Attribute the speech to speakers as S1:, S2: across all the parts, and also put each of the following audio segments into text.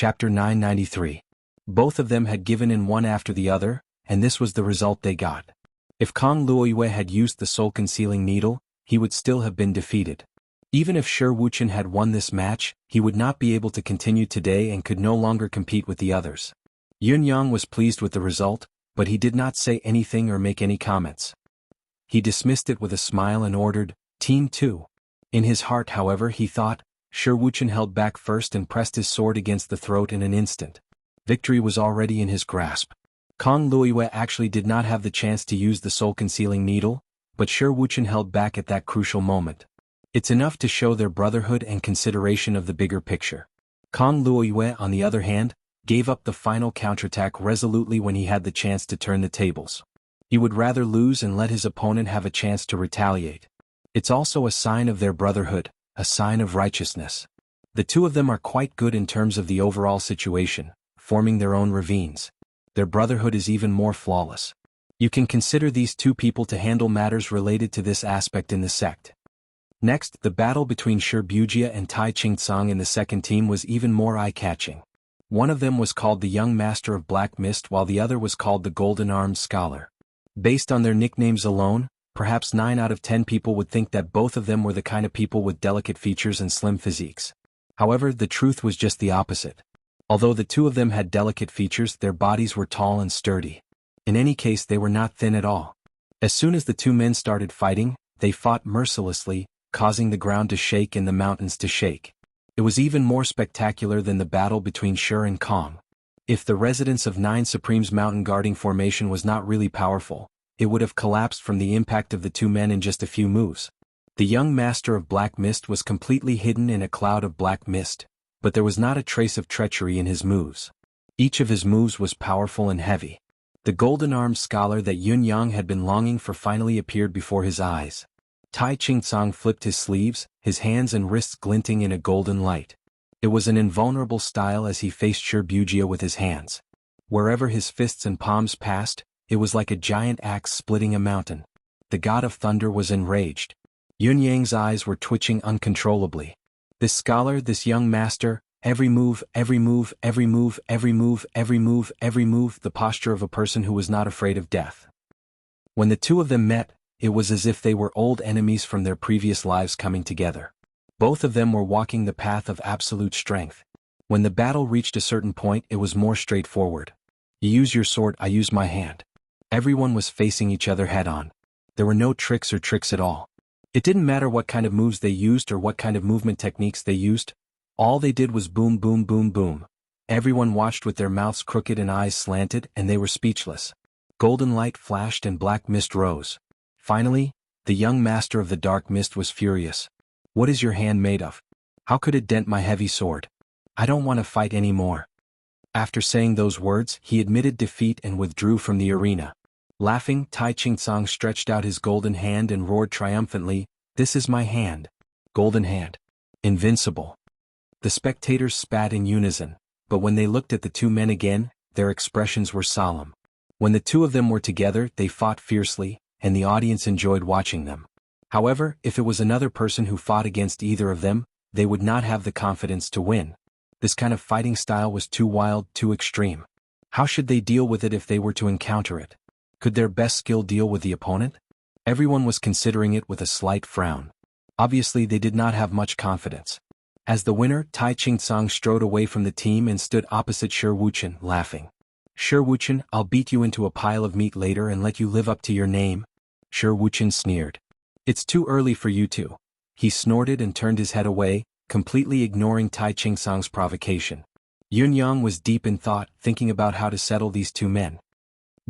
S1: Chapter 993. Both of them had given in one after the other, and this was the result they got. If Kong Luoyue had used the soul-concealing needle, he would still have been defeated. Even if Shi Wuchen had won this match, he would not be able to continue today and could no longer compete with the others. Yun Yang was pleased with the result, but he did not say anything or make any comments. He dismissed it with a smile and ordered, "Team 2. In his heart, however, he thought, Shi Wuchen held back first and pressed his sword against the throat in an instant. Victory was already in his grasp. Kong Luoyue actually did not have the chance to use the soul-concealing needle, but Shi Wuchen held back at that crucial moment. It's enough to show their brotherhood and consideration of the bigger picture. Kong Luoyue, on the other hand, gave up the final counterattack resolutely when he had the chance to turn the tables. He would rather lose and let his opponent have a chance to retaliate. It's also a sign of their brotherhood, a sign of righteousness. The two of them are quite good in terms of the overall situation, forming their own ravines. Their brotherhood is even more flawless. You can consider these two people to handle matters related to this aspect in the sect. Next, the battle between Shi Wuchen and Tai Qingcang in the second team was even more eye-catching. One of them was called the Young Master of Black Mist while the other was called the Golden-Armed Scholar. Based on their nicknames alone, perhaps 9 out of 10 people would think that both of them were the kind of people with delicate features and slim physiques. However, the truth was just the opposite. Although the two of them had delicate features, their bodies were tall and sturdy. In any case, they were not thin at all. As soon as the two men started fighting, they fought mercilessly, causing the ground to shake and the mountains to shake. It was even more spectacular than the battle between Shi and Kong. If the residents of 9 Supreme's mountain guarding formation was not really powerful, it would have collapsed from the impact of the two men in just a few moves. The young master of Black Mist was completely hidden in a cloud of black mist, but there was not a trace of treachery in his moves. Each of his moves was powerful and heavy. The golden-armed scholar that Yun Yang had been longing for finally appeared before his eyes. Tai Qingcang flipped his sleeves, his hands and wrists glinting in a golden light. It was an invulnerable style as he faced Shi Wuchen with his hands. Wherever his fists and palms passed, it was like a giant axe splitting a mountain. The god of thunder was enraged. Yun Yang's eyes were twitching uncontrollably. This scholar, this young master, every move, every move, every move, every move, every move, every move, the posture of a person who was not afraid of death. When the two of them met, it was as if they were old enemies from their previous lives coming together. Both of them were walking the path of absolute strength. When the battle reached a certain point, it was more straightforward. You use your sword, I use my hand. Everyone was facing each other head-on. There were no tricks or tricks at all. It didn't matter what kind of moves they used or what kind of movement techniques they used. All they did was boom, boom, boom, boom. Everyone watched with their mouths crooked and eyes slanted, and they were speechless. Golden light flashed and black mist rose. Finally, the young master of the dark mist was furious. What is your hand made of? How could it dent my heavy sword? I don't want to fight anymore. After saying those words, he admitted defeat and withdrew from the arena. Laughing, Tai Qingcang stretched out his golden hand and roared triumphantly, "This is my hand. Golden hand. Invincible." The spectators spat in unison, but when they looked at the two men again, their expressions were solemn. When the two of them were together, they fought fiercely, and the audience enjoyed watching them. However, if it was another person who fought against either of them, they would not have the confidence to win. This kind of fighting style was too wild, too extreme. How should they deal with it if they were to encounter it? Could their best skill deal with the opponent? Everyone was considering it with a slight frown. Obviously, they did not have much confidence. As the winner, Tai Qingcang strode away from the team and stood opposite Shi Wuchen, laughing. "Shi Wuchen, I'll beat you into a pile of meat later and let you live up to your name." Shi Wuchen sneered. "It's too early for you two." He snorted and turned his head away, completely ignoring Tai Qingcang's provocation. Yun Yang was deep in thought, thinking about how to settle these two men.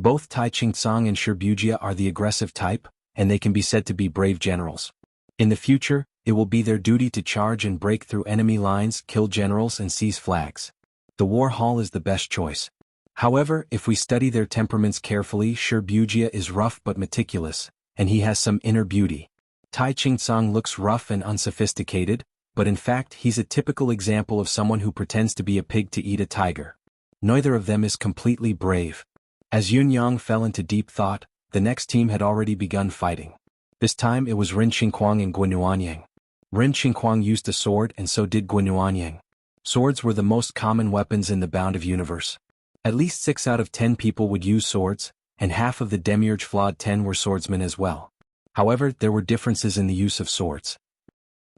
S1: Both Tai Qingcang and Shi Wuchen are the aggressive type, and they can be said to be brave generals. In the future, it will be their duty to charge and break through enemy lines, kill generals and seize flags. The war hall is the best choice. However, if we study their temperaments carefully, Shi Wuchen is rough but meticulous, and he has some inner beauty. Tai Qingcang looks rough and unsophisticated, but in fact he's a typical example of someone who pretends to be a pig to eat a tiger. Neither of them is completely brave. As Yun Yang fell into deep thought, the next team had already begun fighting. This time it was Ren Xingguang and Guan Yuanyang. Ren Xingguang used a sword and so did Guan Yuanyang. Swords were the most common weapons in the bounded universe. At least 6 out of 10 people would use swords, and half of the demiurge flawed 10 were swordsmen as well. However, there were differences in the use of swords.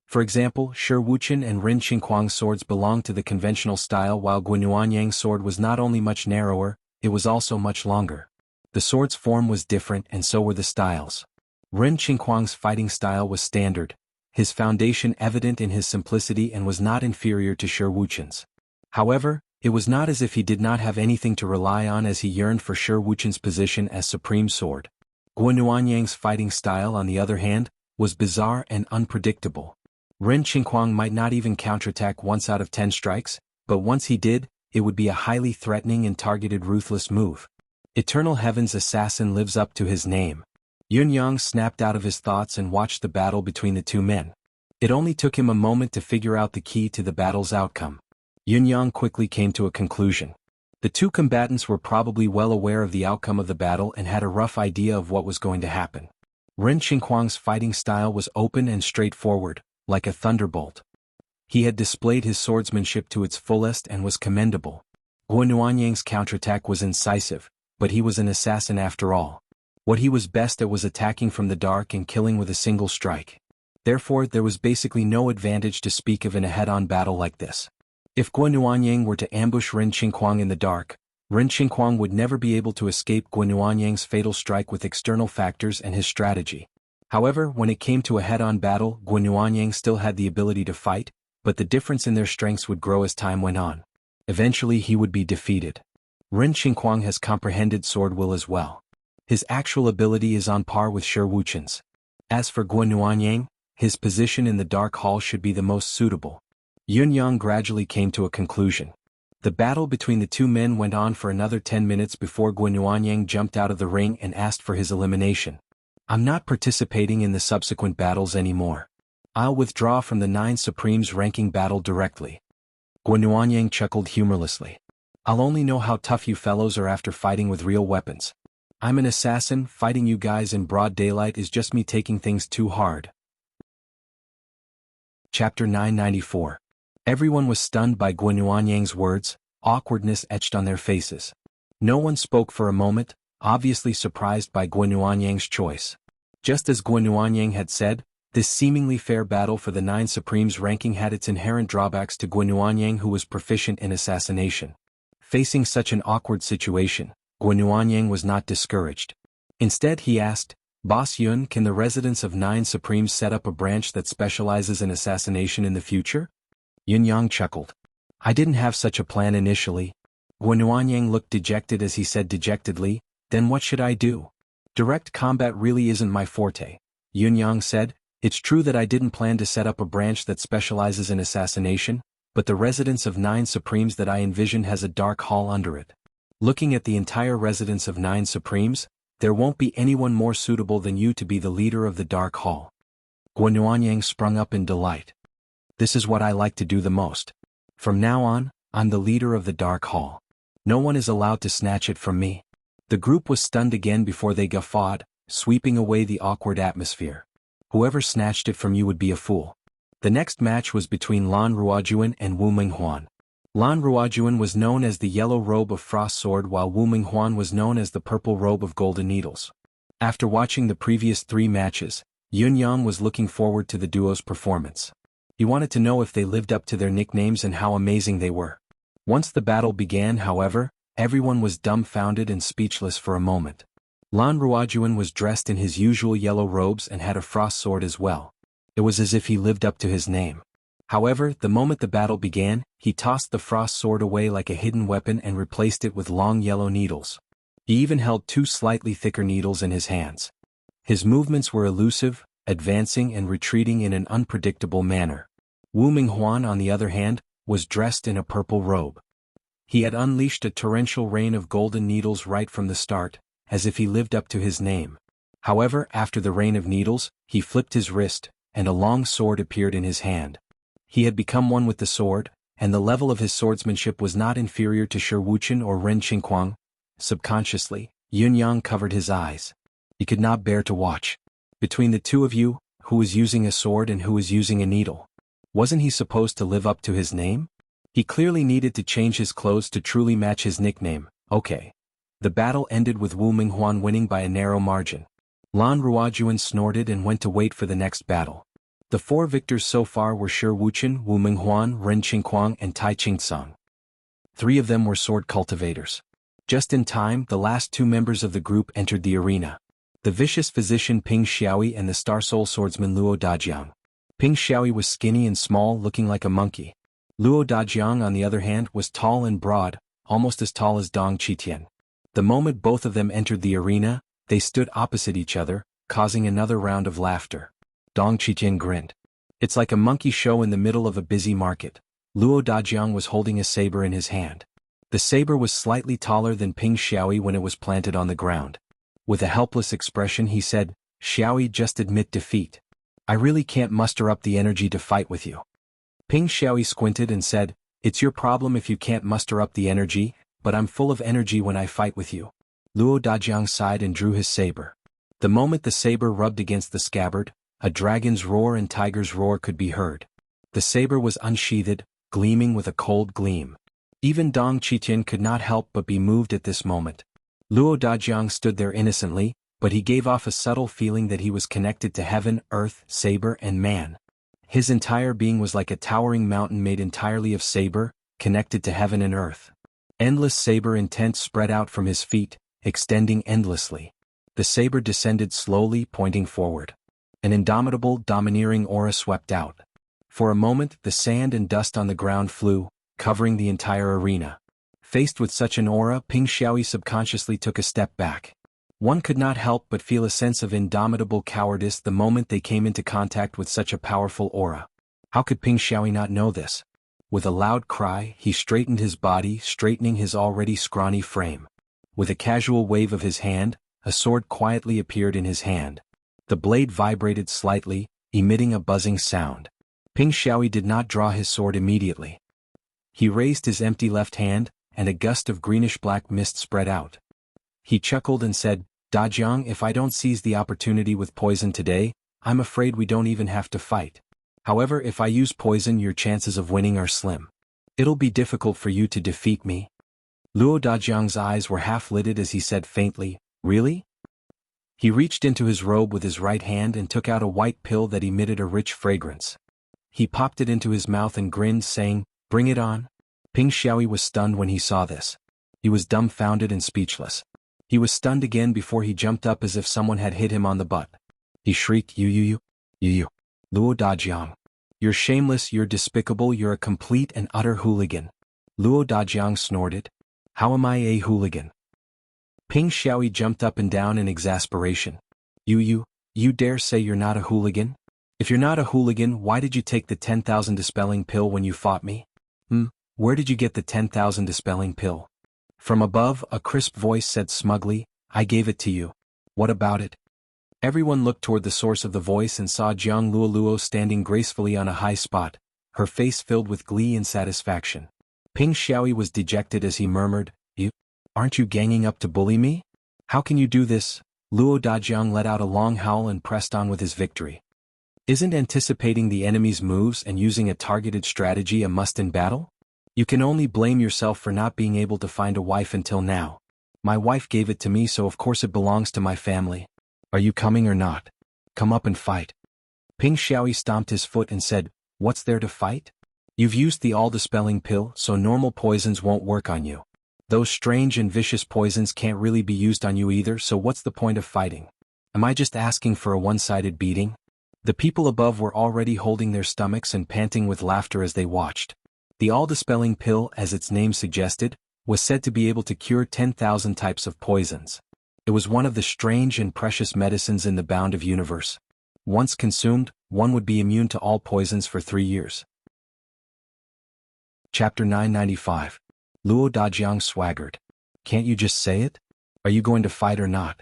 S1: For example, Shi Wuchen and Ren Qingquang's swords belonged to the conventional style, while Guanyuanyang's sword was not only much narrower, it was also much longer. The sword's form was different and so were the styles. Ren Qingquang's fighting style was standard, his foundation evident in his simplicity, and was not inferior to Shi Wuchen's. However, it was not as if he did not have anything to rely on, as he yearned for Shi Wuchen's position as supreme sword. Guanyuanyang's fighting style, on the other hand, was bizarre and unpredictable. Ren Qingquang might not even counterattack once out of 10 strikes, but once he did, it would be a highly threatening and targeted ruthless move. Eternal Heaven's assassin lives up to his name. Yun Yang snapped out of his thoughts and watched the battle between the two men. It only took him a moment to figure out the key to the battle's outcome. Yun Yang quickly came to a conclusion. The two combatants were probably well aware of the outcome of the battle and had a rough idea of what was going to happen. Ren Qingquang's fighting style was open and straightforward, like a thunderbolt. He had displayed his swordsmanship to its fullest and was commendable. Guanyuanyang's counterattack was incisive, but he was an assassin after all. What he was best at was attacking from the dark and killing with a single strike. Therefore, there was basically no advantage to speak of in a head-on battle like this. If Guanyuanyang were to ambush Ren Qingquang in the dark, Ren Qingquang would never be able to escape Guanyuanyang's fatal strike with external factors and his strategy. However, when it came to a head-on battle, Guanyuanyang still had the ability to fight, but the difference in their strengths would grow as time went on. Eventually he would be defeated. Ren Qingquang has comprehended sword will as well. His actual ability is on par with Shi Wuchen's. As for Guanyuanyang, his position in the Dark Hall should be the most suitable. Yun Yang gradually came to a conclusion. The battle between the two men went on for another 10 minutes before Guanyuanyang jumped out of the ring and asked for his elimination. "I'm not participating in the subsequent battles anymore. I'll withdraw from the 9 Supremes ranking battle directly." Guanyuanyang chuckled humorlessly. "I'll only know how tough you fellows are after fighting with real weapons. I'm an assassin, fighting you guys in broad daylight is just me taking things too hard." Chapter 994. Everyone was stunned by Guanyuanyang's words, awkwardness etched on their faces. No one spoke for a moment, obviously surprised by Guanyuanyang's choice. Just as Guanyuanyang had said, this seemingly fair battle for the 9 Supremes ranking had its inherent drawbacks to Guanyuanyang, who was proficient in assassination. Facing such an awkward situation, Guanyuanyang was not discouraged. Instead he asked, "Boss Yun, can the residents of 9 Supremes set up a branch that specializes in assassination in the future?" Yun Yang chuckled. "I didn't have such a plan initially." Guanyuanyang looked dejected as he said dejectedly, "Then what should I do? Direct combat really isn't my forte." Yun Yang said, "It's true that I didn't plan to set up a branch that specializes in assassination, but the residence of 9 Supremes that I envision has a dark hall under it. Looking at the entire residence of 9 Supremes, there won't be anyone more suitable than you to be the leader of the dark hall." Guanyuanyang sprung up in delight. "This is what I like to do the most. From now on, I'm the leader of the dark hall. No one is allowed to snatch it from me." The group was stunned again before they guffawed, sweeping away the awkward atmosphere. "Whoever snatched it from you would be a fool." The next match was between Lan Ruojuan and Wu Minghuan. Lan Ruojuan was known as the Yellow Robe of Frost Sword, while Wu Minghuan was known as the Purple Robe of Golden Needles. After watching the previous 3 matches, Yun Yang was looking forward to the duo's performance. He wanted to know if they lived up to their nicknames and how amazing they were. Once the battle began, however, everyone was dumbfounded and speechless for a moment. Lan Ruojuan was dressed in his usual yellow robes and had a frost sword as well. It was as if he lived up to his name. However, the moment the battle began, he tossed the frost sword away like a hidden weapon and replaced it with long yellow needles. He even held 2 slightly thicker needles in his hands. His movements were elusive, advancing and retreating in an unpredictable manner. Wu Minghuan, on the other hand, was dressed in a purple robe. He had unleashed a torrential rain of golden needles right from the start, as if he lived up to his name. However, after the rain of needles, he flipped his wrist, and a long sword appeared in his hand. He had become one with the sword, and the level of his swordsmanship was not inferior to Shi Wuchen or Ren Qingquang. Subconsciously, Yun Yang covered his eyes. He could not bear to watch. Between the two of you, who is using a sword and who is using a needle? Wasn't he supposed to live up to his name? He clearly needed to change his clothes to truly match his nickname. Okay. The battle ended with Wu Minghuan winning by a narrow margin. Lan Ruojuan snorted and went to wait for the next battle. The 4 victors so far were Shi Wuchen, Wu Minghuan, Ren Qingquang and Tai Qingsong. 3 of them were sword cultivators. Just in time, the last 2 members of the group entered the arena. The vicious physician Ping Xiaoyi and the star soul swordsman Luo Dajiang. Ping Xiaoyi was skinny and small, looking like a monkey. Luo Dajiang, on the other hand, was tall and broad, almost as tall as Dong Qitian. The moment both of them entered the arena, they stood opposite each other, causing another round of laughter. Dong Qitian grinned. It's like a monkey show in the middle of a busy market. Luo Dajiang was holding a saber in his hand. The saber was slightly taller than Ping Xiaoyi when it was planted on the ground. With a helpless expression he said, "Xiaoyi, just admit defeat. I really can't muster up the energy to fight with you." Ping Xiaoyi squinted and said, "It's your problem if you can't muster up the energy, but I'm full of energy when I fight with you." Luo Dajiang sighed and drew his saber. The moment the saber rubbed against the scabbard, a dragon's roar and tiger's roar could be heard. The saber was unsheathed, gleaming with a cold gleam. Even Dong Qitian could not help but be moved at this moment. Luo Dajiang stood there innocently, but he gave off a subtle feeling that he was connected to heaven, earth, saber and man. His entire being was like a towering mountain made entirely of saber, connected to heaven and earth. Endless saber intent spread out from his feet, extending endlessly. The saber descended slowly, pointing forward. An indomitable, domineering aura swept out. For a moment, the sand and dust on the ground flew, covering the entire arena. Faced with such an aura, Ping Xiaoyi subconsciously took a step back. One could not help but feel a sense of indomitable cowardice the moment they came into contact with such a powerful aura. How could Ping Xiaoyi not know this? With a loud cry, he straightened his body, straightening his already scrawny frame. With a casual wave of his hand, a sword quietly appeared in his hand. The blade vibrated slightly, emitting a buzzing sound. Ping Xiaoyi did not draw his sword immediately. He raised his empty left hand, and a gust of greenish-black mist spread out. He chuckled and said, "Dajiang, if I don't seize the opportunity with poison today, I'm afraid we don't even have to fight. However, if I use poison, your chances of winning are slim. It'll be difficult for you to defeat me." Luo Dajiang's eyes were half-lidded as he said faintly, "Really?" He reached into his robe with his right hand and took out a white pill that emitted a rich fragrance. He popped it into his mouth and grinned, saying, "Bring it on." Ping Xiaoyi was stunned when he saw this. He was dumbfounded and speechless. He was stunned again before he jumped up as if someone had hit him on the butt. He shrieked, You. Luo Dajiang. You're shameless, you're despicable, you're a complete and utter hooligan." Luo Dajiang snorted. "How am I a hooligan?" Ping Xiaoyi jumped up and down in exasperation. You dare say you're not a hooligan? If you're not a hooligan, why did you take the 10,000 dispelling pill when you fought me? Where did you get the 10,000 dispelling pill? From above, a crisp voice said smugly, "I gave it to you. What about it?" Everyone looked toward the source of the voice and saw Jiang Luoluo standing gracefully on a high spot, her face filled with glee and satisfaction. Ping Xiaoyi was dejected as he murmured, Aren't you ganging up to bully me? How can you do this?" Luo Dajiang let out a long howl and pressed on with his victory. Isn't anticipating the enemy's moves and using a targeted strategy a must in battle? You can only blame yourself for not being able to find a wife until now. My wife gave it to me, so of course it belongs to my family. Are you coming or not? Come up and fight. Ping Xiaoyi stomped his foot and said, "What's there to fight? You've used the all-dispelling pill, so normal poisons won't work on you. Those strange and vicious poisons can't really be used on you either, so what's the point of fighting? Am I just asking for a one-sided beating?" The people above were already holding their stomachs and panting with laughter as they watched. The all-dispelling pill, as its name suggested, was said to be able to cure 10,000 types of poisons. It was one of the strange and precious medicines in the bound of universe. Once consumed, one would be immune to all poisons for 3 years. Chapter 995. Luo Dajiang swaggered. "Can't you just say it? Are you going to fight or not?"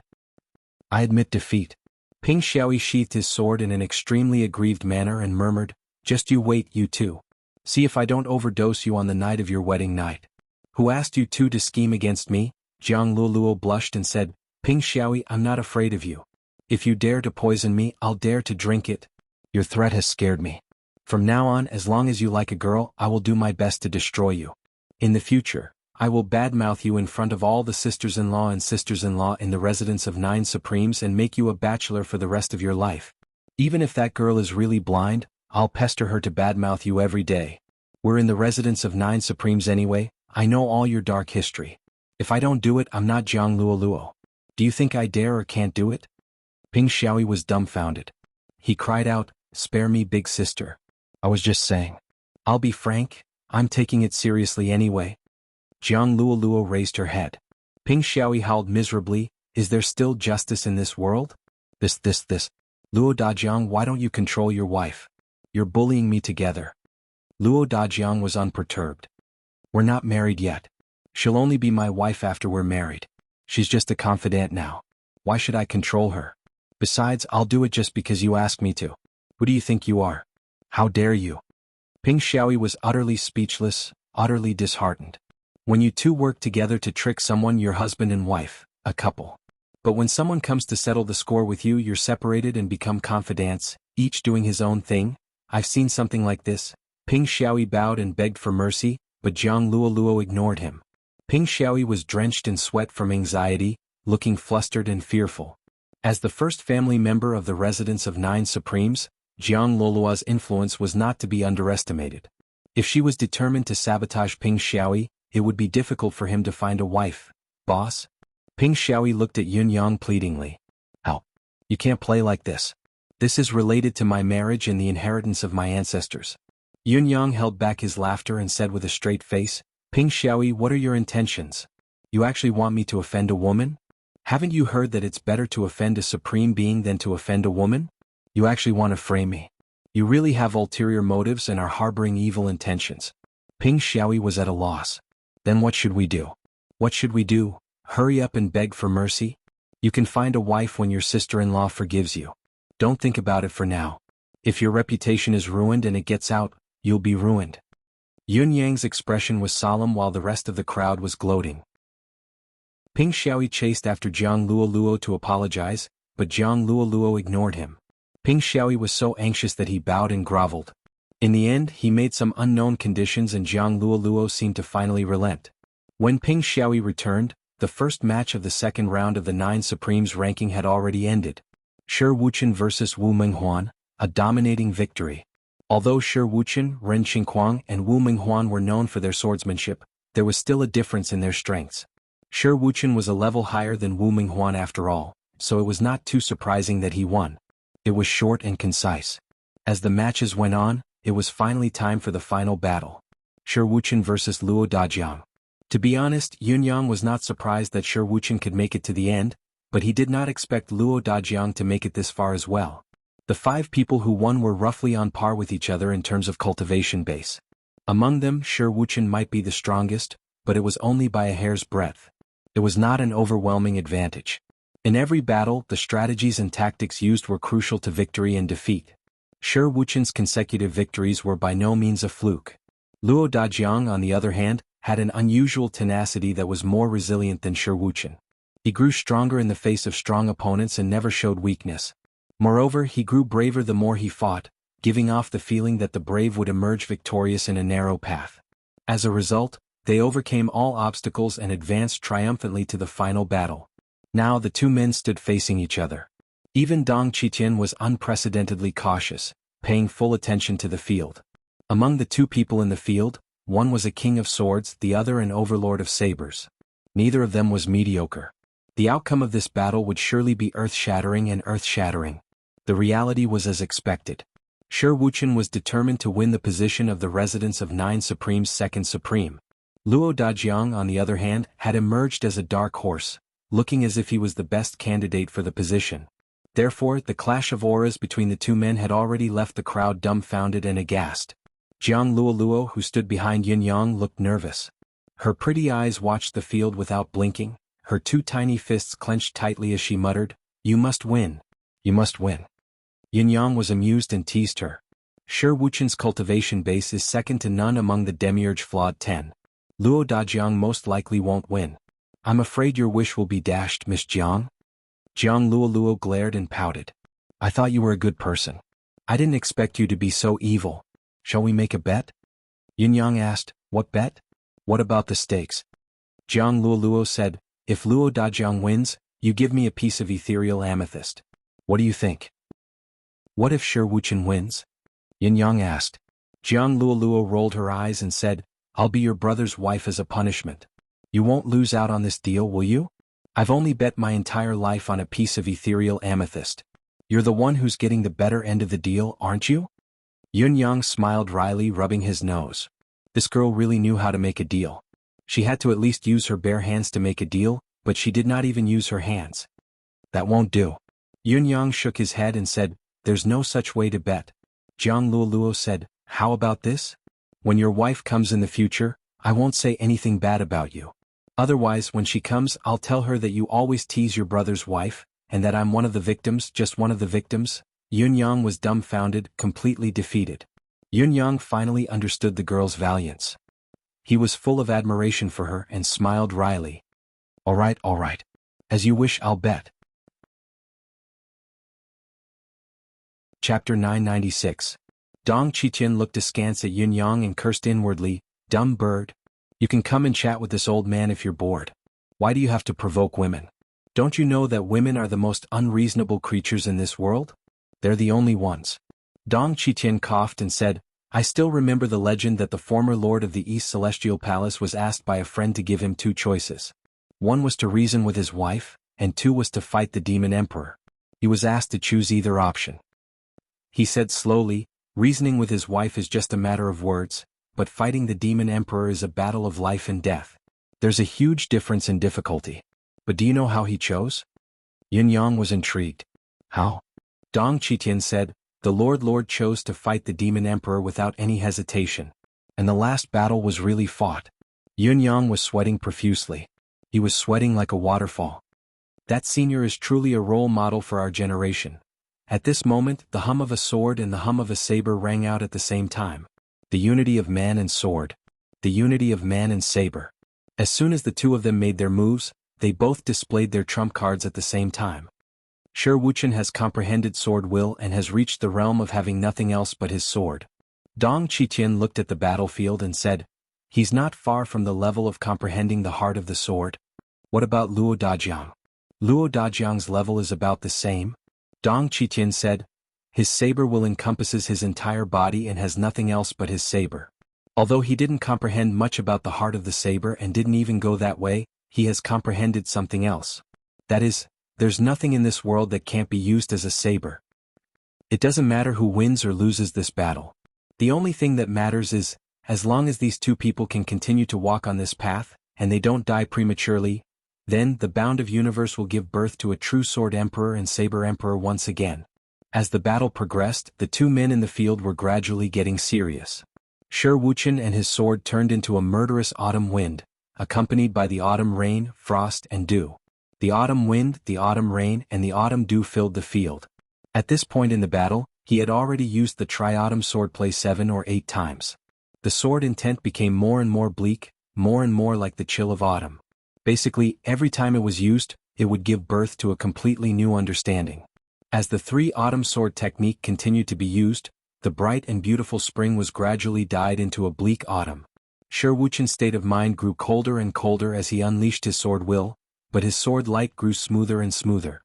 S1: "I admit defeat." Ping Xiaoyi sheathed his sword in an extremely aggrieved manner and murmured, "Just you wait, you two. See if I don't overdose you on the night of your wedding night." "Who asked you two to scheme against me?" Jiang Luoluo blushed and said, "Ping Xiaoyi, I'm not afraid of you. If you dare to poison me, I'll dare to drink it." "Your threat has scared me." From now on, as long as you like a girl, I will do my best to destroy you. In the future, I will badmouth you in front of all the sisters-in-law and sisters-in-law in the residence of 9 Supremes and make you a bachelor for the rest of your life. Even if that girl is really blind, I'll pester her to badmouth you every day. We're in the residence of 9 Supremes anyway, I know all your dark history. If I don't do it, I'm not Jiang Luoluo. Do you think I dare or can't do it? Ping Xiaoyi was dumbfounded. He cried out, "Spare me, big sister. I was just saying. I'll be frank, I'm taking it seriously anyway." Jiang Luoluo raised her head. Ping Xiaoyi howled miserably, "Is there still justice in this world? This. Luo Dajiang, why don't you control your wife? You're bullying me together." Luo Dajiang was unperturbed. "We're not married yet. She'll only be my wife after we're married. She's just a confidant now. Why should I control her? Besides, I'll do it just because you ask me to. Who do you think you are? How dare you?" Ping Xiaoyi was utterly speechless, utterly disheartened. When you two work together to trick someone, you're husband and wife, a couple. But when someone comes to settle the score with you, you're separated and become confidants, each doing his own thing. I've seen something like this. Ping Xiaoyi bowed and begged for mercy, but Jiang Luoluo ignored him. Ping Xiaoyi was drenched in sweat from anxiety, looking flustered and fearful. As the first family member of the residence of 9 Supremes, Jiang Luoluo's influence was not to be underestimated. If she was determined to sabotage Ping Xiaoyi, it would be difficult for him to find a wife. "Boss?" Ping Xiaoyi looked at Yun Yang pleadingly. "How? You can't play like this. This is related to my marriage and the inheritance of my ancestors." Yun Yang held back his laughter and said with a straight face, "Ping Xiaoyi, what are your intentions? You actually want me to offend a woman? Haven't you heard that it's better to offend a supreme being than to offend a woman? You actually want to frame me. You really have ulterior motives and are harboring evil intentions." Ping Xiaoyi was at a loss. "Then what should we do?" "What should we do? Hurry up and beg for mercy? You can find a wife when your sister-in-law forgives you. Don't think about it for now. If your reputation is ruined and it gets out, you'll be ruined." Yun Yang's expression was solemn while the rest of the crowd was gloating. Ping Xiaoyi chased after Jiang Luoluo to apologize, but Jiang Luoluo ignored him. Ping Xiaoyi was so anxious that he bowed and groveled. In the end, he made some unknown conditions and Jiang Luoluo seemed to finally relent. When Ping Xiaoyi returned, the first match of the second round of the 9 Supremes ranking had already ended. Shi Wuchen vs. Wu Minghuan, a dominating victory. Although Shi Wuchen, Ren Xingquang, and Wu Minghuan were known for their swordsmanship, there was still a difference in their strengths. Shi Wuchen was a level higher than Wu Minghuan after all, so it was not too surprising that he won. It was short and concise. As the matches went on, it was finally time for the final battle. Shi Wuchen vs. Luo Dajiang. To be honest, Yun Yang was not surprised that Shi Wuchen could make it to the end, but he did not expect Luo Dajiang to make it this far as well. The 5 people who won were roughly on par with each other in terms of cultivation base. Among them, Shi Wuchen might be the strongest, but it was only by a hair's breadth. It was not an overwhelming advantage. In every battle, the strategies and tactics used were crucial to victory and defeat. Shi Wuchen's consecutive victories were by no means a fluke. Luo Dajiang, on the other hand, had an unusual tenacity that was more resilient than Shi Wuchen. He grew stronger in the face of strong opponents and never showed weakness. Moreover, he grew braver the more he fought, giving off the feeling that the brave would emerge victorious in a narrow path. As a result, they overcame all obstacles and advanced triumphantly to the final battle. Now the two men stood facing each other. Even Dong Qitian was unprecedentedly cautious, paying full attention to the field. Among the two people in the field, one was a king of swords, the other an overlord of sabers. Neither of them was mediocre. The outcome of this battle would surely be earth-shattering and earth-shattering. The reality was as expected. Shi Wuchen was determined to win the position of the residence of 9 Supreme's second Supreme. Luo Dajiang, on the other hand, had emerged as a dark horse, looking as if he was the best candidate for the position. Therefore, the clash of auras between the two men had already left the crowd dumbfounded and aghast. Jiang Luoluo, who stood behind Yun Yang, looked nervous. Her pretty eyes watched the field without blinking, her 2 tiny fists clenched tightly as she muttered, "You must win. You must win." Yun Yang was amused and teased her. Shi Wuchen's cultivation base is second to none among the Demiurge Flawed 10. Luo Dajiang most likely won't win. "I'm afraid your wish will be dashed, Miss Jiang." Jiang Luoluo glared and pouted. "I thought you were a good person. I didn't expect you to be so evil." Shall we make a bet? Yin Yang asked, what bet? What about the stakes? Jiang Luoluo said, if Luo Dajiang wins, you give me a piece of ethereal amethyst. What do you think? What if Shi Wuchen wins? Yin Yang asked. Jiang Luoluo rolled her eyes and said, I'll be your brother's wife as a punishment. You won't lose out on this deal, will you? I've only bet my entire life on a piece of ethereal amethyst. You're the one who's getting the better end of the deal, aren't you? Yun Yang smiled wryly, rubbing his nose. This girl really knew how to make a deal. She had to at least use her bare hands to make a deal, but she did not even use her hands. That won't do. Yun Yang shook his head and said, there's no such way to bet. Jiang Luoluo said, how about this? When your wife comes in the future, I won't say anything bad about you. Otherwise, when she comes, I'll tell her that you always tease your brother's wife, and that I'm one of the victims, just one of the victims. Yun Yang was dumbfounded, completely defeated. Yun Yang finally understood the girl's valiance. He was full of admiration for her and smiled wryly. All right. As you wish, I'll bet. Chapter 996. Dong Qiqian looked askance at Yun Yang and cursed inwardly, dumb bird. You can come and chat with this old man if you're bored. Why do you have to provoke women? Don't you know that women are the most unreasonable creatures in this world? They're the only ones. Dong Qiqian coughed and said, I still remember the legend that the former lord of the East Celestial Palace was asked by a friend to give him two choices. One was to reason with his wife, and two was to fight the demon emperor. He was asked to choose either option. He said slowly, reasoning with his wife is just a matter of words, but fighting the demon emperor is a battle of life and death. There's a huge difference in difficulty. But do you know how he chose? Yin Yang was intrigued. How? Dong Qiqian said, the Lord chose to fight the demon emperor without any hesitation. And the last battle was really fought. Yun Yang was sweating profusely. He was sweating like a waterfall. That senior is truly a role model for our generation. At this moment, the hum of a sword and the hum of a saber rang out at the same time. The unity of man and sword. The unity of man and saber. As soon as the two of them made their moves, they both displayed their trump cards at the same time. Shi Wuchen has comprehended sword will and has reached the realm of having nothing else but his sword. Dong Qiqian looked at the battlefield and said, he's not far from the level of comprehending the heart of the sword. What about Luo Dajiang? Luo Dajiang's level is about the same. Dong Qiqian said, his saber will encompasses his entire body and has nothing else but his saber. Although he didn't comprehend much about the heart of the saber and didn't even go that way, he has comprehended something else. That is, there's nothing in this world that can't be used as a saber. It doesn't matter who wins or loses this battle. The only thing that matters is, as long as these two people can continue to walk on this path, and they don't die prematurely, then the bound of universe will give birth to a true sword emperor and saber emperor once again. As the battle progressed, the two men in the field were gradually getting serious. Shi Wuchen and his sword turned into a murderous autumn wind, accompanied by the autumn rain, frost and dew. The autumn wind, the autumn rain, and the autumn dew filled the field. At this point in the battle, he had already used the tri-autumn swordplay 7 or 8 times. The sword intent became more and more bleak, more and more like the chill of autumn. Basically, every time it was used, it would give birth to a completely new understanding. As the 3-autumn sword technique continued to be used, the bright and beautiful spring was gradually dyed into a bleak autumn. Shi Wuchen's state of mind grew colder and colder as he unleashed his sword will, but his sword light grew smoother and smoother.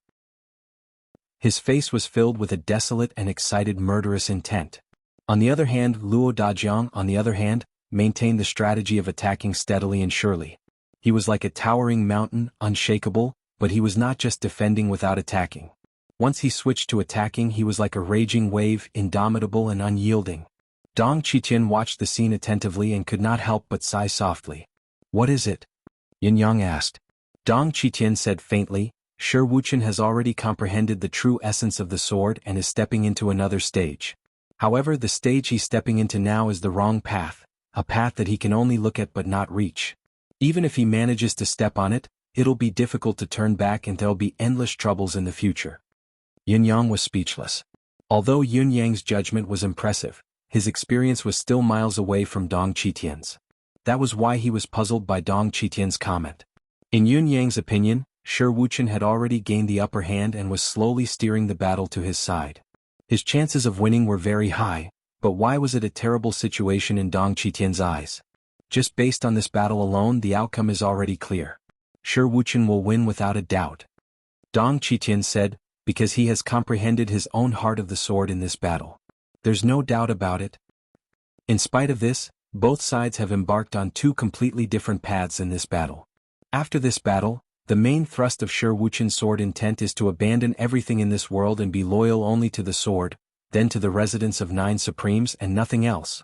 S1: His face was filled with a desolate and excited murderous intent. On the other hand, Luo Dajiang, on the other hand, maintained the strategy of attacking steadily and surely. He was like a towering mountain, unshakable, but he was not just defending without attacking. Once he switched to attacking, he was like a raging wave, indomitable and unyielding. Dong Qiqian watched the scene attentively and could not help but sigh softly. What is it? Yin Yang asked. Dong Qiqian said faintly, Shi Wuchen has already comprehended the true essence of the sword and is stepping into another stage. However, the stage he's stepping into now is the wrong path, a path that he can only look at but not reach. Even if he manages to step on it, it'll be difficult to turn back and there'll be endless troubles in the future. Yin Yang was speechless. Although Yun Yang's judgment was impressive, his experience was still miles away from Dong Qiqian's. That was why he was puzzled by Dong Qiqian's comment. In Yun Yang's opinion, Shi Wuchen had already gained the upper hand and was slowly steering the battle to his side. His chances of winning were very high, But why was it a terrible situation in Dong Qitian's eyes? Just based on this battle alone, the outcome is already clear. Shi Wuchen will win without a doubt. Dong Qitian said, because he has comprehended his own heart of the sword in this battle. There's no doubt about it. In spite of this, both sides have embarked on two completely different paths in this battle. After this battle, the main thrust of Shi Wuchen's sword intent is to abandon everything in this world and be loyal only to the sword, then to the residence of 9 supremes and nothing else.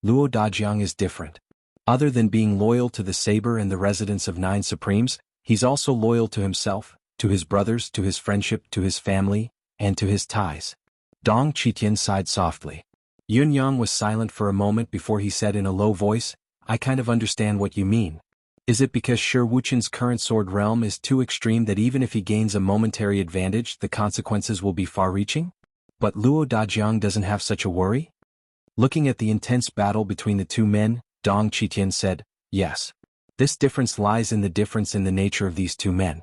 S1: Luo Dajiang is different. Other than being loyal to the saber and the residence of 9 supremes, he's also loyal to himself, to his brothers, to his friendship, to his family, and to his ties. Dong Qitian sighed softly. Yun Yang was silent for a moment before he said in a low voice, I kind of understand what you mean. Is it because Shi Wuchen's current sword realm is too extreme that even if he gains a momentary advantage, the consequences will be far-reaching? But Luo Dajiang doesn't have such a worry? Looking at the intense battle between the two men, Dong Qitian said, yes. This difference lies in the difference in the nature of these two men.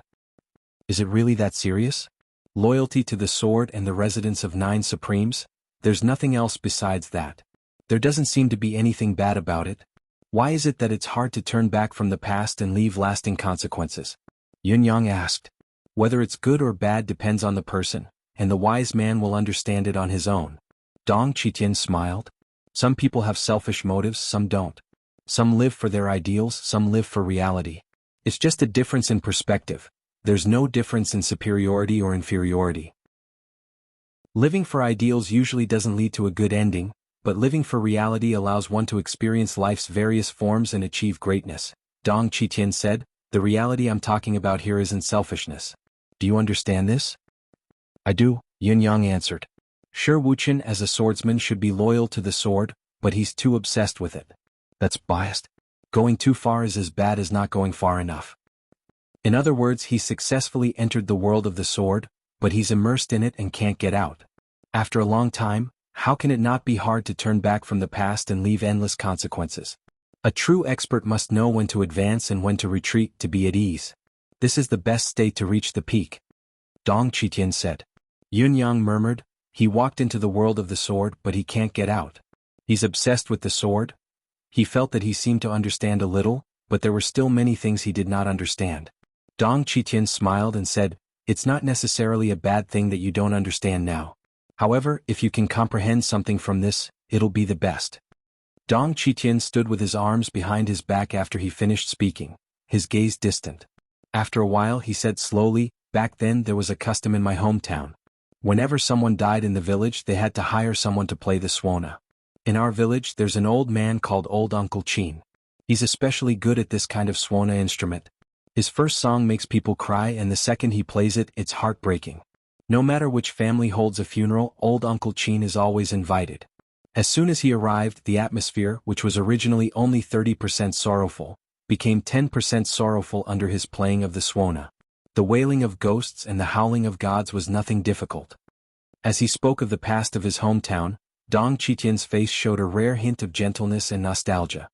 S1: Is it really that serious? Loyalty to the sword and the residence of 9 supremes? There's nothing else besides that. There doesn't seem to be anything bad about it. Why is it that it's hard to turn back from the past and leave lasting consequences? Yun Yang asked. Whether it's good or bad depends on the person, and the wise man will understand it on his own. Dong Qitian smiled. Some people have selfish motives, some don't. Some live for their ideals, some live for reality. It's just a difference in perspective. There's no difference in superiority or inferiority. Living for ideals usually doesn't lead to a good ending, but living for reality allows one to experience life's various forms and achieve greatness. Dong Qitian said, the reality I'm talking about here isn't selfishness. Do you understand this? I do, Yun Yang answered. Shi Wuchen as a swordsman should be loyal to the sword, but he's too obsessed with it. That's biased. Going too far is as bad as not going far enough. In other words, he successfully entered the world of the sword, but he's immersed in it and can't get out. After a long time, how can it not be hard to turn back from the past and leave endless consequences? A true expert must know when to advance and when to retreat to be at ease. This is the best state to reach the peak. Dong Qitian said. Yun Yang murmured, he walked into the world of the sword but he can't get out. He's obsessed with the sword. He felt that he seemed to understand a little, but there were still many things he did not understand. Dong Qitian smiled and said, it's not necessarily a bad thing that you don't understand now. However, if you can comprehend something from this, it'll be the best. Dong Qitian stood with his arms behind his back after he finished speaking, his gaze distant. After a while he said slowly, back then there was a custom in my hometown. Whenever someone died in the village they had to hire someone to play the suona. In our village there's an old man called Old Uncle Chin. He's especially good at this kind of suona instrument. His first song makes people cry and the second he plays it, it's heartbreaking. No matter which family holds a funeral, Old Uncle Chin is always invited. As soon as he arrived, the atmosphere, which was originally only 30% sorrowful, became 10% sorrowful under his playing of the suona. The wailing of ghosts and the howling of gods was nothing difficult. As he spoke of the past of his hometown, Dong Qitian's face showed a rare hint of gentleness and nostalgia.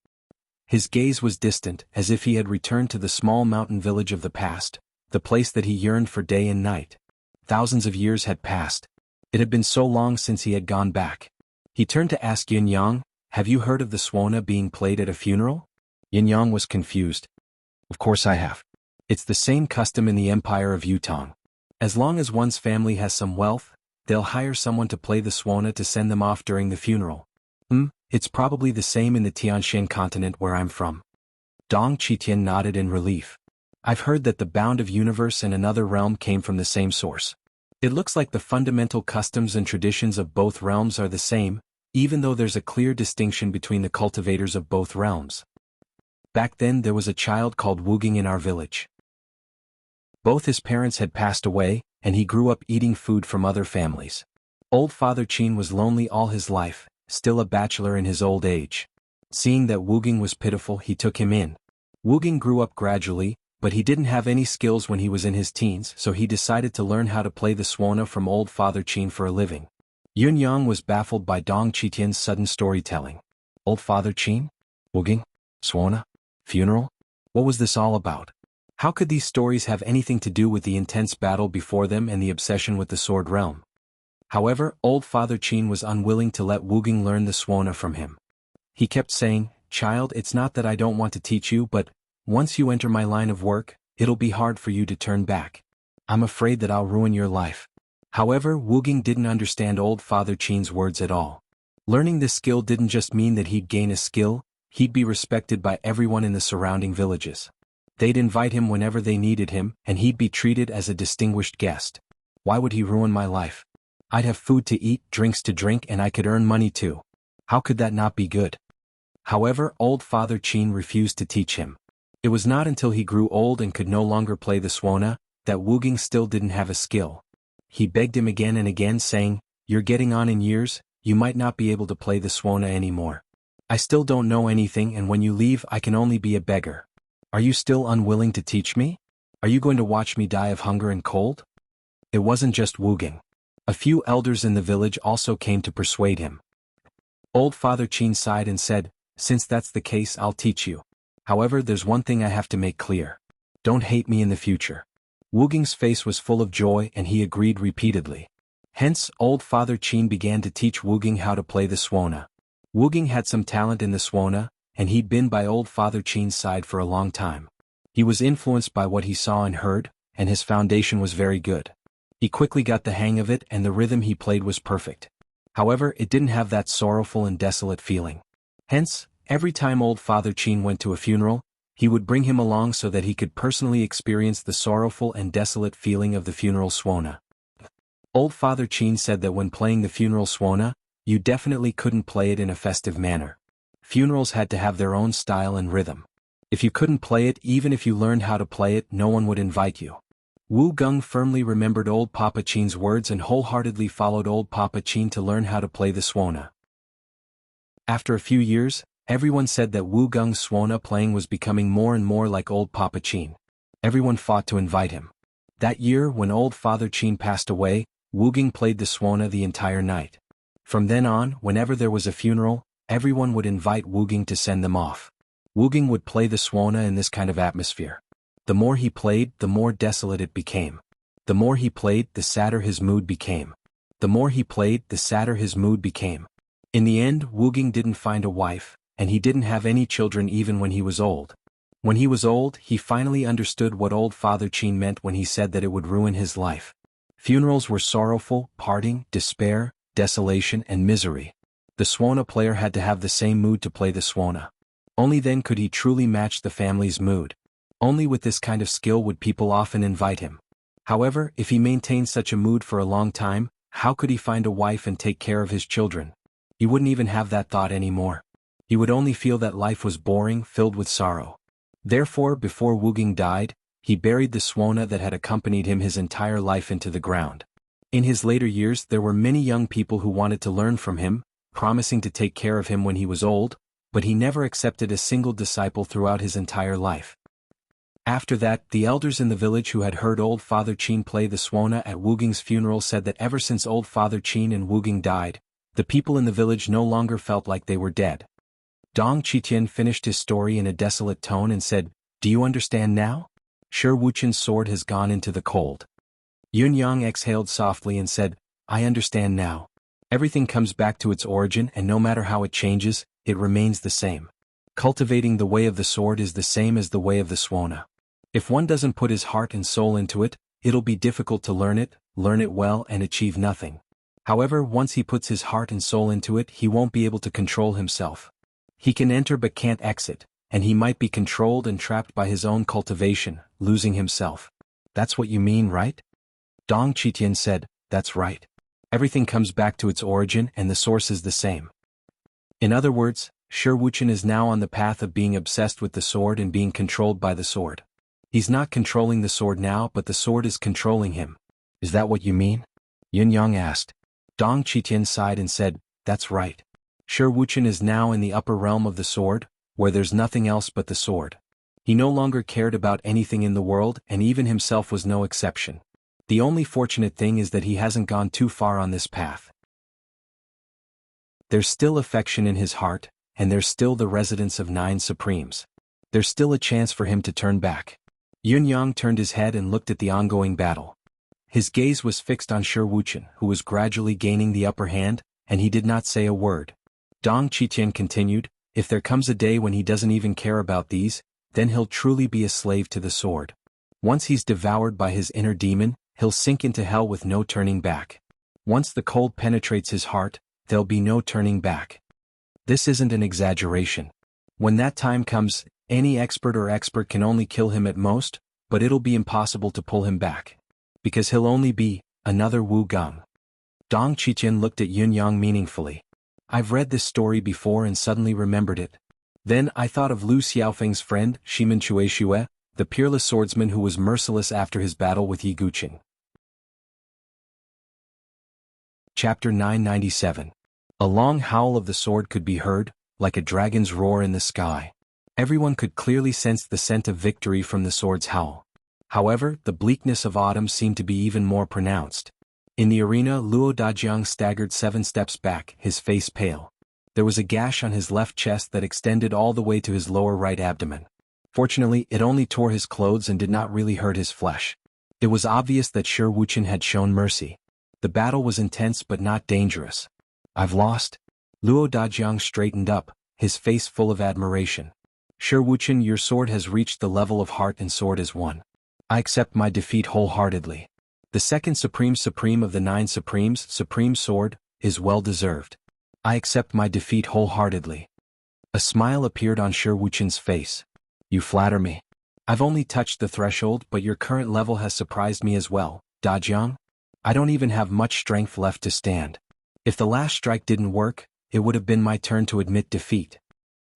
S1: His gaze was distant, as if he had returned to the small mountain village of the past, the place that he yearned for day and night. Thousands of years had passed. It had been so long since he had gone back. He turned to ask Yin Yang, have you heard of the suona being played at a funeral? Yin Yang was confused. Of course I have. It's the same custom in the empire of Yutong. As long as one's family has some wealth, they'll hire someone to play the suona to send them off during the funeral. It's probably the same in the Tianshan continent where I'm from. Dong Qitian nodded in relief. I've heard that the bound of universe and another realm came from the same source. It looks like the fundamental customs and traditions of both realms are the same, even though there's a clear distinction between the cultivators of both realms. Back then there was a child called Wuging in our village. Both his parents had passed away, and he grew up eating food from other families. Old Father Qin was lonely all his life, still a bachelor in his old age. Seeing that Wuging was pitiful, he took him in. Wuging grew up gradually, but he didn't have any skills when he was in his teens, so he decided to learn how to play the suona from Old Father Qin for a living. Yun Yang was baffled by Dong Qitian's sudden storytelling. Old Father Qin? Wuging? Suona? Funeral? What was this all about? How could these stories have anything to do with the intense battle before them and the obsession with the sword realm? However, old Father Qin was unwilling to let Wuging learn the Suona from him. He kept saying, "Child, it's not that I don't want to teach you, but once you enter my line of work, it'll be hard for you to turn back. I'm afraid that I'll ruin your life." However, Wuging didn't understand old Father Qin's words at all. Learning this skill didn't just mean that he'd gain a skill, he'd be respected by everyone in the surrounding villages. They'd invite him whenever they needed him, and he'd be treated as a distinguished guest. Why would he ruin my life? I'd have food to eat, drinks to drink, and I could earn money too. How could that not be good? However, old Father Qin refused to teach him. It was not until he grew old and could no longer play the Suona that Wuging still didn't have a skill. He begged him again and again, saying, "You're getting on in years, you might not be able to play the Suona anymore. I still don't know anything, and when you leave I can only be a beggar. Are you still unwilling to teach me? Are you going to watch me die of hunger and cold?" It wasn't just Wuging. A few elders in the village also came to persuade him. Old Father Qin sighed and said, "Since that's the case, I'll teach you. However, there's one thing I have to make clear. Don't hate me in the future." Wuging's face was full of joy and he agreed repeatedly. Hence, old Father Qin began to teach Wuging how to play the Suona. Wuging had some talent in the Suona, and he'd been by old Father Qin's side for a long time. He was influenced by what he saw and heard, and his foundation was very good. He quickly got the hang of it and the rhythm he played was perfect. However, it didn't have that sorrowful and desolate feeling. Hence, every time old Father Qin went to a funeral, he would bring him along so that he could personally experience the sorrowful and desolate feeling of the funeral Suona. Old Father Qin said that when playing the funeral Suona, you definitely couldn't play it in a festive manner. Funerals had to have their own style and rhythm. If you couldn't play it, even if you learned how to play it, no one would invite you. Wu Gung firmly remembered old Papa Qin's words and wholeheartedly followed old Papa Qin to learn how to play the Suona. After a few years, everyone said that Wu Gung's Suona playing was becoming more and more like old Papa Qin. Everyone fought to invite him. That year, when old Father Qin passed away, Wu Gung played the Suona the entire night. From then on, whenever there was a funeral, everyone would invite Wu Gung to send them off. Wu Gung would play the Suona in this kind of atmosphere. The more he played, the more desolate it became. The more he played, the sadder his mood became. The more he played, the sadder his mood became. In the end, Wu Gung didn't find a wife, and he didn't have any children even when he was old. When he was old, he finally understood what old Father Qin meant when he said that it would ruin his life. Funerals were sorrowful, parting, despair, desolation, and misery. The Suona player had to have the same mood to play the Suona. Only then could he truly match the family's mood. Only with this kind of skill would people often invite him. However, if he maintained such a mood for a long time, how could he find a wife and take care of his children? He wouldn't even have that thought anymore. He would only feel that life was boring, filled with sorrow. Therefore, before Wu Gung died, he buried the Suona that had accompanied him his entire life into the ground. In his later years, there were many young people who wanted to learn from him, promising to take care of him when he was old, but he never accepted a single disciple throughout his entire life. After that, the elders in the village who had heard old Father Qin play the Suona at Wu Gung's funeral said that ever since old Father Qin and Wu Gung died, the people in the village no longer felt like they were dead. Dong Qitian finished his story in a desolate tone and said, "Do you understand now? Shi Wuqian's sword has gone into the cold." Yun Yang exhaled softly and said, "I understand now. Everything comes back to its origin, and no matter how it changes, it remains the same. Cultivating the way of the sword is the same as the way of the Suona. If one doesn't put his heart and soul into it, it'll be difficult to learn it well, and achieve nothing. However, once he puts his heart and soul into it, he won't be able to control himself. He can enter but can't exit, and he might be controlled and trapped by his own cultivation, losing himself." "That's what you mean, right?" Dong Qitian said, "That's right. Everything comes back to its origin and the source is the same." In other words, Shi Wuqian is now on the path of being obsessed with the sword and being controlled by the sword. He's not controlling the sword now, but the sword is controlling him. "Is that what you mean?" Yun Yang asked. Dong Qitian sighed and said, "That's right. Shi Wuqian is now in the upper realm of the sword, where there's nothing else but the sword. He no longer cared about anything in the world, and even himself was no exception. The only fortunate thing is that he hasn't gone too far on this path. There's still affection in his heart, and there's still the residence of 9 Supremes. There's still a chance for him to turn back." Yun Yang turned his head and looked at the ongoing battle. His gaze was fixed on Shi Wuchen, who was gradually gaining the upper hand, and he did not say a word. Dong Qitian continued, if there comes a day when he doesn't even care about these, then he'll truly be a slave to the sword. Once he's devoured by his inner demon, he'll sink into hell with no turning back. Once the cold penetrates his heart, there'll be no turning back. This isn't an exaggeration. When that time comes, any expert can only kill him at most, but it'll be impossible to pull him back. Because he'll only be another Wu Gong. Dong Qitian looked at Yun Yang meaningfully. I've read this story before and suddenly remembered it. Then I thought of Lu Xiaofeng's friend, Shimen Chuexue, the peerless swordsman who was merciless after his battle with Yi Guqing. Chapter 997. A long howl of the sword could be heard, like a dragon's roar in the sky. Everyone could clearly sense the scent of victory from the sword's howl. However, the bleakness of autumn seemed to be even more pronounced. In the arena, Luo Dajiang staggered 7 steps back, his face pale. There was a gash on his left chest that extended all the way to his lower right abdomen. Fortunately, it only tore his clothes and did not really hurt his flesh. It was obvious that Shi Wuchen had shown mercy. The battle was intense but not dangerous. I've lost? Luo Dajiang straightened up, his face full of admiration. Shi Wuchen, your sword has reached the level of heart and sword as one. I accept my defeat wholeheartedly. The second supreme of the 9 supremes, supreme sword, is well deserved. I accept my defeat wholeheartedly. A smile appeared on Shi Wuchen's face. You flatter me. I've only touched the threshold, but your current level has surprised me as well, Dajiang. I don't even have much strength left to stand. If the last strike didn't work, it would have been my turn to admit defeat.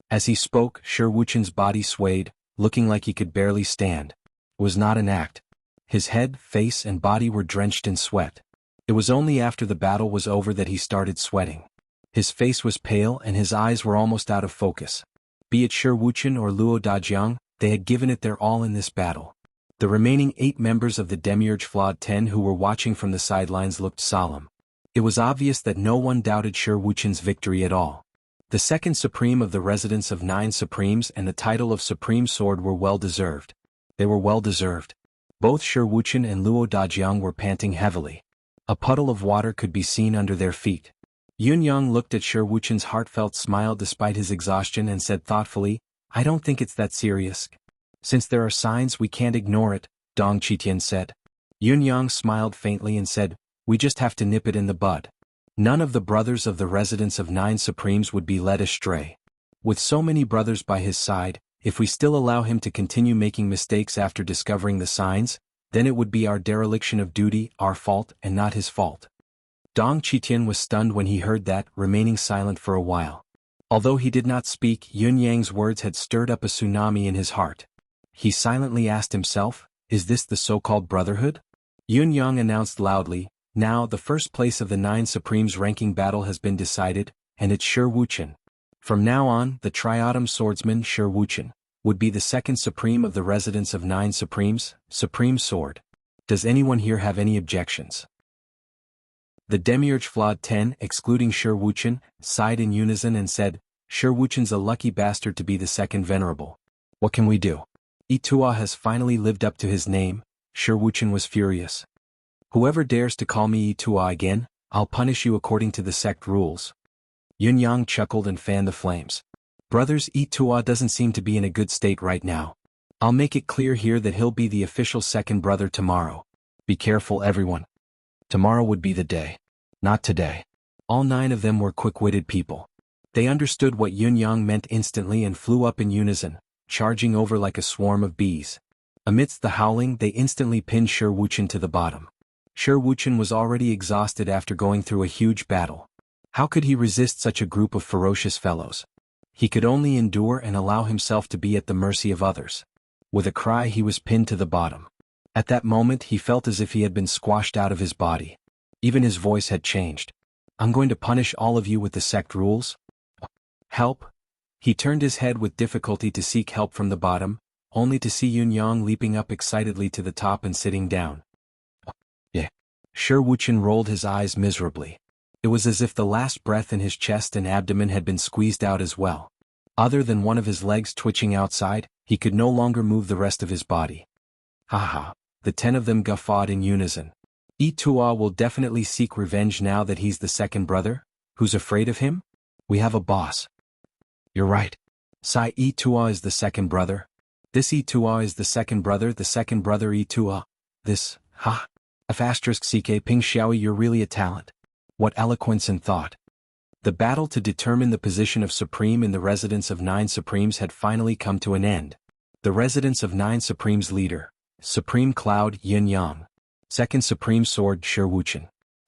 S1: As he spoke, Shi Wuchen's body swayed, looking like he could barely stand. It was not an act. His head, face and body were drenched in sweat. It was only after the battle was over that he started sweating. His face was pale and his eyes were almost out of focus. Be it Shi Wuchen or Luo Dajiang, they had given it their all in this battle. The remaining 8 members of the Demiurge Flawed 10 who were watching from the sidelines looked solemn. It was obvious that no one doubted Shi Wuchen's victory at all. The second supreme of the residence of 9 supremes and the title of Supreme Sword were well deserved. They were well deserved. Both Shi Wuchen and Luo Dajiang were panting heavily. A puddle of water could be seen under their feet. Yun Yang looked at Shi Wuchen's heartfelt smile despite his exhaustion and said thoughtfully, I don't think it's that serious. Since there are signs, we can't ignore it, Dong Qitian said. Yun Yang smiled faintly and said, we just have to nip it in the bud. None of the brothers of the residence of 9 supremes would be led astray. With so many brothers by his side, if we still allow him to continue making mistakes after discovering the signs, then it would be our dereliction of duty, our fault, and not his fault. Dong Qitian was stunned when he heard that, remaining silent for a while. Although he did not speak, Yun Yang's words had stirred up a tsunami in his heart. He silently asked himself, is this the so-called brotherhood? Yun Yang announced loudly, now the first place of the 9 supremes ranking battle has been decided, and it's Shi Wuchen. From now on, the triatom swordsman Shi Wuchen would be the second supreme of the residence of 9 supremes, supreme sword. Does anyone here have any objections? The Demiurge Flawed 10, excluding Shi Wuchen, sighed in unison and said, Shi Wuchen's a lucky bastard to be the second venerable. What can we do? Itua has finally lived up to his name. Shi Wuchen was furious. Whoever dares to call me Itua again, I'll punish you according to the sect rules. Yun Yang chuckled and fanned the flames. Brothers, Itua doesn't seem to be in a good state right now. I'll make it clear here that he'll be the official second brother tomorrow. Be careful everyone. Tomorrow would be the day. Not today. All 9 of them were quick-witted people. They understood what Yun Yang meant instantly and flew up in unison, charging over like a swarm of bees. Amidst the howling, they instantly pinned Shi Wuchen to the bottom. Shi Wuchen was already exhausted after going through a huge battle. How could he resist such a group of ferocious fellows? He could only endure and allow himself to be at the mercy of others. With a cry, he was pinned to the bottom. At that moment, he felt as if he had been squashed out of his body. Even his voice had changed. I'm going to punish all of you with the sect rules. Help? He turned his head with difficulty to seek help from the bottom, only to see Yun Yang leaping up excitedly to the top and sitting down. Yeah. Shi Wuchen rolled his eyes miserably. It was as if the last breath in his chest and abdomen had been squeezed out as well. Other than one of his legs twitching outside, he could no longer move the rest of his body. Ha ha, the 10 of them guffawed in unison. Tua will definitely seek revenge now that he's the second brother? Who's afraid of him? We have a boss. You're right. Sai Tua is the second brother. This Tua is the second brother Tua. This, ha. F asterisk CK Ping Xiaoyi, you're really a talent. What eloquence and thought. The battle to determine the position of Supreme in the Residence of Nine Supremes had finally come to an end. The Residence of Nine Supremes leader, Supreme Cloud Yin Yang. Second Supreme Sword Shi Wuchen.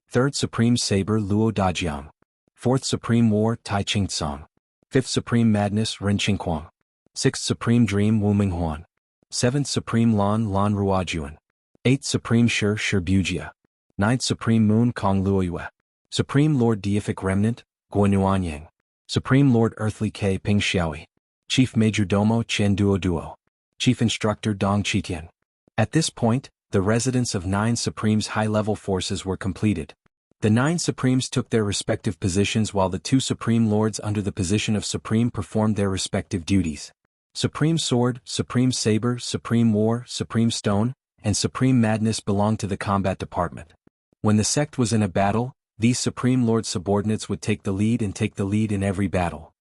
S1: Third Supreme Saber Luo Dajiang. Fourth Supreme War Tai Ching Tsang. Fifth Supreme Madness Ren Qingquang. Sixth Supreme Dream Wu Minghuan. Seventh Supreme Lan Ruojuan. Eighth Supreme Shi Bujia. Ninth Supreme Moon Kong Luoyue. Supreme Lord Deific Remnant, Guanuanyang. Supreme Lord Earthly K Ping Xiaoyi. Chief Majordomo Chen Duo. Chief Instructor Dong Qitian. At this point, the Residence of Nine Supremes high-level forces were completed. The Nine Supremes took their respective positions while the two Supreme Lords under the position of Supreme performed their respective duties. Supreme Sword, Supreme Saber, Supreme War, Supreme Stone, and Supreme Madness belonged to the combat department. When the sect was in a battle, these Supreme Lord subordinates would take the lead in every battle.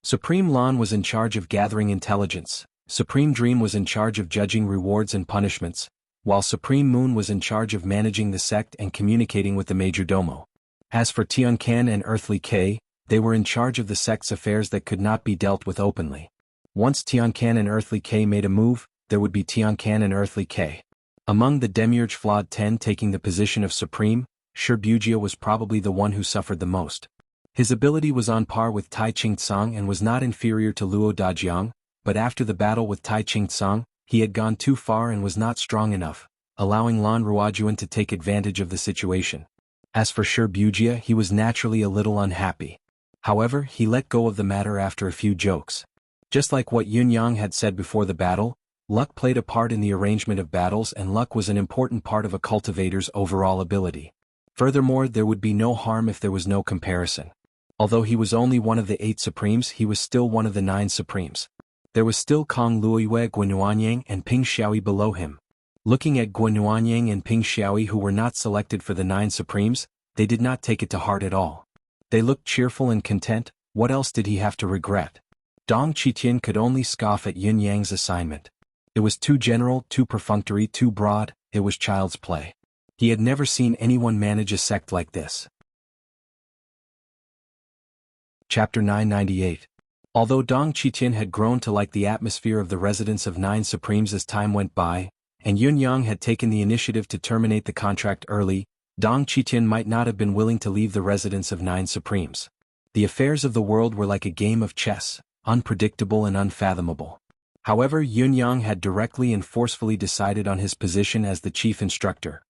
S1: Supreme Lan was in charge of gathering intelligence, Supreme Dream was in charge of judging rewards and punishments, while Supreme Moon was in charge of managing the sect and communicating with the Majordomo. As for Tiancan and Earthly K, they were in charge of the sect's affairs that could not be dealt with openly. Once Tiancan and Earthly K made a move, there would be Tiancan and Earthly K. Among the Demiurge Flawed 10 taking the position of Supreme, Shi Bujia was probably the one who suffered the most. His ability was on par with Tai Ching Tsang and was not inferior to Luo Dajiang, but after the battle with Tai Ching Tsang, he had gone too far and was not strong enough, allowing Lan Ruojuan to take advantage of the situation. As for Shi Bujia, he was naturally a little unhappy. However, he let go of the matter after a few jokes. Just like what Yun Yang had said before the battle, luck played a part in the arrangement of battles and luck was an important part of a cultivator's overall ability. Furthermore, there would be no harm if there was no comparison. Although he was only one of the 8 Supremes, he was still one of the 9 Supremes. There was still Kong Luoyue, Guanuanyang and Ping Xiaoyi below him. Looking at Guanuanyang and Ping Xiaoyi who were not selected for the 9 Supremes, they did not take it to heart at all. They looked cheerful and content. What else did he have to regret? Dong Qitian could only scoff at Yin Yang's assignment. It was too general, too perfunctory, too broad, it was child's play. He had never seen anyone manage a sect like this. Chapter 998. Although Dong Qitian had grown to like the atmosphere of the Residence of Nine Supremes as time went by, and Yun Yang had taken the initiative to terminate the contract early, Dong Qitian might not have been willing to leave the Residence of Nine Supremes. The affairs of the world were like a game of chess, unpredictable and unfathomable. However, Yun Yang had directly and forcefully decided on his position as the chief instructor.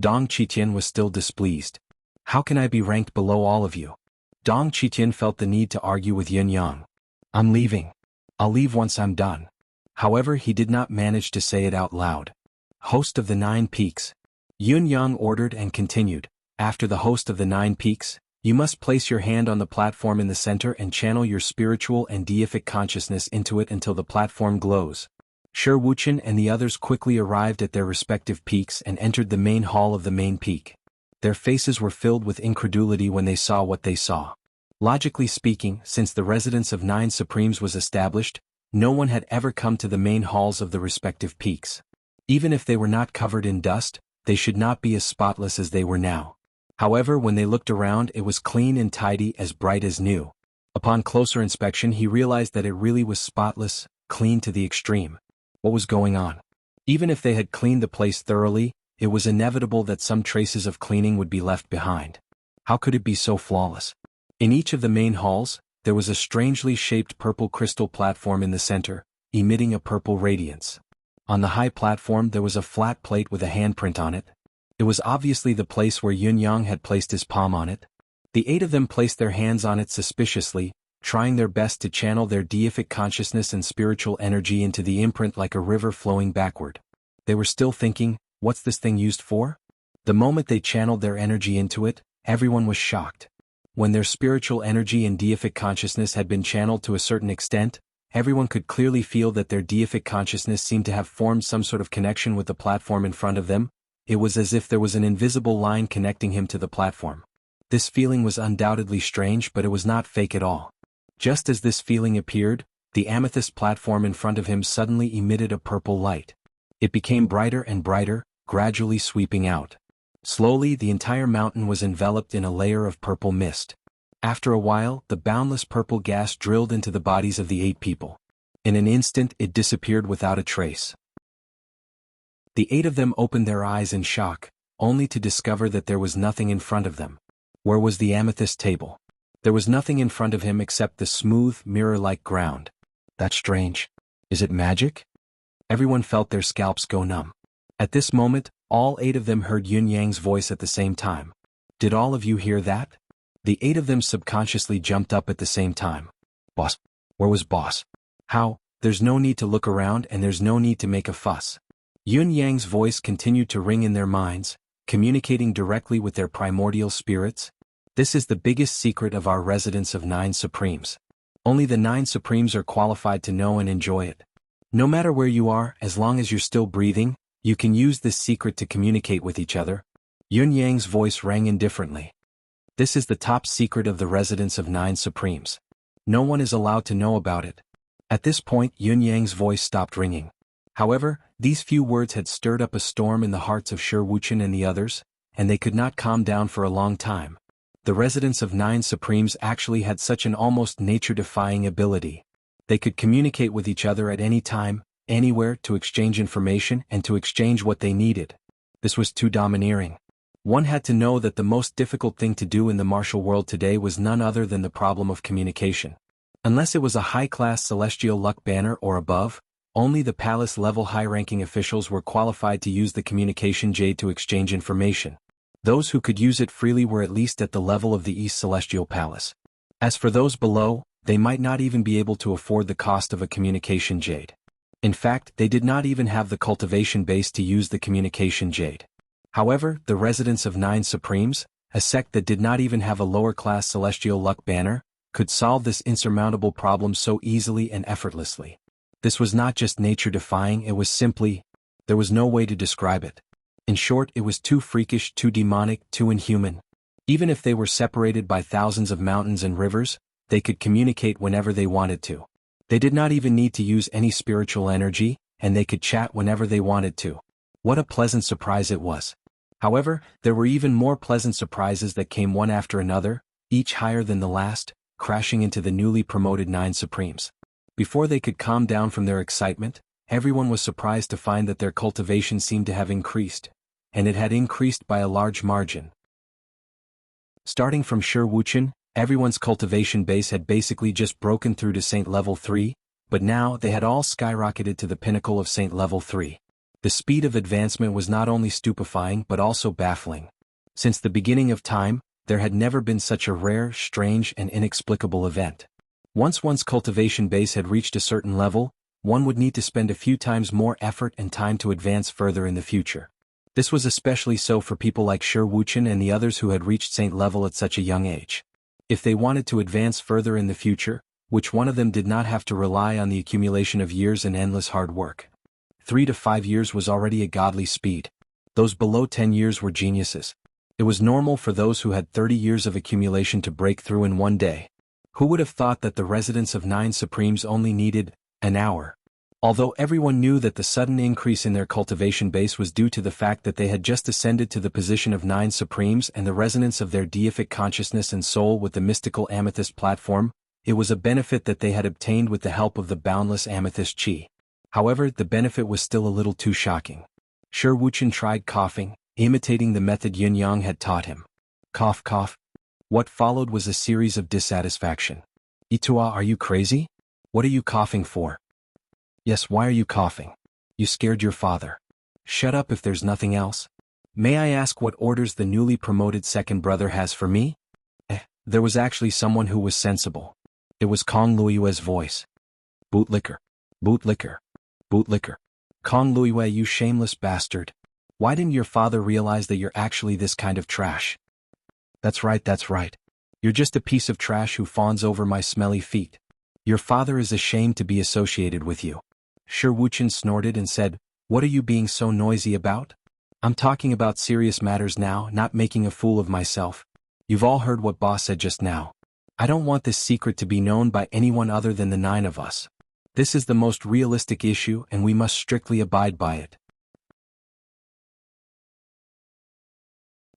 S1: Dong Qitian was still displeased. How can I be ranked below all of you? Dong Qitian felt the need to argue with Yun Yang. I'm leaving. I'll leave once I'm done. However, he did not manage to say it out loud. Host of the 9 Peaks. Yun Yang ordered and continued. After the host of the 9 Peaks, you must place your hand on the platform in the center and channel your spiritual and deific consciousness into it until the platform glows. Shi Wuchen and the others quickly arrived at their respective peaks and entered the main hall of the main peak. Their faces were filled with incredulity when they saw what they saw. Logically speaking, since the Residence of Nine Supremes was established, no one had ever come to the main halls of the respective peaks. Even if they were not covered in dust, they should not be as spotless as they were now. However, when they looked around, it was clean and tidy, as bright as new. Upon closer inspection, he realized that it really was spotless, clean to the extreme. What was going on? Even if they had cleaned the place thoroughly, it was inevitable that some traces of cleaning would be left behind. How could it be so flawless? In each of the main halls, there was a strangely shaped purple crystal platform in the center, emitting a purple radiance. On the high platform there was a flat plate with a handprint on it. It was obviously the place where Yun Yang had placed his palm on it. The 8 of them placed their hands on it suspiciously, trying their best to channel their deific consciousness and spiritual energy into the imprint like a river flowing backward. They were still thinking, what's this thing used for? The moment they channeled their energy into it, everyone was shocked. When their spiritual energy and deific consciousness had been channeled to a certain extent, everyone could clearly feel that their deific consciousness seemed to have formed some sort of connection with the platform in front of them, it was as if there was an invisible line connecting him to the platform. This feeling was undoubtedly strange, but it was not fake at all. Just as this feeling appeared, the amethyst platform in front of him suddenly emitted a purple light. It became brighter and brighter, gradually sweeping out. Slowly, the entire mountain was enveloped in a layer of purple mist. After a while, the boundless purple gas drilled into the bodies of the 8 people. In an instant, it disappeared without a trace. The 8 of them opened their eyes in shock, only to discover that there was nothing in front of them. Where was the amethyst table? There was nothing in front of him except the smooth, mirror-like ground. That's strange. Is it magic? Everyone felt their scalps go numb. At this moment, all 8 of them heard Yun Yang's voice at the same time. Did all of you hear that? The 8 of them subconsciously jumped up at the same time. Boss. Where was Boss? How? There's no need to look around and there's no need to make a fuss. Yun Yang's voice continued to ring in their minds, communicating directly with their primordial spirits. This is the biggest secret of our residence of 9 Supremes. Only the 9 Supremes are qualified to know and enjoy it. No matter where you are, as long as you're still breathing, you can use this secret to communicate with each other. Yun Yang's voice rang indifferently. This is the top secret of the residence of 9 Supremes. No one is allowed to know about it. At this point, Yun Yang's voice stopped ringing. However, these few words had stirred up a storm in the hearts of Shi Wuchen and the others, and they could not calm down for a long time. The residents of 9 Supremes actually had such an almost nature-defying ability. They could communicate with each other at any time, anywhere, to exchange information and to exchange what they needed. This was too domineering. One had to know that the most difficult thing to do in the martial world today was none other than the problem of communication. Unless it was a high-class celestial luck banner or above, only the palace-level high-ranking officials were qualified to use the communication jade to exchange information. Those who could use it freely were at least at the level of the East Celestial Palace. As for those below, they might not even be able to afford the cost of a communication jade. In fact, they did not even have the cultivation base to use the communication jade. However, the residents of 9 Supremes, a sect that did not even have a lower-class celestial luck banner, could solve this insurmountable problem so easily and effortlessly. This was not just nature-defying, it was simply, there was no way to describe it. In short, it was too freakish, too demonic, too inhuman. Even if they were separated by thousands of mountains and rivers, they could communicate whenever they wanted to. They did not even need to use any spiritual energy, and they could chat whenever they wanted to. What a pleasant surprise it was. However, there were even more pleasant surprises that came one after another, each higher than the last, crashing into the newly promoted 9 Supremes. Before they could calm down from their excitement, everyone was surprised to find that their cultivation seemed to have increased, and it had increased by a large margin. Starting from Shi Wuchen, everyone's cultivation base had basically just broken through to Saint Level 3, but now they had all skyrocketed to the pinnacle of Saint Level 3. The speed of advancement was not only stupefying but also baffling. Since the beginning of time, there had never been such a rare, strange, and inexplicable event. Once one's cultivation base had reached a certain level, one would need to spend a few times more effort and time to advance further in the future. This was especially so for people like Shi Wuchen and the others who had reached Saint Level at such a young age. If they wanted to advance further in the future, which one of them did not have to rely on the accumulation of years and endless hard work? 3 to 5 years was already a godly speed. Those below 10 years were geniuses. It was normal for those who had 30 years of accumulation to break through in one day. Who would have thought that the residents of 9 Supremes only needed an hour? Although everyone knew that the sudden increase in their cultivation base was due to the fact that they had just ascended to the position of 9 Supremes and the resonance of their deific consciousness and soul with the mystical amethyst platform, it was a benefit that they had obtained with the help of the boundless amethyst chi. However, the benefit was still a little too shocking. Shi Wuchen tried coughing, imitating the method Yun Yang had taught him. Cough, cough. What followed was a series of dissatisfaction. Itua, are you crazy? What are you coughing for? Yes, why are you coughing? You scared your father. Shut up if there's nothing else. May I ask what orders the newly promoted second brother has for me? There was actually someone who was sensible. It was Kong Luiyue's voice. Bootlicker. Bootlicker. Bootlicker. Kong Luiyue, you shameless bastard. Why didn't your father realize that you're actually this kind of trash? That's right, that's right. You're just a piece of trash who fawns over my smelly feet. Your father is ashamed to be associated with you. Shi Wuchen snorted and said, What are you being so noisy about? I'm talking about serious matters now, not making a fool of myself. You've all heard what boss said just now. I don't want this secret to be known by anyone other than the 9 of us. This is the most realistic issue and we must strictly abide by it.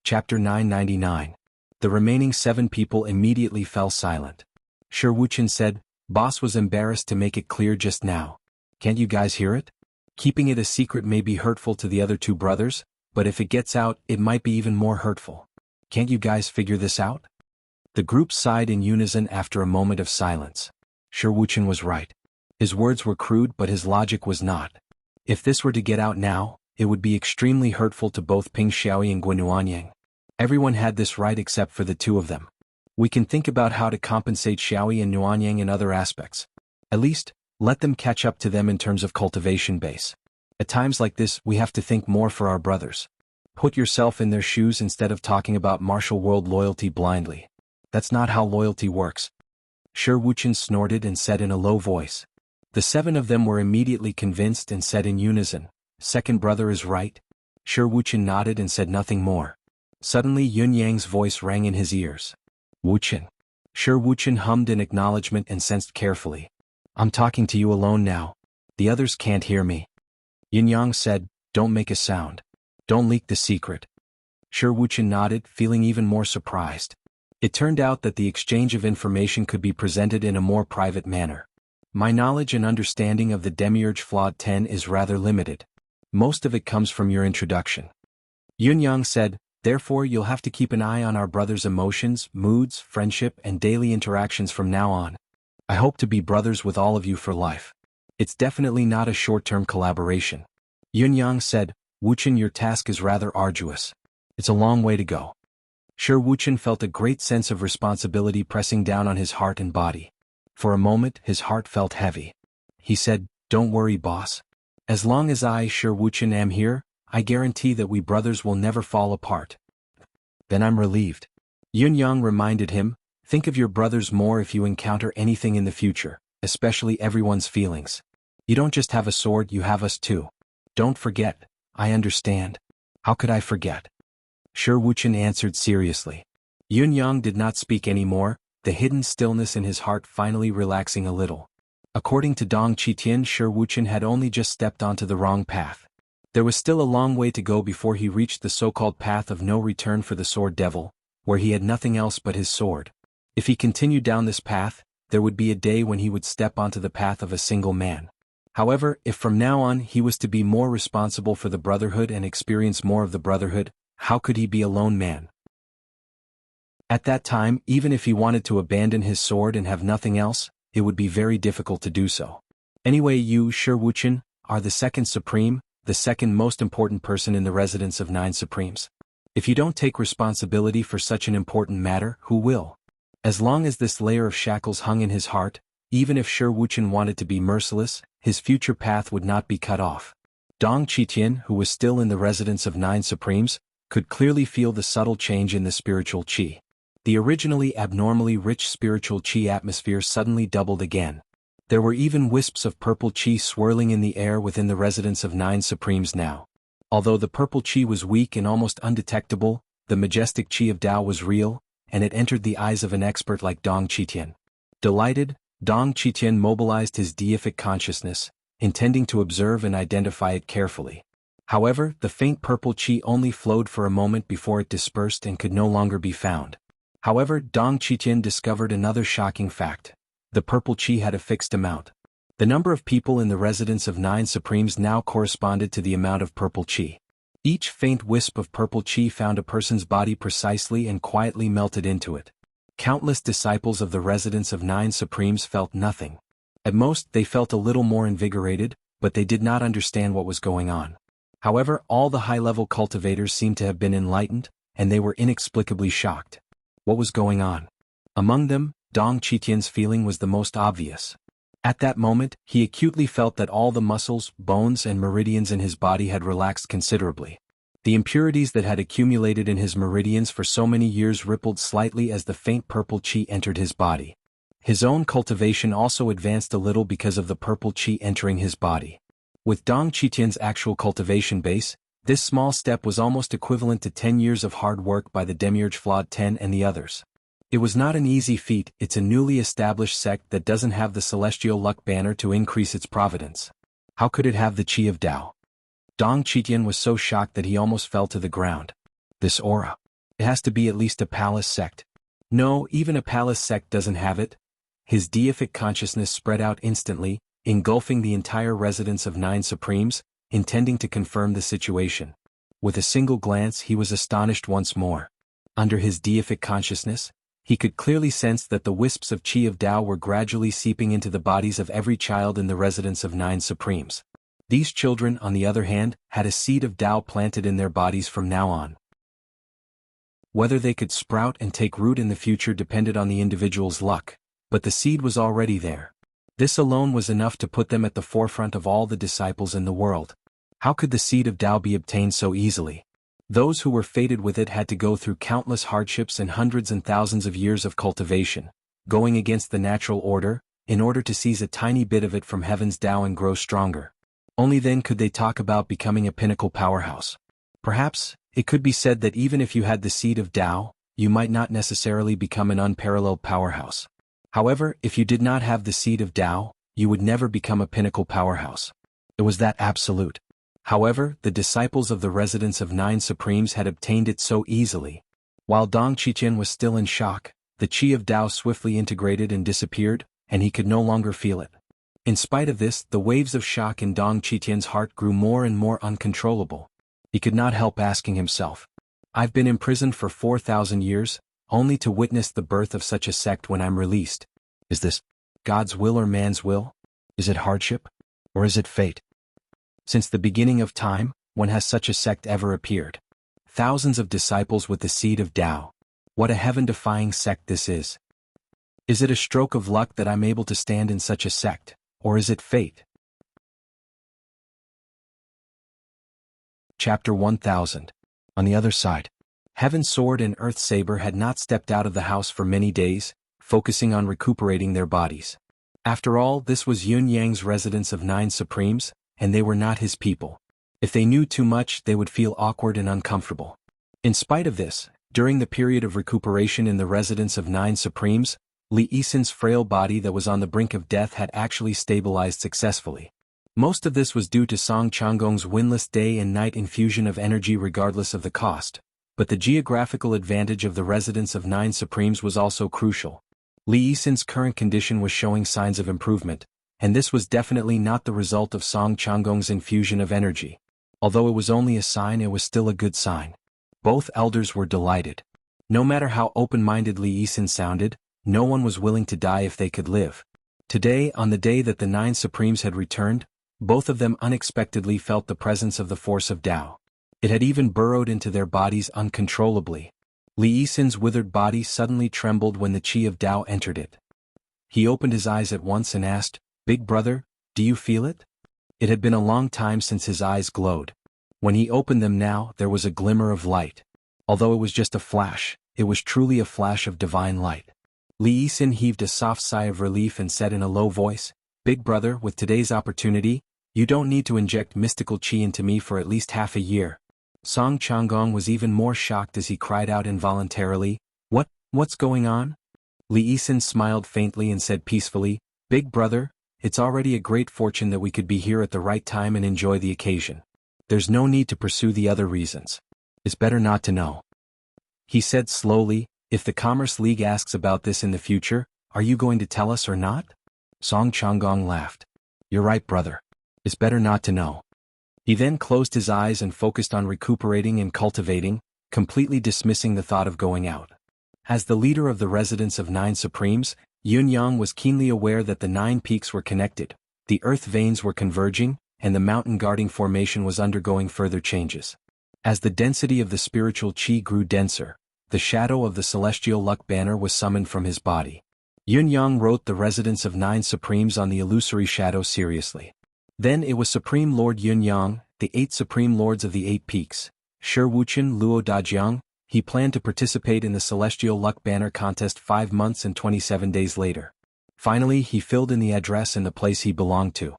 S1: Chapter 999. The remaining 7 people immediately fell silent. Shi Wuchen said, "Boss was embarrassed to make it clear just now. Can't you guys hear it? Keeping it a secret may be hurtful to the other 2 brothers, but if it gets out, it might be even more hurtful. Can't you guys figure this out?" The group sighed in unison after a moment of silence. Shi Wuchen was right. His words were crude but his logic was not. If this were to get out now, it would be extremely hurtful to both Ping Xiaoyi and Guanuanyang. Everyone had this right except for the 2 of them. We can think about how to compensate Xiaoyi and Nuanyang in other aspects. At least, let them catch up to them in terms of cultivation base. At times like this, we have to think more for our brothers. Put yourself in their shoes instead of talking about martial world loyalty blindly. That's not how loyalty works. Shi Wuchen snorted and said in a low voice. The 7 of them were immediately convinced and said in unison, "Second brother is right." Shi Wuchen nodded and said nothing more. Suddenly Yun Yang's voice rang in his ears. "Wuchen." Shi Wuchen hummed in acknowledgement and sensed carefully. "I'm talking to you alone now. The others can't hear me." Yun Yang said, "Don't make a sound. Don't leak the secret." Shi Wuchen nodded, feeling even more surprised. It turned out that the exchange of information could be presented in a more private manner. My knowledge and understanding of the Demiurge Flawed 10 is rather limited. Most of it comes from your introduction. Yun Yang said, "Therefore you'll have to keep an eye on our brother's emotions, moods, friendship and daily interactions from now on. I hope to be brothers with all of you for life. It's definitely not a short-term collaboration." Yun Yang said, "Wuchen, your task is rather arduous. It's a long way to go." Shi Wuchen felt a great sense of responsibility pressing down on his heart and body. For a moment his heart felt heavy. He said, "Don't worry, boss. As long as I, Shi Wuchen, am here, I guarantee that we brothers will never fall apart." "Then I'm relieved." Yun Yang reminded him, "Think of your brothers more if you encounter anything in the future, especially everyone's feelings. You don't just have a sword, you have us too. Don't forget." "I understand. How could I forget?" Shi Wuchen answered seriously. Yun Yang did not speak anymore, the hidden stillness in his heart finally relaxing a little. According to Dong Qitian, Shi Wuchen had only just stepped onto the wrong path. There was still a long way to go before he reached the so-called path of no return for the Sword Devil, where he had nothing else but his sword. If he continued down this path, there would be a day when he would step onto the path of a single man. However, if from now on he was to be more responsible for the Brotherhood and experience more of the Brotherhood, how could he be a lone man? At that time, even if he wanted to abandon his sword and have nothing else, it would be very difficult to do so. Anyway, you, Shi Wuchen, are the second supreme, the second most important person in the residence of 9 supremes. If you don't take responsibility for such an important matter, who will? As long as this layer of shackles hung in his heart, even if Shi Wuchen wanted to be merciless, his future path would not be cut off. Dong Qitian, who was still in the residence of 9 supremes, could clearly feel the subtle change in the spiritual qi. The originally abnormally rich spiritual qi atmosphere suddenly doubled again. There were even wisps of purple qi swirling in the air within the residence of 9 supremes now. Although the purple qi was weak and almost undetectable, the majestic qi of Tao was real, and it entered the eyes of an expert like Dong Qitian. Delighted, Dong Qitian mobilized his deific consciousness, intending to observe and identify it carefully. However, the faint purple qi only flowed for a moment before it dispersed and could no longer be found. However, Dong Qitian discovered another shocking fact. The purple qi had a fixed amount. The number of people in the residence of 9 supremes now corresponded to the amount of purple qi. Each faint wisp of purple qi found a person's body precisely and quietly melted into it. Countless disciples of the residence of 9 supremes felt nothing. At most, they felt a little more invigorated, but they did not understand what was going on. However, all the high-level cultivators seemed to have been enlightened, and they were inexplicably shocked. What was going on? Among them, Dong Qitian's feeling was the most obvious. At that moment, he acutely felt that all the muscles, bones and meridians in his body had relaxed considerably. The impurities that had accumulated in his meridians for so many years rippled slightly as the faint purple qi entered his body. His own cultivation also advanced a little because of the purple qi entering his body. With Dong Qitian's actual cultivation base, This small step was almost equivalent to 10 years of hard work by the Demiurge Flawed 10 and the others. It was not an easy feat. It's a newly established sect that doesn't have the celestial luck banner to increase its providence. How could it have the Qi of Tao? Dong Qitian was so shocked that he almost fell to the ground. This aura. It has to be at least a palace sect. No, even a palace sect doesn't have it. His deific consciousness spread out instantly, engulfing the entire residence of 9 Supremes, intending to confirm the situation. With a single glance he was astonished once more. Under his deific consciousness, he could clearly sense that the wisps of Qi of Tao were gradually seeping into the bodies of every child in the residence of 9 Supremes. These children, on the other hand, had a seed of Tao planted in their bodies from now on. Whether they could sprout and take root in the future depended on the individual's luck, but the seed was already there. This alone was enough to put them at the forefront of all the disciples in the world. How could the seed of Tao be obtained so easily? Those who were fated with it had to go through countless hardships and hundreds and thousands of years of cultivation, going against the natural order, in order to seize a tiny bit of it from heaven's Tao and grow stronger. Only then could they talk about becoming a pinnacle powerhouse. Perhaps, it could be said that even if you had the seed of Tao, you might not necessarily become an unparalleled powerhouse. However, if you did not have the seed of Tao, you would never become a pinnacle powerhouse. It was that absolute. However, the disciples of the residence of 9 Supremes had obtained it so easily. While Dong Qitian was still in shock, the Qi of Tao swiftly integrated and disappeared, and he could no longer feel it. In spite of this, the waves of shock in Dong Qitian's heart grew more and more uncontrollable. He could not help asking himself, I've been imprisoned for 4,000 years, only to witness the birth of such a sect when I'm released. Is this God's will or man's will? Is it hardship? Or is it fate? Since the beginning of time, when has such a sect ever appeared? Thousands of disciples with the seed of Tao. What a heaven-defying sect this is. Is it a stroke of luck that I'm able to stand in such a sect, or is it fate? Chapter 1000. On the other side. Heaven's Sword and Earth Saber had not stepped out of the house for many days, focusing on recuperating their bodies. After all, this was Yun Yang's residence of 9 Supremes, and they were not his people. If they knew too much, they would feel awkward and uncomfortable. In spite of this, during the period of recuperation in the residence of 9 Supremes, Li Yisin's frail body that was on the brink of death had actually stabilized successfully. Most of this was due to Song Changgong's winless day and night infusion of energy regardless of the cost, but the geographical advantage of the residence of 9 Supremes was also crucial. Li Yisin's current condition was showing signs of improvement, and this was definitely not the result of Song Changgong's infusion of energy. Although it was only a sign, it was still a good sign. Both elders were delighted. No matter how open-minded Li Yisin sounded, no one was willing to die if they could live. Today, on the day that the 9 Supremes had returned, both of them unexpectedly felt the presence of the force of Tao. It had even burrowed into their bodies uncontrollably. Li Yisin's withered body suddenly trembled when the Qi of Tao entered it. He opened his eyes at once and asked, "Big brother, do you feel it?" It had been a long time since his eyes glowed. When he opened them now, there was a glimmer of light. Although it was just a flash, it was truly a flash of divine light. Li Yisin heaved a soft sigh of relief and said in a low voice, "Big brother, with today's opportunity, you don't need to inject mystical Qi into me for at least half a year." Song Changgong was even more shocked as he cried out involuntarily, What's going on?" Li Yisin smiled faintly and said peacefully, "Big brother, it's already a great fortune that we could be here at the right time and enjoy the occasion. There's no need to pursue the other reasons. It's better not to know." He said slowly, "If the Commerce League asks about this in the future, are you going to tell us or not?" Song Changgong laughed. "You're right, brother. It's better not to know." He then closed his eyes and focused on recuperating and cultivating, completely dismissing the thought of going out. As the leader of the residence of 9 Supremes, Yun Yang was keenly aware that the 9 peaks were connected, the earth veins were converging, and the mountain guarding formation was undergoing further changes. As the density of the spiritual Qi grew denser, the shadow of the celestial luck banner was summoned from his body. Yun Yang wrote the residence of 9 Supremes on the illusory shadow seriously. Then it was Supreme Lord Yun Yang, the 8 Supreme Lords of the 8 Peaks, Shi Wuchen Luo Dajiang. He planned to participate in the Celestial Luck Banner contest 5 months and 27 days later. Finally, he filled in the address and the place he belonged to.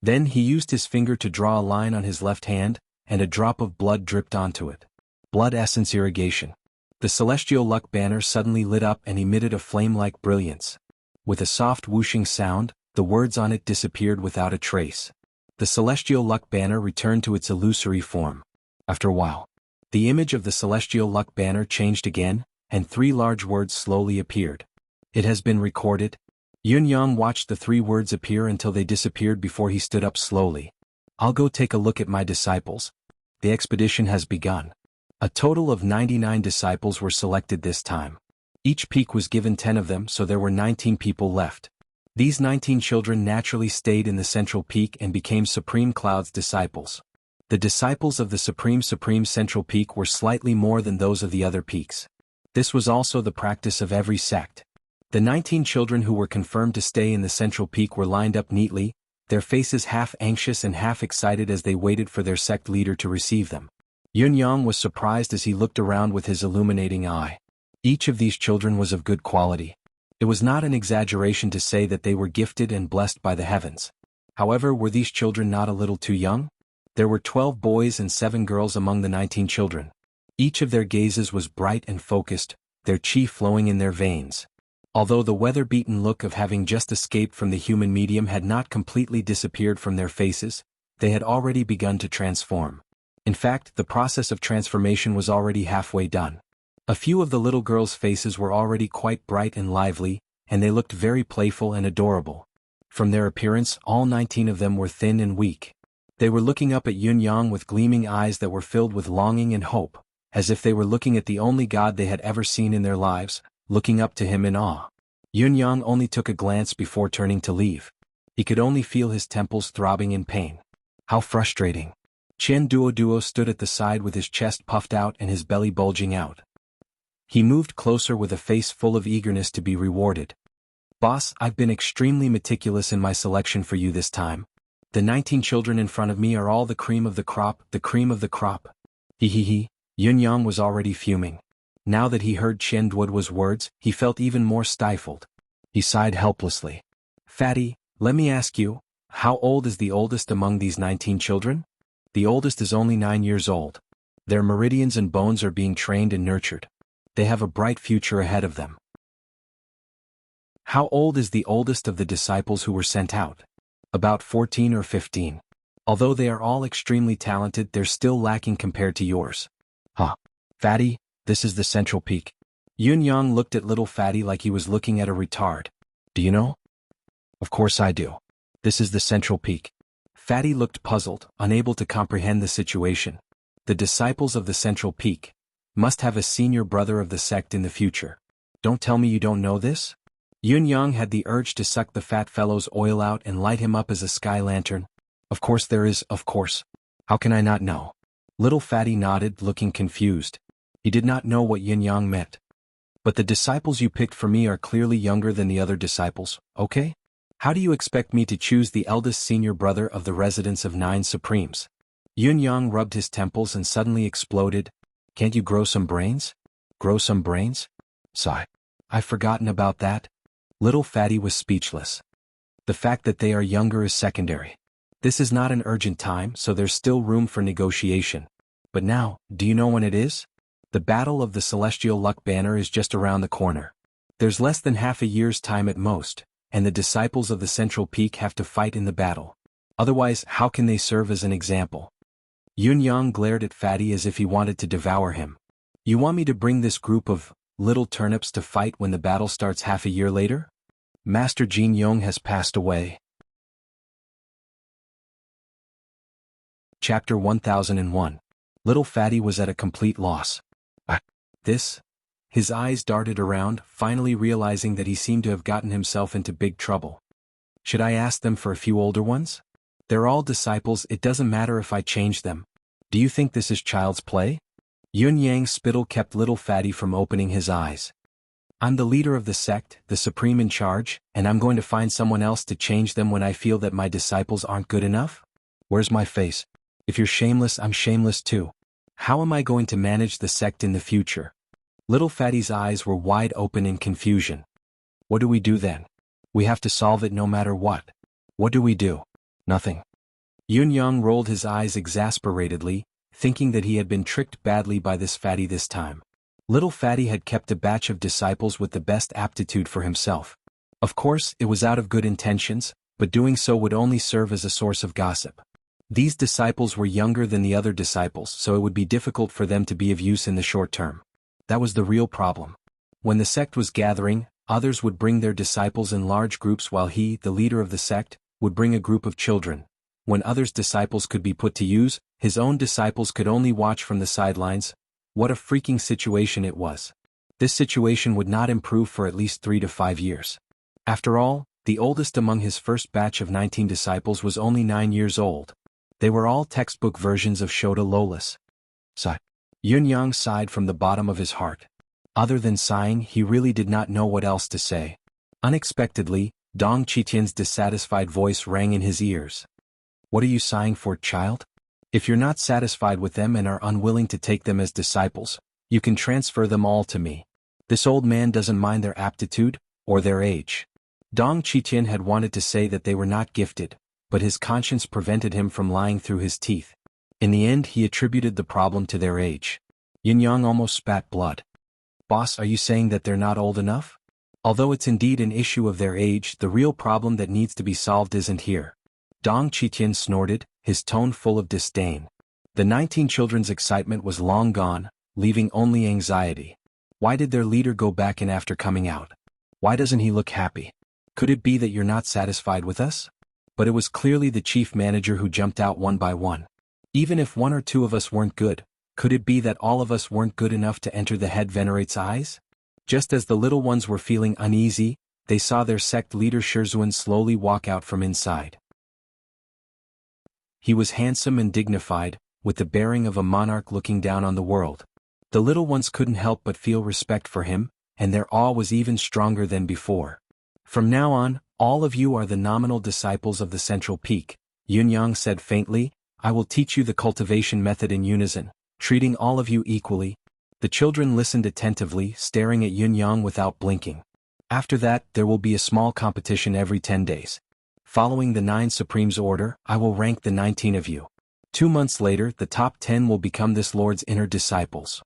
S1: Then he used his finger to draw a line on his left hand, and a drop of blood dripped onto it. Blood essence irrigation. The celestial luck banner suddenly lit up and emitted a flame-like brilliance. With a soft whooshing sound, the words on it disappeared without a trace. The celestial luck banner returned to its illusory form. After a while, the image of the celestial luck banner changed again, and 3 large words slowly appeared. It has been recorded. Yun Yang watched the 3 words appear until they disappeared before he stood up slowly. I'll go take a look at my disciples. The expedition has begun. A total of 99 disciples were selected this time. Each peak was given 10 of them, so there were 19 people left. These 19 children naturally stayed in the central peak and became Supreme Cloud's disciples. The disciples of the Supreme Central Peak were slightly more than those of the other peaks. This was also the practice of every sect. The 19 children who were confirmed to stay in the central peak were lined up neatly, their faces half anxious and half excited as they waited for their sect leader to receive them. Yun Yang was surprised as he looked around with his illuminating eye. Each of these children was of good quality. It was not an exaggeration to say that they were gifted and blessed by the heavens. However, were these children not a little too young? There were 12 boys and 7 girls among the 19 children. Each of their gazes was bright and focused, their chi flowing in their veins. Although the weather-beaten look of having just escaped from the human medium had not completely disappeared from their faces, they had already begun to transform. In fact, the process of transformation was already halfway done. A few of the little girls' faces were already quite bright and lively, and they looked very playful and adorable. From their appearance, all 19 of them were thin and weak. They were looking up at Yun Yang with gleaming eyes that were filled with longing and hope, as if they were looking at the only God they had ever seen in their lives, looking up to him in awe. Yun Yang only took a glance before turning to leave. He could only feel his temples throbbing in pain. How frustrating. Chen Duo stood at the side with his chest puffed out and his belly bulging out. He moved closer with a face full of eagerness to be rewarded. Boss, I've been extremely meticulous in my selection for you this time. The 19 children in front of me are all the cream of the crop, the cream of the crop. He. Yun Yang was already fuming. Now that he heard Chen Duo's words, he felt even more stifled. He sighed helplessly. Fatty, let me ask you, how old is the oldest among these 19 children? The oldest is only 9 years old. Their meridians and bones are being trained and nurtured. They have a bright future ahead of them. How old is the oldest of the disciples who were sent out? About 14 or 15. Although they are all extremely talented, they're still lacking compared to yours. Huh. Fatty, this is the central peak. Yun Yang looked at little Fatty like he was looking at a retard. Do you know? Of course I do. This is the central peak. Fatty looked puzzled, unable to comprehend the situation. The disciples of the central peak must have a senior brother of the sect in the future. Don't tell me you don't know this? Yun Yang had the urge to suck the fat fellow's oil out and light him up as a sky lantern. Of course there is, of course. How can I not know? Little Fatty nodded, looking confused. He did not know what Yun Yang meant. But the disciples you picked for me are clearly younger than the other disciples, okay? How do you expect me to choose the eldest senior brother of the residents of 9 Supremes? Yun Yang rubbed his temples and suddenly exploded. Can't you grow some brains? Grow some brains? Sigh. I've forgotten about that. Little Fatty was speechless. The fact that they are younger is secondary. This is not an urgent time, so there's still room for negotiation. But now, do you know when it is? The battle of the Celestial Luck Banner is just around the corner. There's less than half a year's time at most, and the disciples of the Central Peak have to fight in the battle. Otherwise, how can they serve as an example? Yun Yang glared at Fatty as if he wanted to devour him. You want me to bring this group of little turnips to fight when the battle starts half a year later? Master Jin Yong has passed away. Chapter 1001. Little Fatty was at a complete loss. This? His eyes darted around, finally realizing that he seemed to have gotten himself into big trouble. Should I ask them for a few older ones? They're all disciples, it doesn't matter if I change them. Do you think this is child's play? Yun Yang's spittle kept little Fatty from opening his eyes. I'm the leader of the sect, the supreme in charge, and I'm going to find someone else to change them when I feel that my disciples aren't good enough? Where's my face? If you're shameless, I'm shameless too. How am I going to manage the sect in the future? Little Fatty's eyes were wide open in confusion. What do we do then? We have to solve it no matter what. What do we do? Nothing. Yun Yang rolled his eyes exasperatedly, thinking that he had been tricked badly by this fatty this time. Little fatty had kept a batch of disciples with the best aptitude for himself. Of course, it was out of good intentions, but doing so would only serve as a source of gossip. These disciples were younger than the other disciples, so it would be difficult for them to be of use in the short term. That was the real problem. When the sect was gathering, others would bring their disciples in large groups while he, the leader of the sect, would bring a group of children. When others' disciples could be put to use, his own disciples could only watch from the sidelines. What a freaking situation it was. This situation would not improve for at least 3 to 5 years. After all, the oldest among his first batch of 19 disciples was only 9 years old. They were all textbook versions of Shota Lolas. Sigh. Yun Yang sighed from the bottom of his heart. Other than sighing, he really did not know what else to say. Unexpectedly, Dong Qitian's dissatisfied voice rang in his ears. What are you sighing for, child? If you're not satisfied with them and are unwilling to take them as disciples, you can transfer them all to me. This old man doesn't mind their aptitude, or their age. Dong Qitian had wanted to say that they were not gifted, but his conscience prevented him from lying through his teeth. In the end, he attributed the problem to their age. Yun Yang almost spat blood. Boss, are you saying that they're not old enough? Although it's indeed an issue of their age, the real problem that needs to be solved isn't here. Dong Qitian snorted, his tone full of disdain. The 19 children's excitement was long gone, leaving only anxiety. Why did their leader go back in after coming out? Why doesn't he look happy? Could it be that you're not satisfied with us? But it was clearly the chief manager who jumped out one by one. Even if 1 or 2 of us weren't good, could it be that all of us weren't good enough to enter the head venerate's eyes? Just as the little ones were feeling uneasy, they saw their sect leader Shizhuan slowly walk out from inside. He was handsome and dignified, with the bearing of a monarch looking down on the world. The little ones couldn't help but feel respect for him, and their awe was even stronger than before. From now on, all of you are the nominal disciples of the central peak, Yun Yang said faintly. I will teach you the cultivation method in unison, treating all of you equally. The children listened attentively, staring at Yun Yang without blinking. After that, there will be a small competition every 10 days. Following the 9 Supremes' order, I will rank the 19 of you. 2 months later, the top 10 will become this Lord's inner disciples.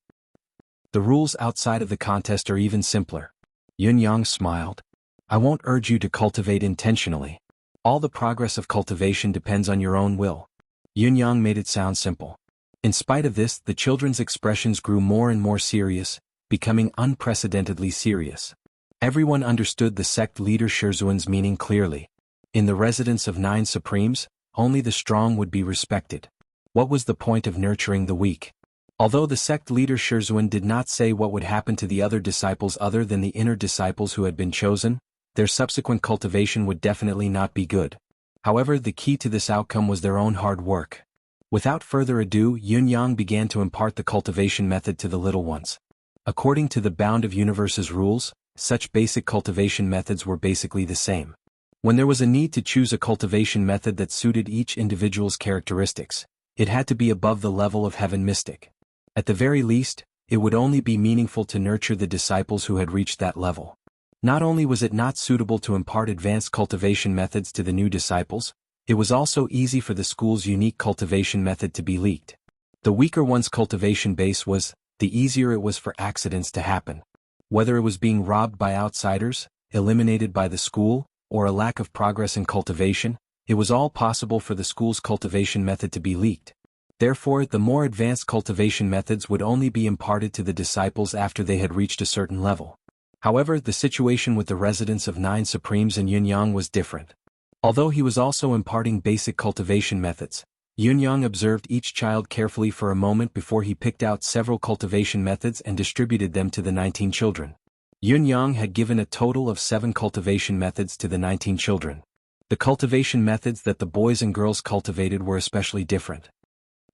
S1: The rules outside of the contest are even simpler. Yun Yang smiled. I won't urge you to cultivate intentionally. All the progress of cultivation depends on your own will. Yun Yang made it sound simple. In spite of this, the children's expressions grew more and more serious, becoming unprecedentedly serious. Everyone understood the sect leader Shizhuan's meaning clearly. In the residence of 9 Supremes, only the strong would be respected. What was the point of nurturing the weak? Although the sect leader Shizhuan did not say what would happen to the other disciples other than the inner disciples who had been chosen, their subsequent cultivation would definitely not be good. However, the key to this outcome was their own hard work. Without further ado, Yun Yang began to impart the cultivation method to the little ones. According to the Bound of Universe's rules, such basic cultivation methods were basically the same. When there was a need to choose a cultivation method that suited each individual's characteristics, it had to be above the level of heaven mystic. At the very least, it would only be meaningful to nurture the disciples who had reached that level. Not only was it not suitable to impart advanced cultivation methods to the new disciples, it was also easy for the school's unique cultivation method to be leaked. The weaker one's cultivation base was, the easier it was for accidents to happen. Whether it was being robbed by outsiders, eliminated by the school, or a lack of progress in cultivation, it was all possible for the school's cultivation method to be leaked. Therefore, the more advanced cultivation methods would only be imparted to the disciples after they had reached a certain level. However, the situation with the residents of 9 Supremes and Yun Yang was different. Although he was also imparting basic cultivation methods, Yun Yang observed each child carefully for a moment before he picked out several cultivation methods and distributed them to the 19 children. Yun Yang had given a total of 7 cultivation methods to the 19 children. The cultivation methods that the boys and girls cultivated were especially different.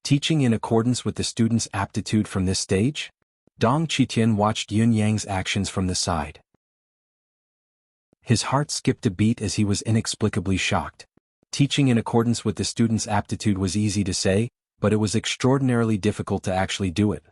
S1: Teaching in accordance with the students' aptitude from this stage? Dong Qitian watched Yun Yang's actions from the side. His heart skipped a beat as he was inexplicably shocked. Teaching in accordance with the students' aptitude was easy to say, but it was extraordinarily difficult to actually do it.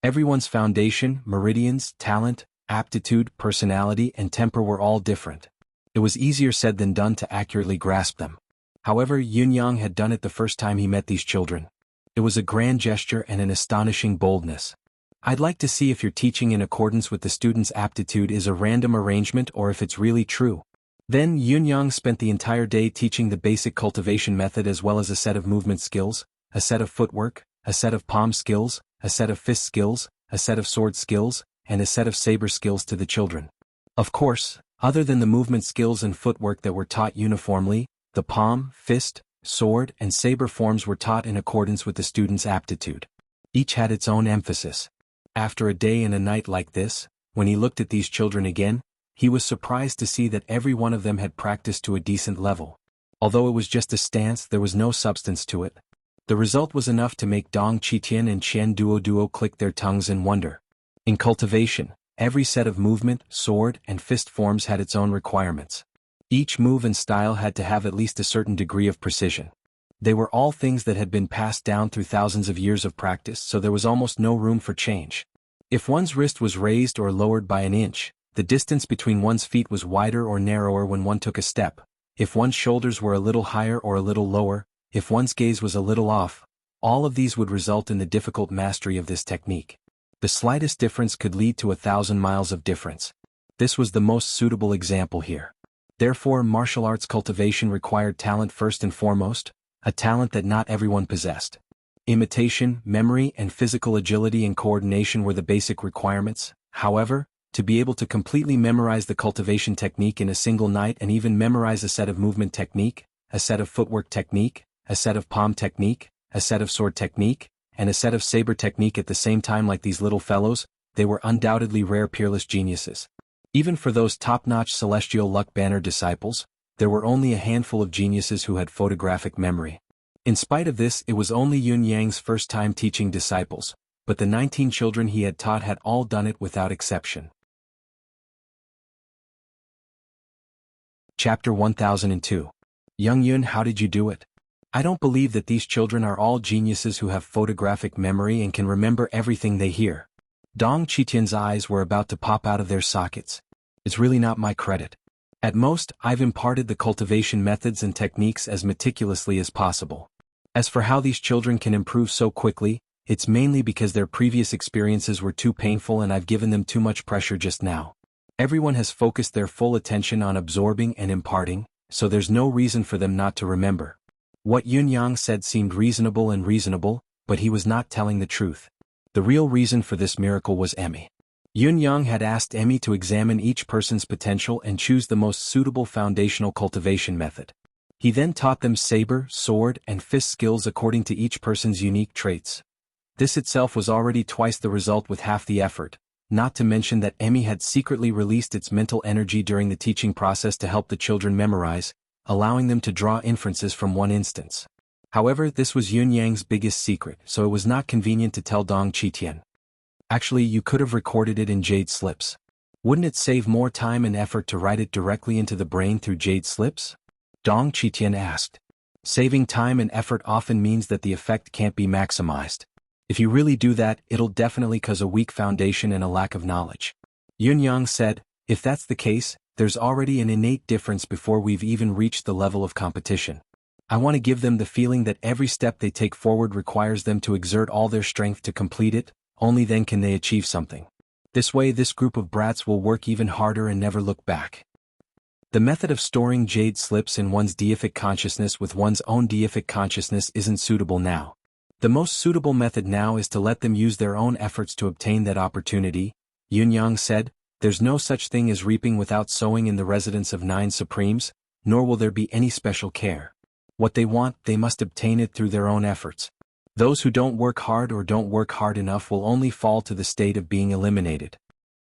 S1: Everyone's foundation, meridians, talent, aptitude, personality, and temper were all different. It was easier said than done to accurately grasp them. However, Yunyang had done it the first time he met these children. It was a grand gesture and an astonishing boldness. I'd like to see if your teaching in accordance with the student's aptitude is a random arrangement or if it's really true. Then Yunyang spent the entire day teaching the basic cultivation method as well as a set of movement skills, a set of footwork, a set of palm skills, a set of fist skills, a set of sword skills, and a set of saber skills to the children. Of course, other than the movement skills and footwork that were taught uniformly, the palm, fist, sword, and saber forms were taught in accordance with the student's aptitude. Each had its own emphasis. After a day and a night like this, when he looked at these children again, he was surprised to see that every one of them had practiced to a decent level. Although it was just a stance, there was no substance to it. The result was enough to make Dong Qitian and Qian Duo click their tongues in wonder. In cultivation, every set of movement, sword, and fist forms had its own requirements. Each move and style had to have at least a certain degree of precision. They were all things that had been passed down through thousands of years of practice, so there was almost no room for change. If one's wrist was raised or lowered by an inch, the distance between one's feet was wider or narrower when one took a step. If one's shoulders were a little higher or a little lower, if one's gaze was a little off, all of these would result in the difficult mastery of this technique. The slightest difference could lead to 1,000 miles of difference. This was the most suitable example here. Therefore, martial arts cultivation required talent first and foremost, a talent that not everyone possessed. Imitation, memory, and physical agility and coordination were the basic requirements. However, to be able to completely memorize the cultivation technique in a single night and even memorize a set of movement technique, a set of footwork technique, a set of palm technique, a set of sword technique, and a set of saber technique at the same time like these little fellows, they were undoubtedly rare peerless geniuses. Even for those top-notch celestial luck banner disciples, there were only a handful of geniuses who had photographic memory. In spite of this, it was only Yunyang's first time teaching disciples, but the 19 children he had taught had all done it without exception. Chapter 1002. Young Yun, how did you do it? I don't believe that these children are all geniuses who have photographic memory and can remember everything they hear. Dong Qitian's eyes were about to pop out of their sockets. It's really not my credit. At most, I've imparted the cultivation methods and techniques as meticulously as possible. As for how these children can improve so quickly, it's mainly because their previous experiences were too painful and I've given them too much pressure just now. Everyone has focused their full attention on absorbing and imparting, so there's no reason for them not to remember. What Yunyang said seemed reasonable, but he was not telling the truth. The real reason for this miracle was Emmy. Yunyang had asked Emmy to examine each person's potential and choose the most suitable foundational cultivation method. He then taught them saber, sword, and fist skills according to each person's unique traits. This itself was already twice the result with half the effort, not to mention that Emmy had secretly released its mental energy during the teaching process to help the children memorize, allowing them to draw inferences from one instance. However, this was Yunyang's biggest secret, so it was not convenient to tell Dong Qitian. Actually, you could have recorded it in jade slips. Wouldn't it save more time and effort to write it directly into the brain through jade slips? Dong Qitian asked. Saving time and effort often means that the effect can't be maximized. If you really do that, it'll definitely cause a weak foundation and a lack of knowledge. Yunyang said, if that's the case, there's already an innate difference before we've even reached the level of competition. I want to give them the feeling that every step they take forward requires them to exert all their strength to complete it, only then can they achieve something. This way this group of brats will work even harder and never look back. The method of storing jade slips in one's deific consciousness with one's own deific consciousness isn't suitable now. The most suitable method now is to let them use their own efforts to obtain that opportunity, Yunyang said. There's no such thing as reaping without sowing in the residence of 9 supremes, nor will there be any special care. What they want, they must obtain it through their own efforts. Those who don't work hard or don't work hard enough will only fall to the state of being eliminated.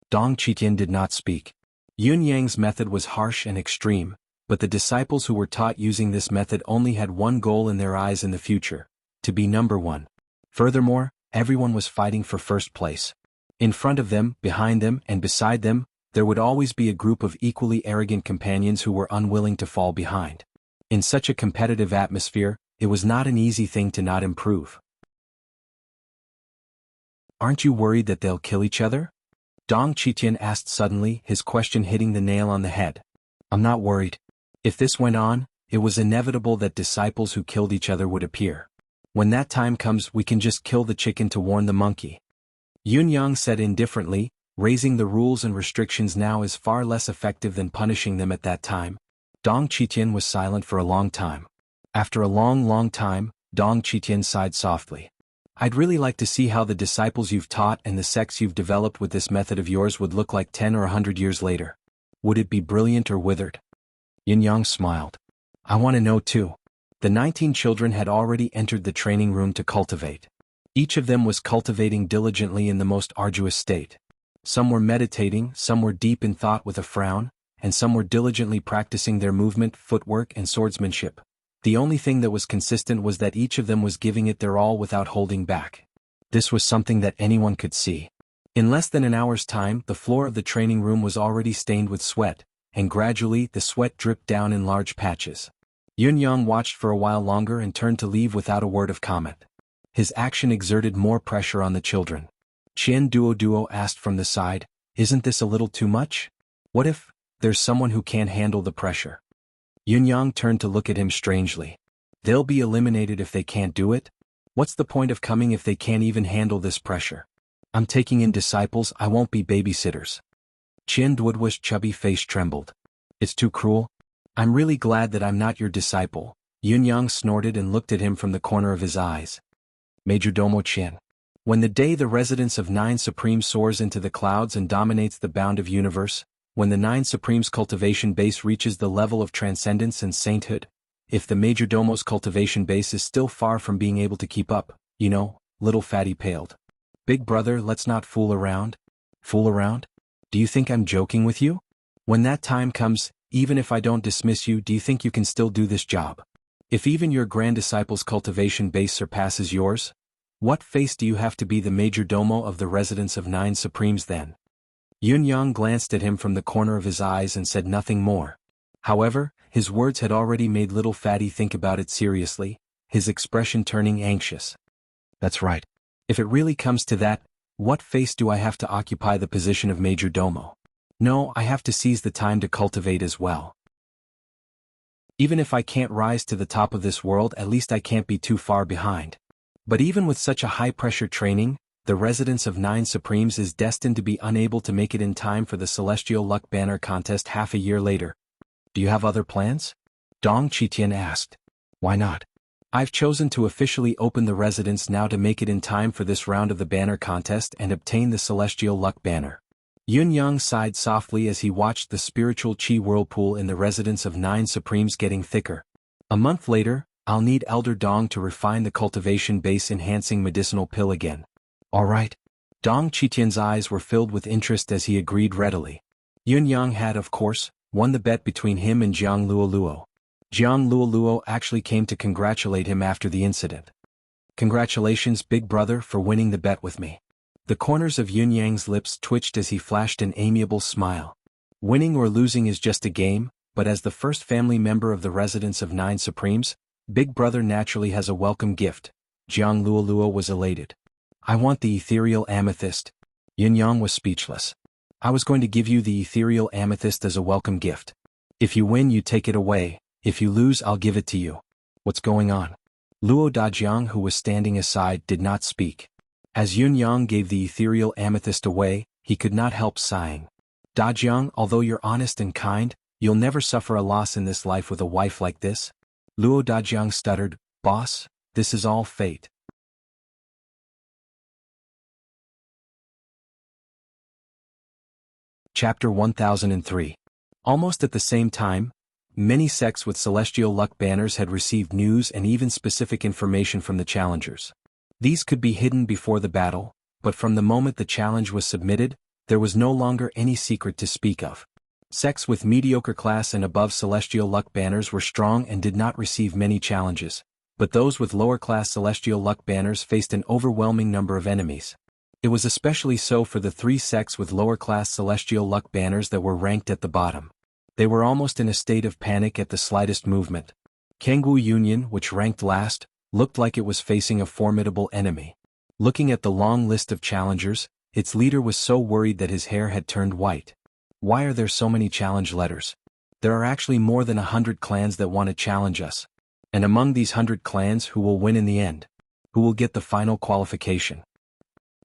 S1: Dong Qitian did not speak. Yunyang's method was harsh and extreme, but the disciples who were taught using this method only had one goal in their eyes in the future: to be number one. Furthermore, everyone was fighting for first place. In front of them, behind them, and beside them, there would always be a group of equally arrogant companions who were unwilling to fall behind. In such a competitive atmosphere, it was not an easy thing to not improve. Aren't you worried that they'll kill each other? Dong Qitian asked suddenly, his question hitting the nail on the head. I'm not worried. If this went on, it was inevitable that disciples who killed each other would appear. When that time comes, we can just kill the chicken to warn the monkey. Yunyang said indifferently, raising the rules and restrictions now is far less effective than punishing them at that time. Dong Qitian was silent for a long time. After a long time, Dong Qitian sighed softly. I'd really like to see how the disciples you've taught and the sects you've developed with this method of yours would look like 10 or 100 years later. Would it be brilliant or withered? Yunyang smiled. I want to know too. The 19 children had already entered the training room to cultivate. Each of them was cultivating diligently in the most arduous state. Some were meditating, some were deep in thought with a frown, and some were diligently practicing their movement, footwork, and swordsmanship. The only thing that was consistent was that each of them was giving it their all without holding back. This was something that anyone could see. In less than an hour's time, the floor of the training room was already stained with sweat, and gradually the sweat dripped down in large patches. Yunyang watched for a while longer and turned to leave without a word of comment. His action exerted more pressure on the children. Qian Duo asked from the side, isn't this a little too much? What if there's someone who can't handle the pressure? Yunyang turned to look at him strangely. They'll be eliminated if they can't do it? What's the point of coming if they can't even handle this pressure? I'm taking in disciples, I won't be babysitters. Qian Duo's chubby face trembled. It's too cruel. I'm really glad that I'm not your disciple. Yunyang snorted and looked at him from the corner of his eyes. Majordomo Qian. When the day the residence of 9 Supremes soars into the clouds and dominates the bound of universe, when the 9 Supremes cultivation base reaches the level of transcendence and sainthood, if the Majordomo's cultivation base is still far from being able to keep up, little fatty paled. Big brother, let's not fool around. Fool around? Do you think I'm joking with you? When that time comes, even if I don't dismiss you, do you think you can still do this job? If even your grand disciple's cultivation base surpasses yours, what face do you have to be the Majordomo of the residence of 9 Supremes then? Yunyang glanced at him from the corner of his eyes and said nothing more. However, his words had already made little fatty think about it seriously, his expression turning anxious. That's right. If it really comes to that, what face do I have to occupy the position of Majordomo? No, I have to seize the time to cultivate as well. Even if I can't rise to the top of this world, at least I can't be too far behind. But even with such a high-pressure training, the residence of 9 Supremes is destined to be unable to make it in time for the Celestial Luck Banner contest half a year later. Do you have other plans? Dong Qitian asked. Why not? I've chosen to officially open the residence now to make it in time for this round of the banner contest and obtain the Celestial Luck Banner. Yunyang sighed softly as he watched the spiritual chi whirlpool in the residence of 9 Supremes getting thicker. A month later, I'll need Elder Dong to refine the cultivation base enhancing medicinal pill again. All right. Dong Qitian's eyes were filled with interest as he agreed readily. Yunyang had, of course, won the bet between him and Jiang Luoluo. Jiang Luoluo actually came to congratulate him after the incident. Congratulations, big brother, for winning the bet with me. The corners of Yunyang's lips twitched as he flashed an amiable smile. Winning or losing is just a game, but as the first family member of the residence of 9 Supremes, Big Brother naturally has a welcome gift. Jiang Luoluo was elated. I want the ethereal amethyst. Yunyang was speechless. I was going to give you the ethereal amethyst as a welcome gift. If you win, you take it away. If you lose, I'll give it to you. What's going on? Luo Dajiang, who was standing aside, did not speak. As Yunyang gave the ethereal amethyst away, he could not help sighing. Dajiang, although you're honest and kind, you'll never suffer a loss in this life with a wife like this. Luo Dajiang stuttered, Boss, this is all fate. Chapter 1003. Almost at the same time, many sects with celestial luck banners had received news and even specific information from the challengers. These could be hidden before the battle, but from the moment the challenge was submitted, there was no longer any secret to speak of. Sects with mediocre class and above celestial luck banners were strong and did not receive many challenges, but those with lower class celestial luck banners faced an overwhelming number of enemies. It was especially so for the 3 sects with lower class celestial luck banners that were ranked at the bottom. They were almost in a state of panic at the slightest movement. Kangwu Union, which ranked last, looked like it was facing a formidable enemy. Looking at the long list of challengers, its leader was so worried that his hair had turned white. Why are there so many challenge letters? There are actually more than 100 clans that want to challenge us. And among these 100 clans, who will win in the end? Who will get the final qualification?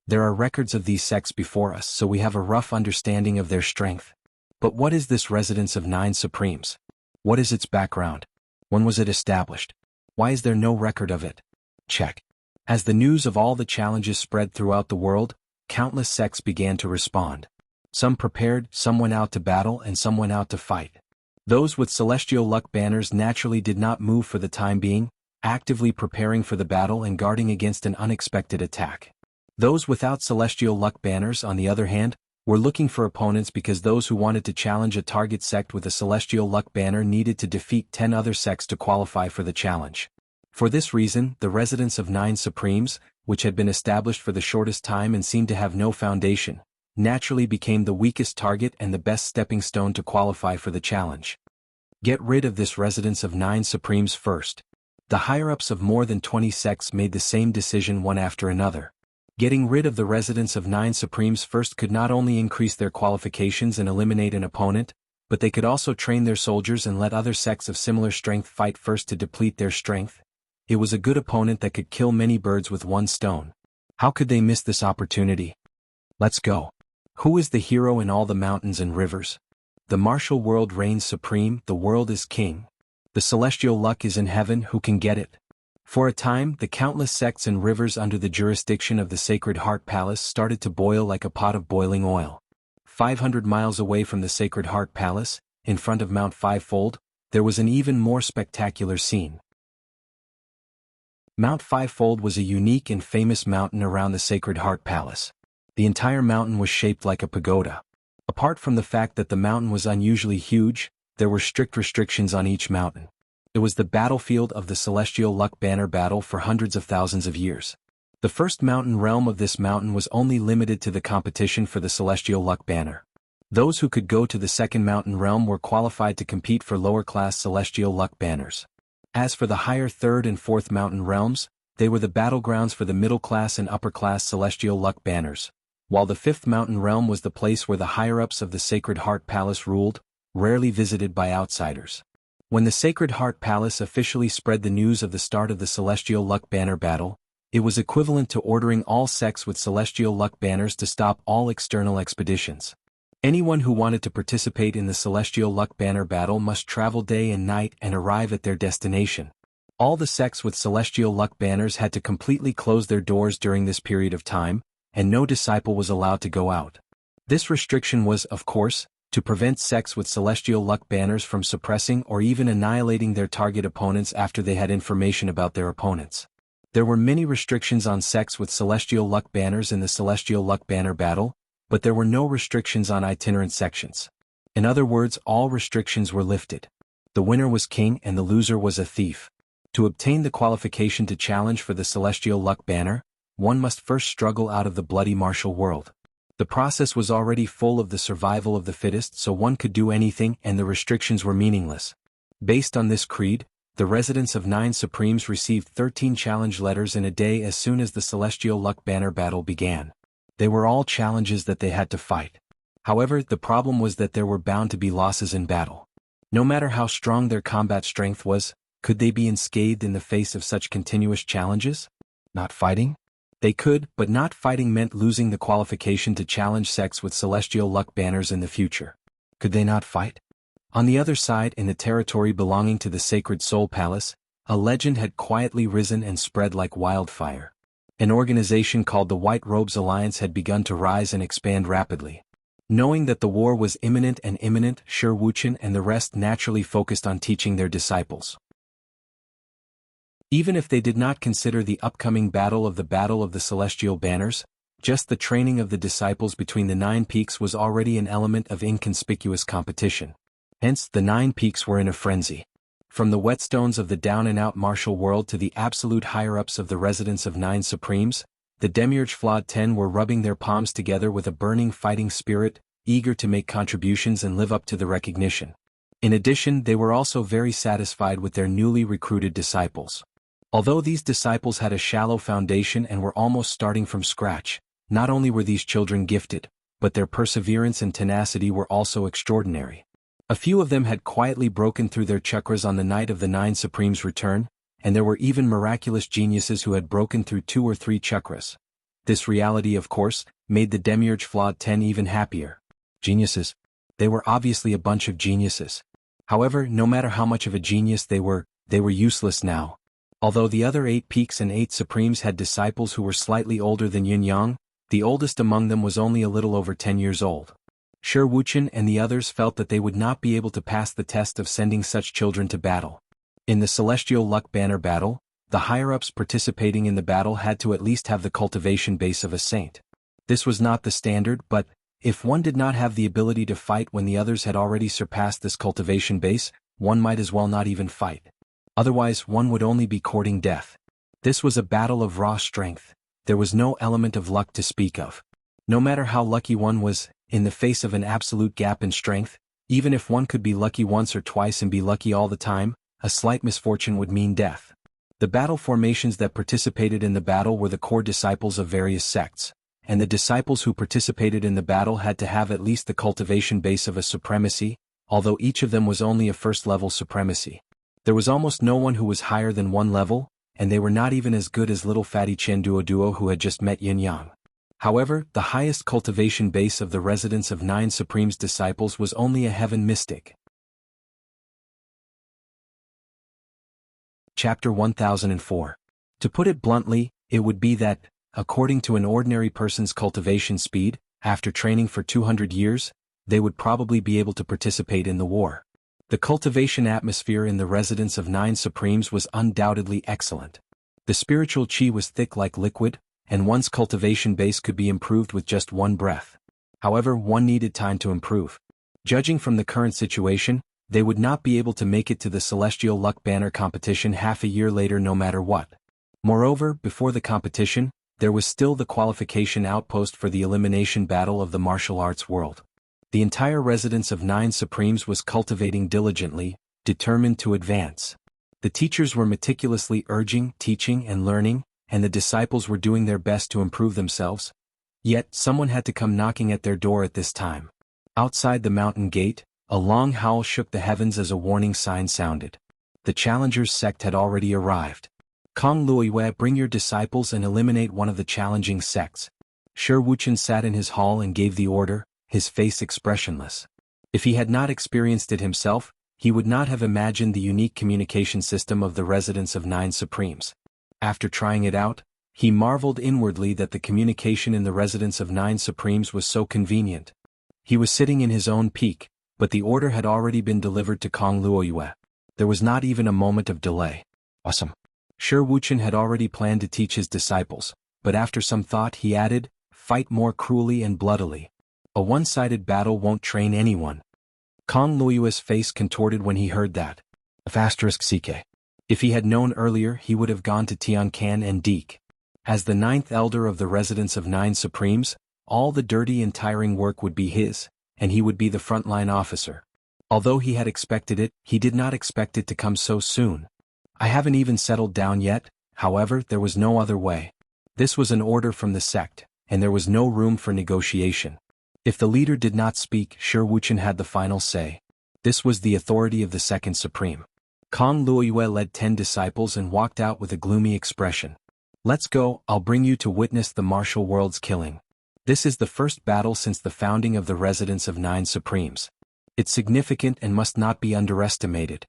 S1: There are records of these sects before us, so we have a rough understanding of their strength. But what is this residence of 9 Supremes? What is its background? When was it established? Why is there no record of it? Check. As the news of all the challenges spread throughout the world, countless sects began to respond. Some prepared, some went out to battle, and some went out to fight. Those with celestial luck banners naturally did not move for the time being, actively preparing for the battle and guarding against an unexpected attack. Those without celestial luck banners, on the other hand, were looking for opponents because those who wanted to challenge a target sect with a celestial luck banner needed to defeat 10 other sects to qualify for the challenge. For this reason, the residence of 9 Supremes, which had been established for the shortest time and seemed to have no foundation, naturally became the weakest target and the best stepping stone to qualify for the challenge. Get rid of this residence of 9 Supremes first. The higher-ups of more than 20 sects made the same decision one after another. Getting rid of the residence of 9 Supremes first could not only increase their qualifications and eliminate an opponent, but they could also train their soldiers and let other sects of similar strength fight first to deplete their strength. It was a good opponent that could kill many birds with one stone. How could they miss this opportunity? Let's go. Who is the hero in all the mountains and rivers? The martial world reigns supreme, the world is king. The celestial luck is in heaven, who can get it? For a time, the countless sects and rivers under the jurisdiction of the Sacred Heart Palace started to boil like a pot of boiling oil. 500 miles away from the Sacred Heart Palace, in front of Mount Fivefold, there was an even more spectacular scene. Mount Fivefold was a unique and famous mountain around the Sacred Heart Palace. The entire mountain was shaped like a pagoda. Apart from the fact that the mountain was unusually huge, there were strict restrictions on each mountain. It was the battlefield of the Celestial Luck Banner battle for hundreds of thousands of years. The first mountain realm of this mountain was only limited to the competition for the Celestial Luck Banner. Those who could go to the second mountain realm were qualified to compete for lower-class Celestial Luck Banners. As for the higher third and fourth mountain realms, they were the battlegrounds for the middle-class and upper-class Celestial Luck Banners, while the fifth mountain realm was the place where the higher-ups of the Sacred Heart Palace ruled, rarely visited by outsiders. When the Sacred Heart Palace officially spread the news of the start of the Celestial Luck Banner battle, it was equivalent to ordering all sects with Celestial Luck Banners to stop all external expeditions. Anyone who wanted to participate in the Celestial Luck Banner battle must travel day and night and arrive at their destination. All the sects with Celestial Luck Banners had to completely close their doors during this period of time, and no disciple was allowed to go out. This restriction was, of course, to prevent sects with Celestial Luck Banners from suppressing or even annihilating their target opponents after they had information about their opponents. There were many restrictions on sects with Celestial Luck Banners in the Celestial Luck Banner battle, but there were no restrictions on itinerant sections. In other words, all restrictions were lifted. The winner was king and the loser was a thief. To obtain the qualification to challenge for the Celestial Luck Banner, one must first struggle out of the bloody martial world. The process was already full of the survival of the fittest, so one could do anything and the restrictions were meaningless. Based on this creed, the residents of 9 Supremes received 13 challenge letters in a day as soon as the Celestial Luck Banner battle began. They were all challenges that they had to fight. However, the problem was that there were bound to be losses in battle. No matter how strong their combat strength was, could they be unscathed in the face of such continuous challenges? Not fighting? They could, but not fighting meant losing the qualification to challenge sects with Celestial Luck Banners in the future. Could they not fight? On the other side, in the territory belonging to the Sacred Soul Palace, a legend had quietly risen and spread like wildfire. An organization called the White Robes Alliance had begun to rise and expand rapidly. Knowing that the war was imminent, Shi Wuchen and the rest naturally focused on teaching their disciples. Even if they did not consider the upcoming Battle of the Celestial Banners, just the training of the disciples between the 9 peaks was already an element of inconspicuous competition. Hence, the 9 peaks were in a frenzy. From the whetstones of the down-and-out martial world to the absolute higher-ups of the residence of 9 Supremes, the Demiurge Flawed 10 were rubbing their palms together with a burning fighting spirit, eager to make contributions and live up to the recognition. In addition, they were also very satisfied with their newly recruited disciples. Although these disciples had a shallow foundation and were almost starting from scratch, not only were these children gifted, but their perseverance and tenacity were also extraordinary. A few of them had quietly broken through their chakras on the night of the Nine Supremes' return, and there were even miraculous geniuses who had broken through 2 or 3 chakras. This reality, of course, made the Demiurge Flawed 10 even happier. Geniuses. They were obviously a bunch of geniuses. However, no matter how much of a genius they were useless now. Although the other 8 peaks and 8 supremes had disciples who were slightly older than Yin Yang, the oldest among them was only a little over 10 years old. Shi Wuchen and the others felt that they would not be able to pass the test of sending such children to battle. In the Celestial Luck Banner battle, the higher-ups participating in the battle had to at least have the cultivation base of a saint. This was not the standard, but if one did not have the ability to fight when the others had already surpassed this cultivation base, one might as well not even fight. Otherwise, one would only be courting death. This was a battle of raw strength. There was no element of luck to speak of. No matter how lucky one was, in the face of an absolute gap in strength, even if one could be lucky once or twice and be lucky all the time, a slight misfortune would mean death. The battle formations that participated in the battle were the core disciples of various sects, and the disciples who participated in the battle had to have at least the cultivation base of a supremacy, although each of them was only a first-level supremacy. There was almost no one who was higher than 1 level, and they were not even as good as little fatty Chen Duo who had just met Yin Yang. However, the highest cultivation base of the residents of 9 Supremes' disciples was only a heaven mystic. Chapter 1004. To put it bluntly, it would be that, according to an ordinary person's cultivation speed, after training for 200 years, they would probably be able to participate in the war. The cultivation atmosphere in the residence of 9 Supremes was undoubtedly excellent. The spiritual chi was thick like liquid, and one's cultivation base could be improved with just 1 breath. However, one needed time to improve. Judging from the current situation, they would not be able to make it to the Celestial Luck Banner competition half a year later no matter what. Moreover, before the competition, there was still the qualification outpost for the elimination battle of the martial arts world. The entire residence of 9 Supremes was cultivating diligently, determined to advance. The teachers were meticulously urging, teaching and learning, and the disciples were doing their best to improve themselves. Yet, someone had to come knocking at their door at this time. Outside the mountain gate, a long howl shook the heavens as a warning sign sounded. The challengers' sect had already arrived. Kong Luiyue, bring your disciples and eliminate one of the challenging sects. Shi Wuchen sat in his hall and gave the order, his face expressionless. If he had not experienced it himself, he would not have imagined the unique communication system of the residents of 9 Supremes. After trying it out, he marveled inwardly that the communication in the residence of 9 Supremes was so convenient. He was sitting in his own peak, but the order had already been delivered to Kong Luoyue. There was not even a moment of delay. Awesome. Shi Wuchen had already planned to teach his disciples, but after some thought he added, fight more cruelly and bloodily. A one-sided battle won't train anyone. Kong Luoyue's face contorted when he heard that. *CK. If he had known earlier he would have gone to Tiancan and Deke. As the 9th elder of the residence of 9 Supremes, all the dirty and tiring work would be his, and he would be the frontline officer. Although he had expected it, he did not expect it to come so soon. I haven't even settled down yet, however, there was no other way. This was an order from the sect, and there was no room for negotiation. If the leader did not speak, Shi Wuchen had the final say. This was the authority of the 2nd Supreme. Kong Luoyue led 10 disciples and walked out with a gloomy expression. Let's go, I'll bring you to witness the martial world's killing. This is the first battle since the founding of the residence of 9 Supremes. It's significant and must not be underestimated.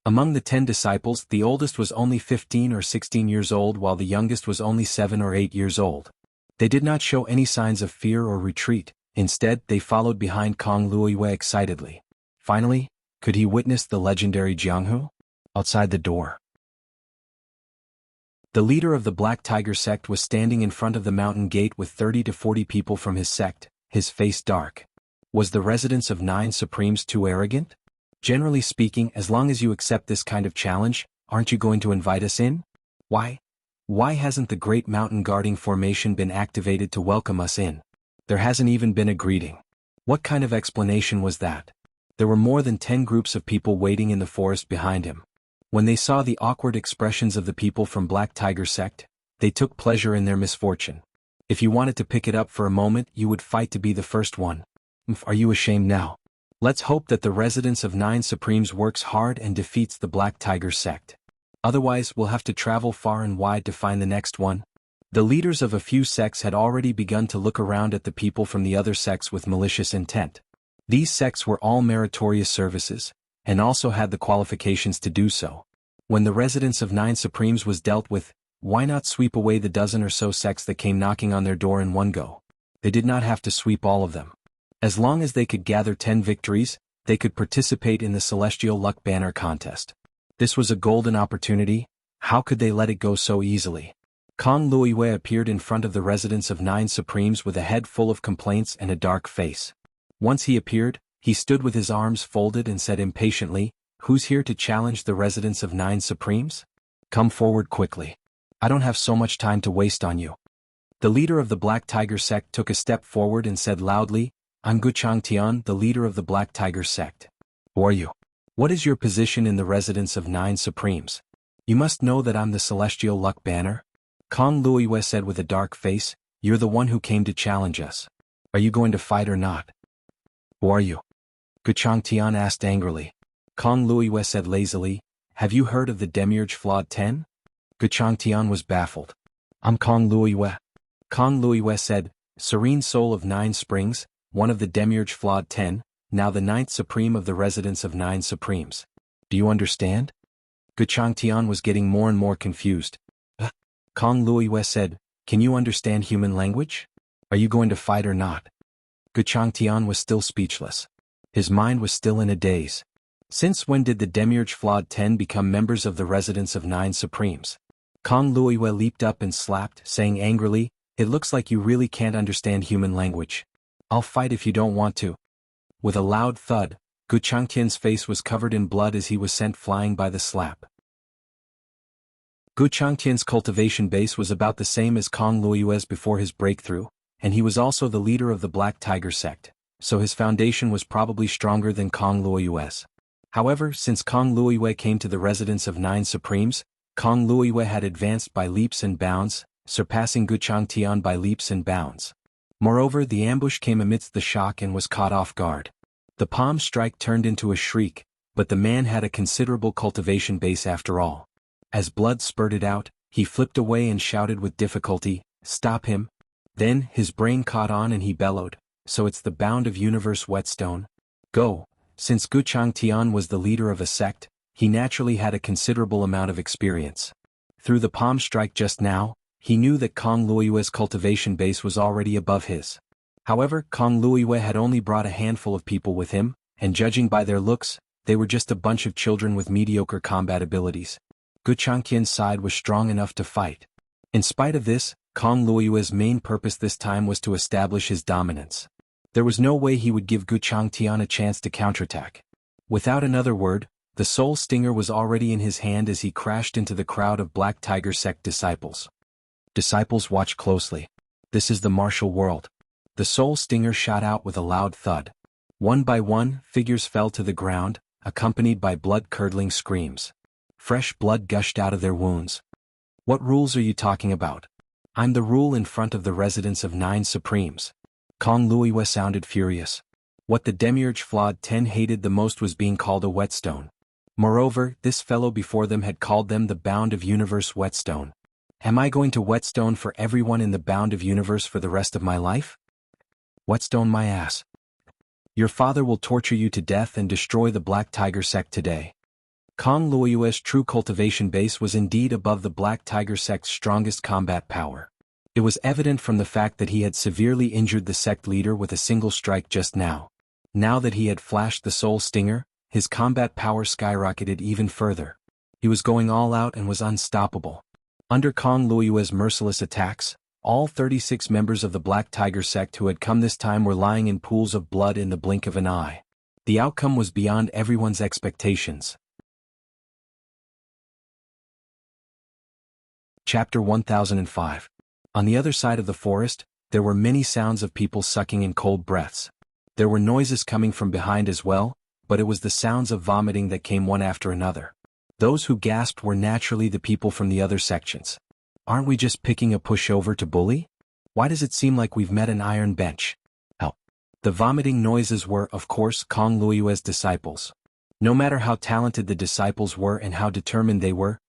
S1: Among the 10 disciples, the oldest was only 15 or 16 years old while the youngest was only 7 or 8 years old. They did not show any signs of fear or retreat, instead they followed behind Kong Luoyue excitedly. Finally, could he witness the legendary Jianghu? Outside the door. The leader of the Black Tiger sect was standing in front of the mountain gate with 30 to 40 people from his sect, his face dark. Was the residence of 9 Supremes too arrogant? Generally speaking, as long as you accept this kind of challenge, aren't you going to invite us in? Why? Why hasn't the Great Mountain Guarding Formation been activated to welcome us in? There hasn't even been a greeting. What kind of explanation was that? There were more than 10 groups of people waiting in the forest behind him. When they saw the awkward expressions of the people from Black Tiger sect, they took pleasure in their misfortune. If you wanted to pick it up for a moment, you would fight to be the first one. Are you ashamed now? Let's hope that the residents of Nine Supremes works hard and defeats the Black Tiger sect. Otherwise, we'll have to travel far and wide to find the next one. The leaders of a few sects had already begun to look around at the people from the other sects with malicious intent. These sects were all meritorious services, and also had the qualifications to do so. When the residents of Nine Supremes was dealt with, why not sweep away the dozen or so sects that came knocking on their door in one go? They did not have to sweep all of them. As long as they could gather 10 victories, they could participate in the Celestial Luck Banner contest. This was a golden opportunity. How could they let it go so easily? Kong Luiwei appeared in front of the residents of Nine Supremes with a head full of complaints and a dark face. Once he appeared, he stood with his arms folded and said impatiently, "Who's here to challenge the residents of Nine Supremes? Come forward quickly. I don't have so much time to waste on you." The leader of the Black Tiger sect took a step forward and said loudly, "I'm Guchang Tian, the leader of the Black Tiger sect. Who are you? What is your position in the residence of Nine Supremes? You must know that I'm the Celestial Luck Banner." Kong Luiwei said with a dark face, "You're the one who came to challenge us. Are you going to fight or not?" "Who are you?" Guchang Tian asked angrily. Kong Luiwei said lazily, "Have you heard of the Demiurge Flawed 10? Guchang Tian was baffled. "I'm Kong Luiwei." Kong Luiwei said, "Serene Soul of Nine Springs, one of the Demiurge Flawed 10, now the 9th Supreme of the residents of Nine Supremes. Do you understand?" Guchang Tian was getting more and more confused. Kong Luiwei said, "Can you understand human language? Are you going to fight or not?" Guchang Tian was still speechless. His mind was still in a daze. Since when did the Demiurge Flawed 10 become members of the residents of Nine Supremes? Kong Luiwei leaped up and slapped, saying angrily, "It looks like you really can't understand human language. I'll fight if you don't want to." With a loud thud, Guchang Tian's face was covered in blood as he was sent flying by the slap. Guchang Tian's cultivation base was about the same as Kong Luiwei's before his breakthrough, and he was also the leader of the Black Tiger sect, so his foundation was probably stronger than Kong Luiwei's. However, since Kong Luiwei came to the residence of Nine Supremes, Kong Luiwei had advanced by leaps and bounds, surpassing Guchang Tian by leaps and bounds. Moreover, the ambush came amidst the shock and was caught off guard. The palm strike turned into a shriek, but the man had a considerable cultivation base after all. As blood spurted out, he flipped away and shouted with difficulty, "Stop him!" Then, his brain caught on and he bellowed, "So it's the Bound of Universe Whetstone? Go!" Since Guchang Tian was the leader of a sect, he naturally had a considerable amount of experience. Through the palm strike just now, he knew that Kong Luiwei's cultivation base was already above his. However, Kong Luiwei had only brought a handful of people with him, and judging by their looks, they were just a bunch of children with mediocre combat abilities. Guchang Tian's side was strong enough to fight. In spite of this, Kong Luiwei's main purpose this time was to establish his dominance. There was no way he would give Guchang Tian a chance to counterattack. Without another word, the Soul Stinger was already in his hand as he crashed into the crowd of Black Tiger sect disciples. Disciples, watch closely. This is the martial world. The Soul Stinger shot out with a loud thud. One by one, figures fell to the ground, accompanied by blood-curdling screams. Fresh blood gushed out of their wounds. "What rules are you talking about? I'm the rule in front of the residents of Nine Supremes." Kong Luiwei sounded furious. What the Demiurge Flawed 10 hated the most was being called a whetstone. Moreover, this fellow before them had called them the Bound of Universe Whetstone. Am I going to whetstone for everyone in the Bound of Universe for the rest of my life? Whetstone my ass. Your father will torture you to death and destroy the Black Tiger sect today. Kong Luiwei's true cultivation base was indeed above the Black Tiger sect's strongest combat power. It was evident from the fact that he had severely injured the sect leader with a single strike just now. Now that he had flashed the Soul Stinger, his combat power skyrocketed even further. He was going all out and was unstoppable. Under Kong Luiwei's merciless attacks, all 36 members of the Black Tiger sect who had come this time were lying in pools of blood in the blink of an eye. The outcome was beyond everyone's expectations. Chapter 1005. On the other side of the forest, there were many sounds of people sucking in cold breaths. There were noises coming from behind as well, but it was the sounds of vomiting that came one after another. Those who gasped were naturally the people from the other sections. Aren't we just picking a pushover to bully? Why does it seem like we've met an iron bench? Oh. The vomiting noises were, of course, Kong Luiyue's disciples. No matter how talented the disciples were and how determined they were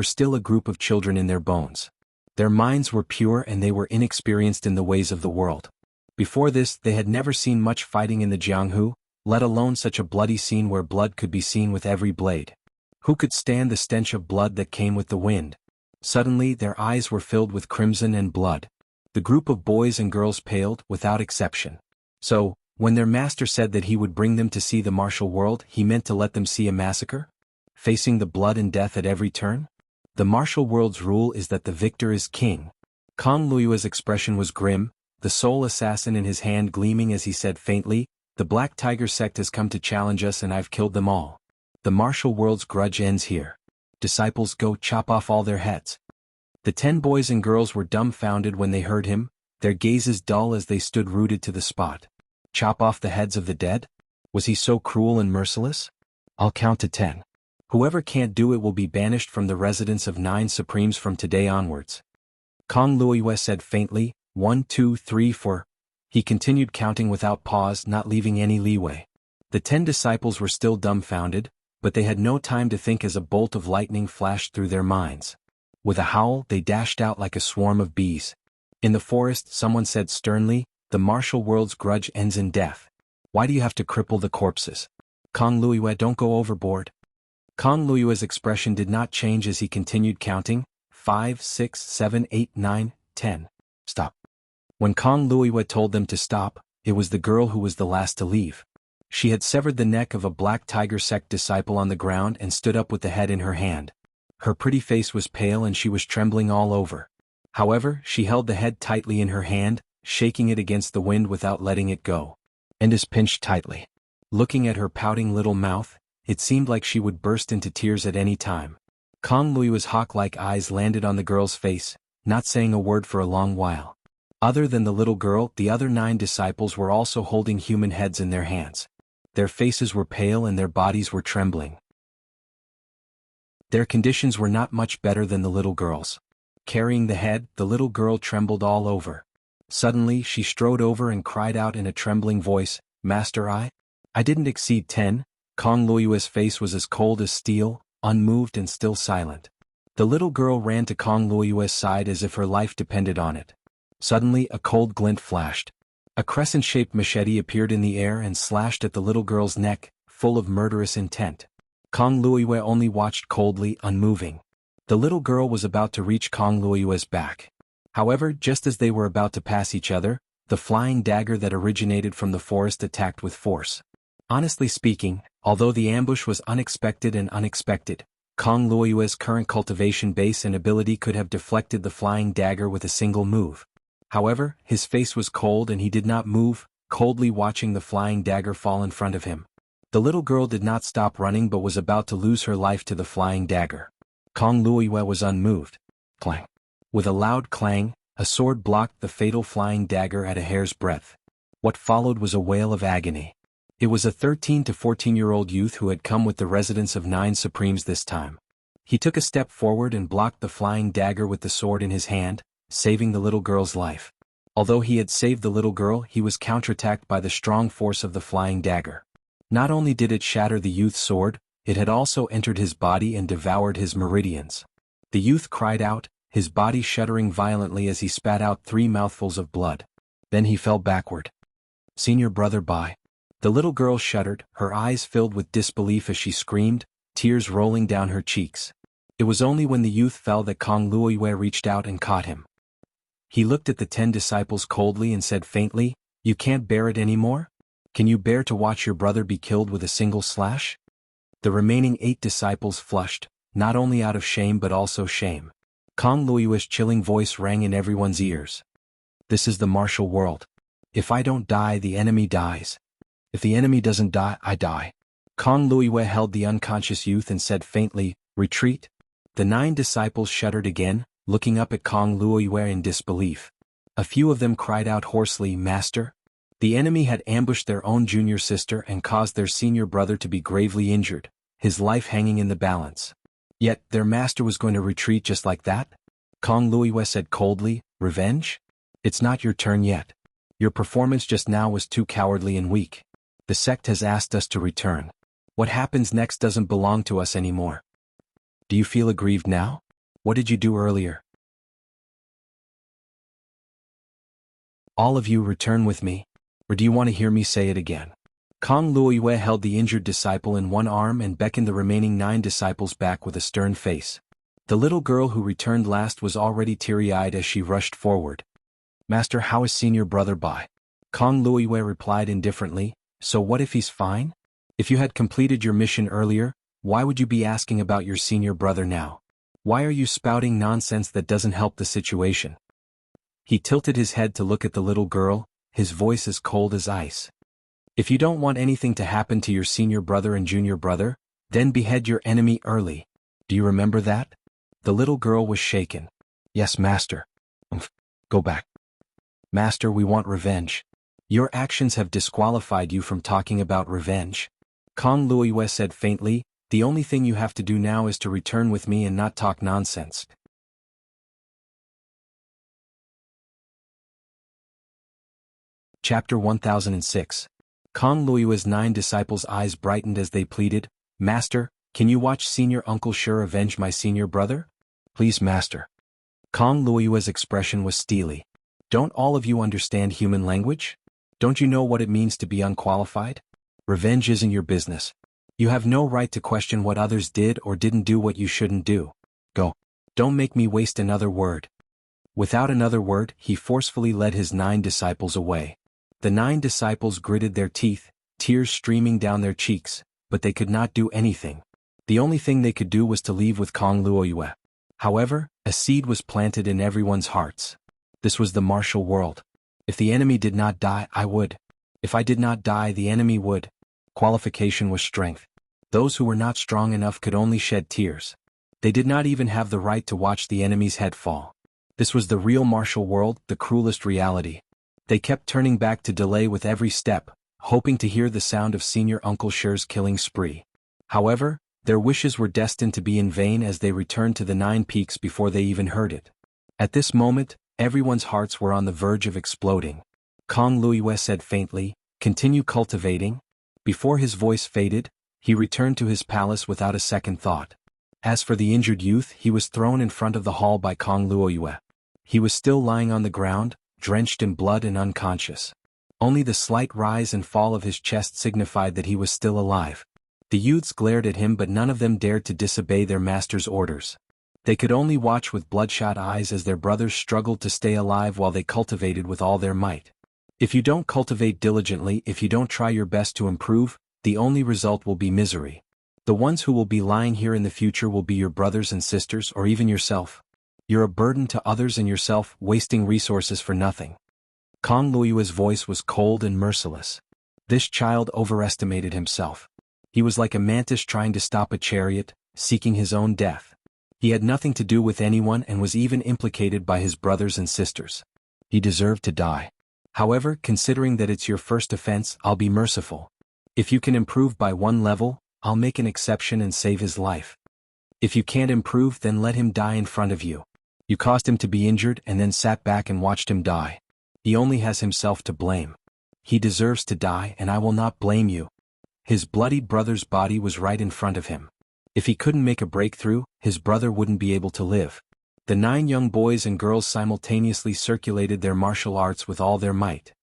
S1: still a group of children in their bones. Their minds were pure and they were inexperienced in the ways of the world. Before this, they had never seen much fighting in the Jianghu, let alone such a bloody scene where blood could be seen with every blade. Who could stand the stench of blood that came with the wind? Suddenly their eyes were filled with crimson and blood. The group of boys and girls paled, without exception. So, when their master said that he would bring them to see the martial world, he meant to let them see a massacre? Facing the blood and death at every turn? The martial world's rule is that the victor is king. Kong Luiyue's expression was grim, the soul assassin in his hand gleaming as he said faintly, "The Black Tiger sect has come to challenge us and I've killed them all. The martial world's grudge ends here. Disciples, go chop off all their heads." The 10 boys and girls were dumbfounded when they heard him, their gazes dull as they stood rooted to the spot. Chop off the heads of the dead? Was he so cruel and merciless? "I'll count to 10. Whoever can't do it will be banished from the residence of 9 Supremes from today onwards." Kong Luiyue said faintly, 1, 2, 3, 4. He continued counting without pause, not leaving any leeway. The 10 disciples were still dumbfounded, but they had no time to think as a bolt of lightning flashed through their minds. With a howl, they dashed out like a swarm of bees. In the forest, someone said sternly, "The martial world's grudge ends in death. Why do you have to cripple the corpses? Kong Luiyue, don't go overboard." Kong Luiyue's expression did not change as he continued counting, 5, 6, 7, 8, 9, 10. "Stop." When Kong Luiyue told them to stop, it was the girl who was the last to leave. She had severed the neck of a Black Tiger sect disciple on the ground and stood up with the head in her hand. Her pretty face was pale and she was trembling all over. However, she held the head tightly in her hand, shaking it against the wind without letting it go. And is pinched tightly. Looking at her pouting little mouth, it seemed like she would burst into tears at any time. Kong Luiyue's hawk-like eyes landed on the girl's face, not saying a word for a long while. Other than the little girl, the other 9 disciples were also holding human heads in their hands. Their faces were pale and their bodies were trembling. Their conditions were not much better than the little girl's. Carrying the head, the little girl trembled all over. Suddenly, she strode over and cried out in a trembling voice, "Master, I didn't exceed 10. Kong Luiyue's face was as cold as steel, unmoved and still silent. The little girl ran to Kong Luiyue's side as if her life depended on it. Suddenly, a cold glint flashed. A crescent-shaped machete appeared in the air and slashed at the little girl's neck, full of murderous intent. Kong Luiyue only watched coldly, unmoving. The little girl was about to reach Kong Luiyue's back. However, just as they were about to pass each other, the flying dagger that originated from the forest attacked with force. Honestly speaking, although the ambush was unexpected, Kong Luiyue's current cultivation base and ability could have deflected the flying dagger with a single move. However, his face was cold and he did not move, coldly watching the flying dagger fall in front of him. The little girl did not stop running but was about to lose her life to the flying dagger. Kong Luiyue was unmoved. Clang. With a loud clang, a sword blocked the fatal flying dagger at a hair's breadth. What followed was a wail of agony. It was a 13 to 14-year-old youth who had come with the residents of 9 Supremes this time. He took a step forward and blocked the flying dagger with the sword in his hand, saving the little girl's life. Although he had saved the little girl, he was counterattacked by the strong force of the flying dagger. Not only did it shatter the youth's sword, it had also entered his body and devoured his meridians. The youth cried out, his body shuddering violently as he spat out 3 mouthfuls of blood. Then he fell backward. "Senior brother, bye." The little girl shuddered, her eyes filled with disbelief as she screamed, tears rolling down her cheeks. It was only when the youth fell that Kong Luiyue reached out and caught him. He looked at the 10 disciples coldly and said faintly, "You can't bear it anymore? Can you bear to watch your brother be killed with a single slash?" The remaining 8 disciples flushed, not only out of shame but also shame. Kong Luiyue's chilling voice rang in everyone's ears. "This is the martial world. If I don't die, the enemy dies. If the enemy doesn't die, I die." Kong Luiyue held the unconscious youth and said faintly, "Retreat." The 9 disciples shuddered again, looking up at Kong Luiyue in disbelief. A few of them cried out hoarsely, "Master?" The enemy had ambushed their own junior sister and caused their senior brother to be gravely injured, his life hanging in the balance. Yet, their master was going to retreat just like that? Kong Luiyue said coldly, "Revenge? It's not your turn yet. Your performance just now was too cowardly and weak. The sect has asked us to return. What happens next doesn't belong to us anymore. Do you feel aggrieved now? What did you do earlier? All of you return with me, or do you want to hear me say it again? Kong Luoyue held the injured disciple in one arm and beckoned the remaining 9 disciples back with a stern face. The little girl who returned last was already teary-eyed as she rushed forward. Master, how is senior brother Bai? Kong Luoyue replied indifferently, so what if he's fine? If you had completed your mission earlier, why would you be asking about your senior brother now? Why are you spouting nonsense that doesn't help the situation? He tilted his head to look at the little girl, his voice as cold as ice. If you don't want anything to happen to your senior brother and junior brother, then behead your enemy early. Do you remember that? The little girl was shaken. Yes, master. Go back. Master, we want revenge. Your actions have disqualified you from talking about revenge. Kong Luoyue said faintly, the only thing you have to do now is to return with me and not talk nonsense. Chapter 1006. Kong Luoyue's 9 disciples' eyes brightened as they pleaded, Master, can you watch senior Uncle Sure avenge my senior brother? Please, Master. Kong Luoyue's expression was steely. Don't all of you understand human language? Don't you know what it means to be unqualified? Revenge isn't your business. You have no right to question what others did or didn't do what you shouldn't do. Go. Don't make me waste another word. Without another word, he forcefully led his 9 disciples away. The 9 disciples gritted their teeth, tears streaming down their cheeks, but they could not do anything. The only thing they could do was to leave with Kong Luoyue. However, a seed was planted in everyone's hearts. This was the martial world. If the enemy did not die, I would. If I did not die, the enemy would. Qualification was strength. Those who were not strong enough could only shed tears. They did not even have the right to watch the enemy's head fall. This was the real martial world, the cruelest reality. They kept turning back to delay with every step, hoping to hear the sound of senior Uncle Sher's killing spree. However, their wishes were destined to be in vain as they returned to the 9 peaks before they even heard it. At this moment, everyone's hearts were on the verge of exploding. Kong Luoyue said faintly, continue cultivating. Before his voice faded, he returned to his palace without a second thought. As for the injured youth, he was thrown in front of the hall by Kong Luoyue. He was still lying on the ground, drenched in blood and unconscious. Only the slight rise and fall of his chest signified that he was still alive. The youths glared at him, but none of them dared to disobey their master's orders. They could only watch with bloodshot eyes as their brothers struggled to stay alive while they cultivated with all their might. If you don't cultivate diligently, if you don't try your best to improve, the only result will be misery. The ones who will be lying here in the future will be your brothers and sisters or even yourself. You're a burden to others and yourself, wasting resources for nothing. Kong Luoyue's voice was cold and merciless. This child overestimated himself. He was like a mantis trying to stop a chariot, seeking his own death. He had nothing to do with anyone and was even implicated by his brothers and sisters. He deserved to die. However, considering that it's your first offense, I'll be merciful. If you can improve by 1 level, I'll make an exception and save his life. If you can't improve, then let him die in front of you. You caused him to be injured and then sat back and watched him die. He only has himself to blame. He deserves to die and I will not blame you. His bloodied brother's body was right in front of him. If he couldn't make a breakthrough, his brother wouldn't be able to live. The 9 young boys and girls simultaneously circulated their martial arts with all their might.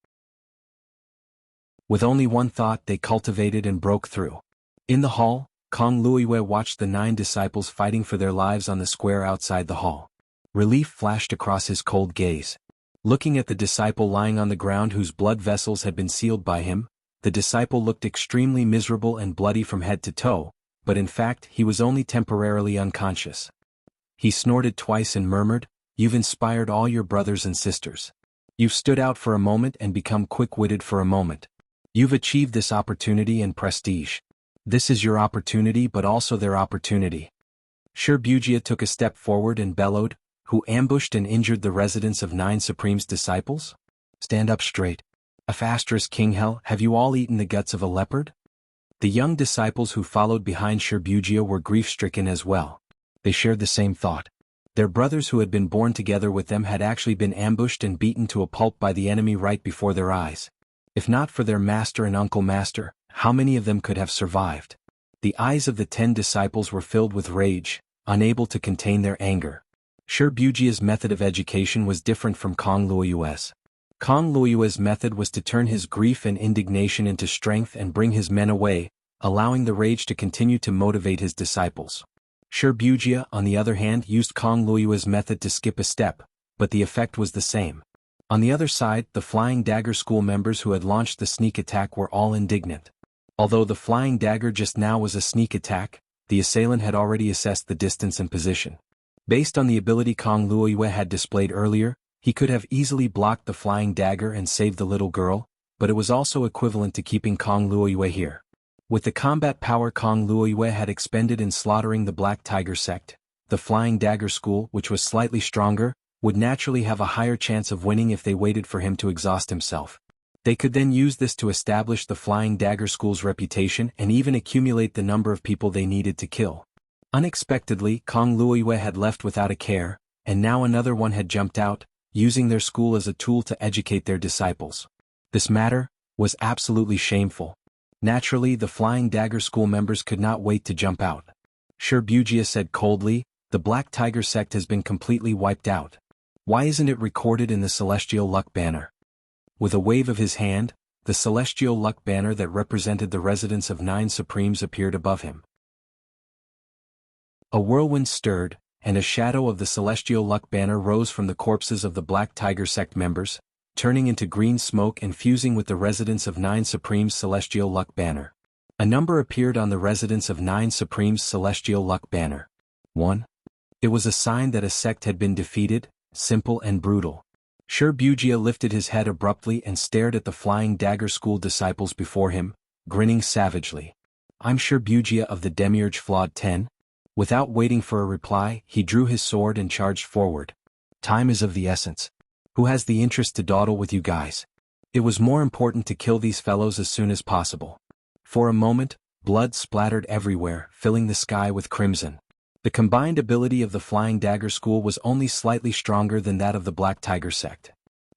S1: With only one thought, they cultivated and broke through. In the hall, Kong Luoyue watched the 9 disciples fighting for their lives on the square outside the hall. Relief flashed across his cold gaze. Looking at the disciple lying on the ground whose blood vessels had been sealed by him, the disciple looked extremely miserable and bloody from head to toe, but in fact he was only temporarily unconscious. He snorted twice and murmured, "You've inspired all your brothers and sisters. You've stood out for a moment and become quick-witted for a moment. You've achieved this opportunity and prestige. This is your opportunity but also their opportunity." Wuxia took a step forward and bellowed, "Who ambushed and injured the residents of 9 Supreme's disciples? Stand up straight. F*** King Hell, have you all eaten the guts of a leopard?" The young disciples who followed behind Wuxia were grief-stricken as well. They shared the same thought. Their brothers who had been born together with them had actually been ambushed and beaten to a pulp by the enemy right before their eyes. If not for their master and uncle master, how many of them could have survived? The eyes of the 10 disciples were filled with rage, unable to contain their anger. Shi Bujia's method of education was different from Kong Luoyue's. Kong Luoyue's method was to turn his grief and indignation into strength and bring his men away, allowing the rage to continue to motivate his disciples. Shi Bujia, on the other hand, used Kong Luoyue's method to skip a step, but the effect was the same. On the other side, the Flying Dagger School members who had launched the sneak attack were all indignant. Although the Flying Dagger just now was a sneak attack, the assailant had already assessed the distance and position. Based on the ability Kong Luoyue had displayed earlier, he could have easily blocked the Flying Dagger and saved the little girl, but it was also equivalent to keeping Kong Luoyue here. With the combat power Kong Luoyue had expended in slaughtering the Black Tiger sect, the Flying Dagger School, which was slightly stronger, would naturally have a higher chance of winning if they waited for him to exhaust himself. They could then use this to establish the Flying Dagger School's reputation and even accumulate the number of people they needed to kill. Unexpectedly, Kong Luoyue had left without a care, and now another one had jumped out, using their school as a tool to educate their disciples. This matter was absolutely shameful. Naturally, the Flying Dagger School members could not wait to jump out. Shi Bujia said coldly, "The Black Tiger sect has been completely wiped out. Why isn't it recorded in the Celestial Luck Banner?" With a wave of his hand, the Celestial Luck Banner that represented the residence of 9 Supremes appeared above him. A whirlwind stirred, and a shadow of the Celestial Luck Banner rose from the corpses of the Black Tiger sect members, turning into green smoke and fusing with the residence of 9 Supremes' Celestial Luck Banner. A number appeared on the residence of 9 Supremes' Celestial Luck Banner. 1. It was a sign that a sect had been defeated, simple and brutal. Shi Bujia lifted his head abruptly and stared at the Flying Dagger School disciples before him, grinning savagely. "I'm Shi Bujia of the Demiurge Flawed 10. Without waiting for a reply, he drew his sword and charged forward. "Time is of the essence. Who has the interest to dawdle with you guys?" It was more important to kill these fellows as soon as possible. For a moment, blood splattered everywhere, filling the sky with crimson. The combined ability of the Flying Dagger School was only slightly stronger than that of the Black Tiger sect.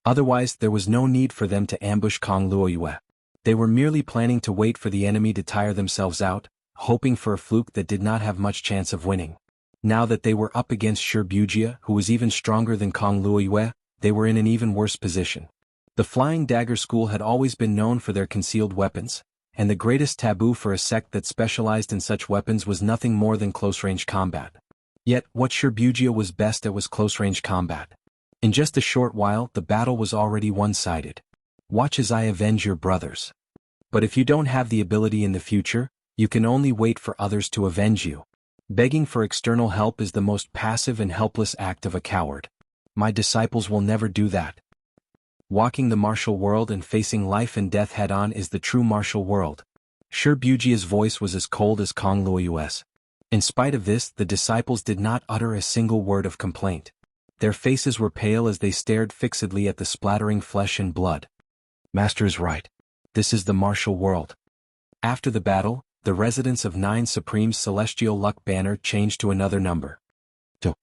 S1: Otherwise, there was no need for them to ambush Kong Luoyue. They were merely planning to wait for the enemy to tire themselves out, hoping for a fluke that did not have much chance of winning. Now that they were up against Shi Bujia, who was even stronger than Kong Luoyue, they were in an even worse position. The Flying Dagger School had always been known for their concealed weapons, and the greatest taboo for a sect that specialized in such weapons was nothing more than close-range combat. Yet, what Shi Bujia was best at was close-range combat. In just a short while, the battle was already one-sided. Watch as I avenge your brothers. But if you don't have the ability in the future, you can only wait for others to avenge you. Begging for external help is the most passive and helpless act of a coward. My disciples will never do that. Walking the martial world and facing life and death head-on is the true martial world. Shi Bujia's voice was as cold as Kong Luoyue's. In spite of this, the disciples did not utter a single word of complaint. Their faces were pale as they stared fixedly at the splattering flesh and blood. "Master is right. This is the martial world." After the battle, the residence of 9 Supremes' Celestial Luck Banner changed to another number. 2.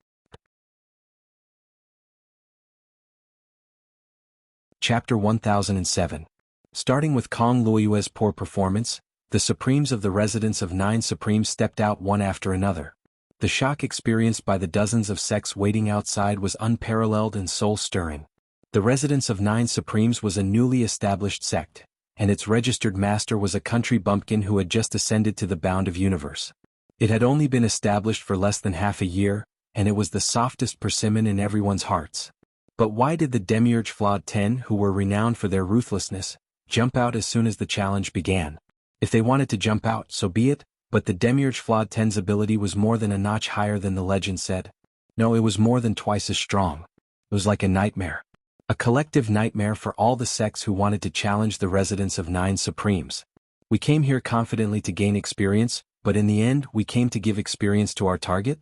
S1: Chapter 1007. Starting with Kong Luoyue's poor performance, the Supremes of the residence of 9 Supremes stepped out one after another. The shock experienced by the dozens of sects waiting outside was unparalleled and soul-stirring. The residence of 9 Supremes was a newly established sect, and its registered master was a country bumpkin who had just ascended to the bound of universe. It had only been established for less than half a year, and it was the softest persimmon in everyone's hearts. But why did the Demiurge Flawed 10, who were renowned for their ruthlessness, jump out as soon as the challenge began? If they wanted to jump out, so be it, but the Demiurge Flawed 10's ability was more than a notch higher than the legend said. No, it was more than twice as strong. It was like a nightmare. A collective nightmare for all the sects who wanted to challenge the residence of 9 Supremes. We came here confidently to gain experience, but in the end we came to give experience to our target?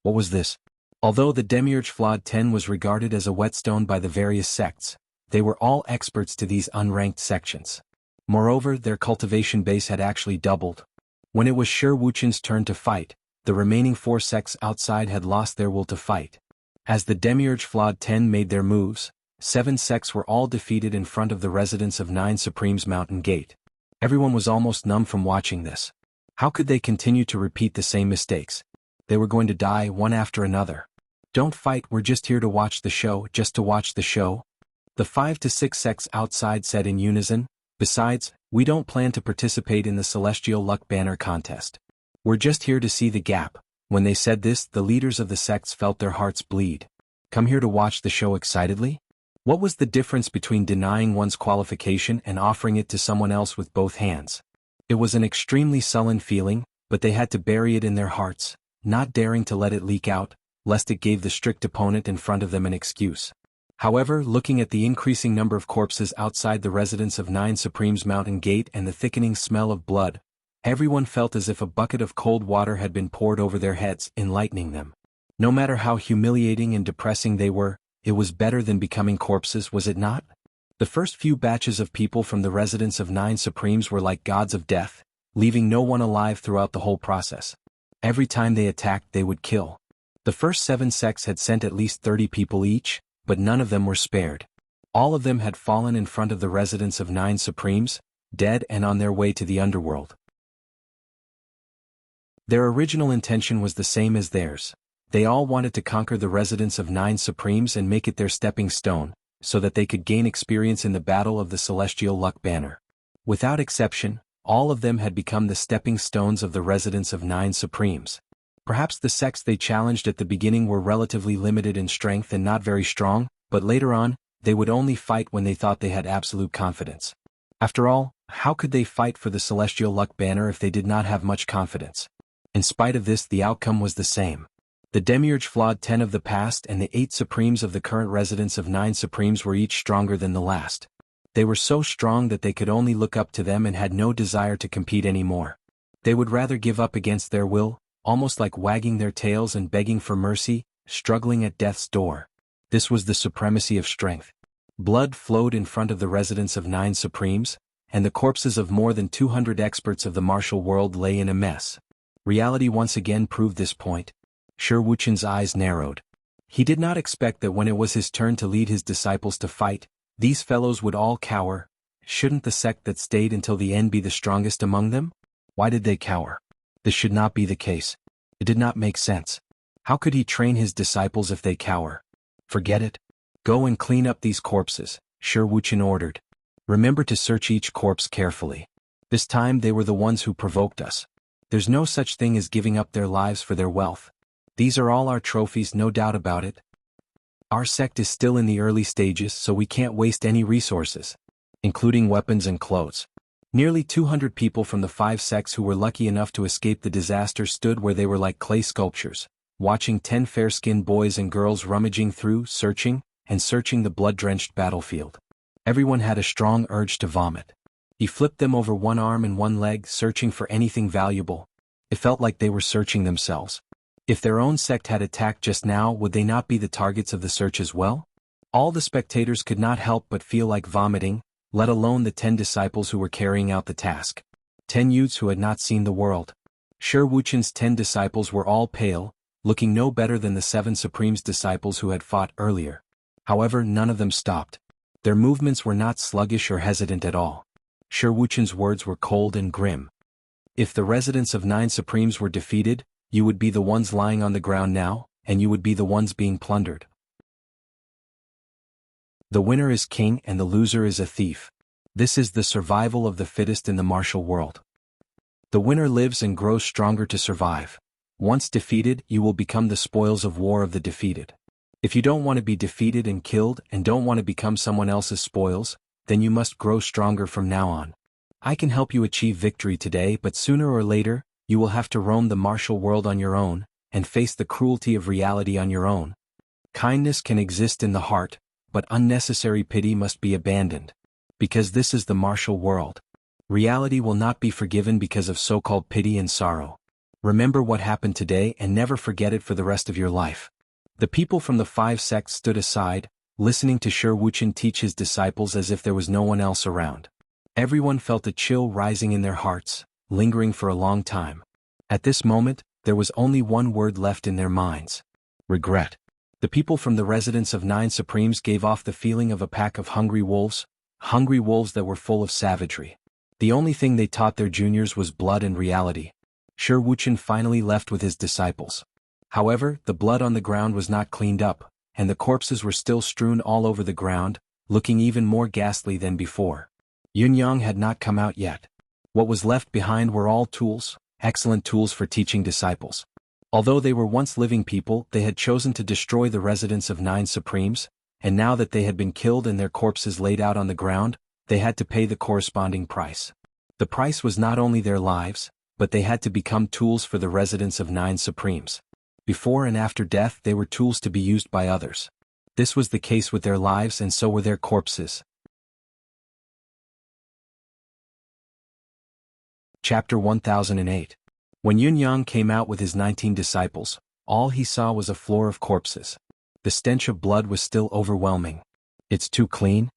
S1: What was this? Although the Demiurge Flawed 10 was regarded as a whetstone by the various sects, they were all experts to these unranked sections. Moreover, their cultivation base had actually doubled. When it was Shi Wuchen's turn to fight, the remaining 4 sects outside had lost their will to fight. As the Demiurge Flawed 10 made their moves, 7 sects were all defeated in front of the residence of 9 Supremes Mountain Gate. Everyone was almost numb from watching this. How could they continue to repeat the same mistakes? They were going to die one after another. Don't fight, we're just here to watch the show, just to watch the show. The 5 to 6 sects outside said in unison. Besides, we don't plan to participate in the Celestial Luck Banner contest. We're just here to see the gap. When they said this, the leaders of the sects felt their hearts bleed. Come here to watch the show excitedly? What was the difference between denying one's qualification and offering it to someone else with both hands? It was an extremely sullen feeling, but they had to bury it in their hearts, not daring to let it leak out, lest it gave the strict opponent in front of them an excuse. However, looking at the increasing number of corpses outside the residence of 9 Supremes Mountain Gate and the thickening smell of blood, everyone felt as if a bucket of cold water had been poured over their heads, enlightening them. No matter how humiliating and depressing they were, it was better than becoming corpses, was it not? The first few batches of people from the residence of 9 Supremes were like gods of death, leaving no one alive throughout the whole process. Every time they attacked, they would kill. The first 7 sects had sent at least 30 people each, but none of them were spared. All of them had fallen in front of the residence of 9 Supremes, dead and on their way to the underworld. Their original intention was the same as theirs. They all wanted to conquer the residence of 9 Supremes and make it their stepping stone, so that they could gain experience in the battle of the Celestial Luck Banner. Without exception, all of them had become the stepping stones of the residence of 9 Supremes. Perhaps the sects they challenged at the beginning were relatively limited in strength and not very strong, but later on, they would only fight when they thought they had absolute confidence. After all, how could they fight for the Celestial Luck Banner if they did not have much confidence? In spite of this, the outcome was the same. The Demiurge Flawed 10 of the past and the 8 Supremes of the current residence of 9 Supremes were each stronger than the last. They were so strong that they could only look up to them and had no desire to compete anymore. They would rather give up against their will, almost like wagging their tails and begging for mercy, struggling at death's door. This was the supremacy of strength. Blood flowed in front of the residence of 9 Supremes, and the corpses of more than 200 experts of the martial world lay in a mess. Reality once again proved this point. Shi Wuqian's eyes narrowed. He did not expect that when it was his turn to lead his disciples to fight, these fellows would all cower. Shouldn't the sect that stayed until the end be the strongest among them? Why did they cower? This should not be the case. It did not make sense. How could he train his disciples if they cower? Forget it. Go and clean up these corpses, Shi Wuqian ordered. Remember to search each corpse carefully. This time they were the ones who provoked us. There's no such thing as giving up their lives for their wealth. These are all our trophies, no doubt about it. Our sect is still in the early stages, so we can't waste any resources, including weapons and clothes. Nearly 200 people from the 5 sects who were lucky enough to escape the disaster stood where they were like clay sculptures, watching 10 fair-skinned boys and girls rummaging through, searching the blood-drenched battlefield. Everyone had a strong urge to vomit. He flipped them over one arm and one leg, searching for anything valuable. It felt like they were searching themselves. If their own sect had attacked just now, would they not be the targets of the search as well? All the spectators could not help but feel like vomiting, let alone the 10 disciples who were carrying out the task. 10 youths who had not seen the world. Shi Wuqian's 10 disciples were all pale, looking no better than the 7 Supremes disciples who had fought earlier. However, none of them stopped. Their movements were not sluggish or hesitant at all. Shi Wuqian's words were cold and grim. If the residents of 9 Supremes were defeated, you would be the ones lying on the ground now, and you would be the ones being plundered. The winner is king and the loser is a thief. This is the survival of the fittest in the martial world. The winner lives and grows stronger to survive. Once defeated, you will become the spoils of war of the defeated. If you don't want to be defeated and killed and don't want to become someone else's spoils, then you must grow stronger from now on. I can help you achieve victory today, but sooner or later, you will have to roam the martial world on your own, and face the cruelty of reality on your own. Kindness can exist in the heart, but unnecessary pity must be abandoned. Because this is the martial world. Reality will not be forgiven because of so-called pity and sorrow. Remember what happened today and never forget it for the rest of your life. The people from the 5 sects stood aside, listening to Shi Wuqian teach his disciples as if there was no one else around. Everyone felt a chill rising in their hearts, lingering for a long time. At this moment, there was only one word left in their minds. Regret. The people from the residence of 9 Supremes gave off the feeling of a pack of hungry wolves that were full of savagery. The only thing they taught their juniors was blood and reality. Shi Wuchen finally left with his disciples. However, the blood on the ground was not cleaned up, and the corpses were still strewn all over the ground, looking even more ghastly than before. Yunyang had not come out yet. What was left behind were all tools, excellent tools for teaching disciples. Although they were once living people, they had chosen to destroy the residence of 9 Supremes, and now that they had been killed and their corpses laid out on the ground, they had to pay the corresponding price. The price was not only their lives, but they had to become tools for the residence of 9 Supremes. Before and after death they were tools to be used by others. This was the case with their lives and so were their corpses. Chapter 1008. When Yunyang came out with his 19 disciples, all he saw was a floor of corpses. The stench of blood was still overwhelming. It's too clean?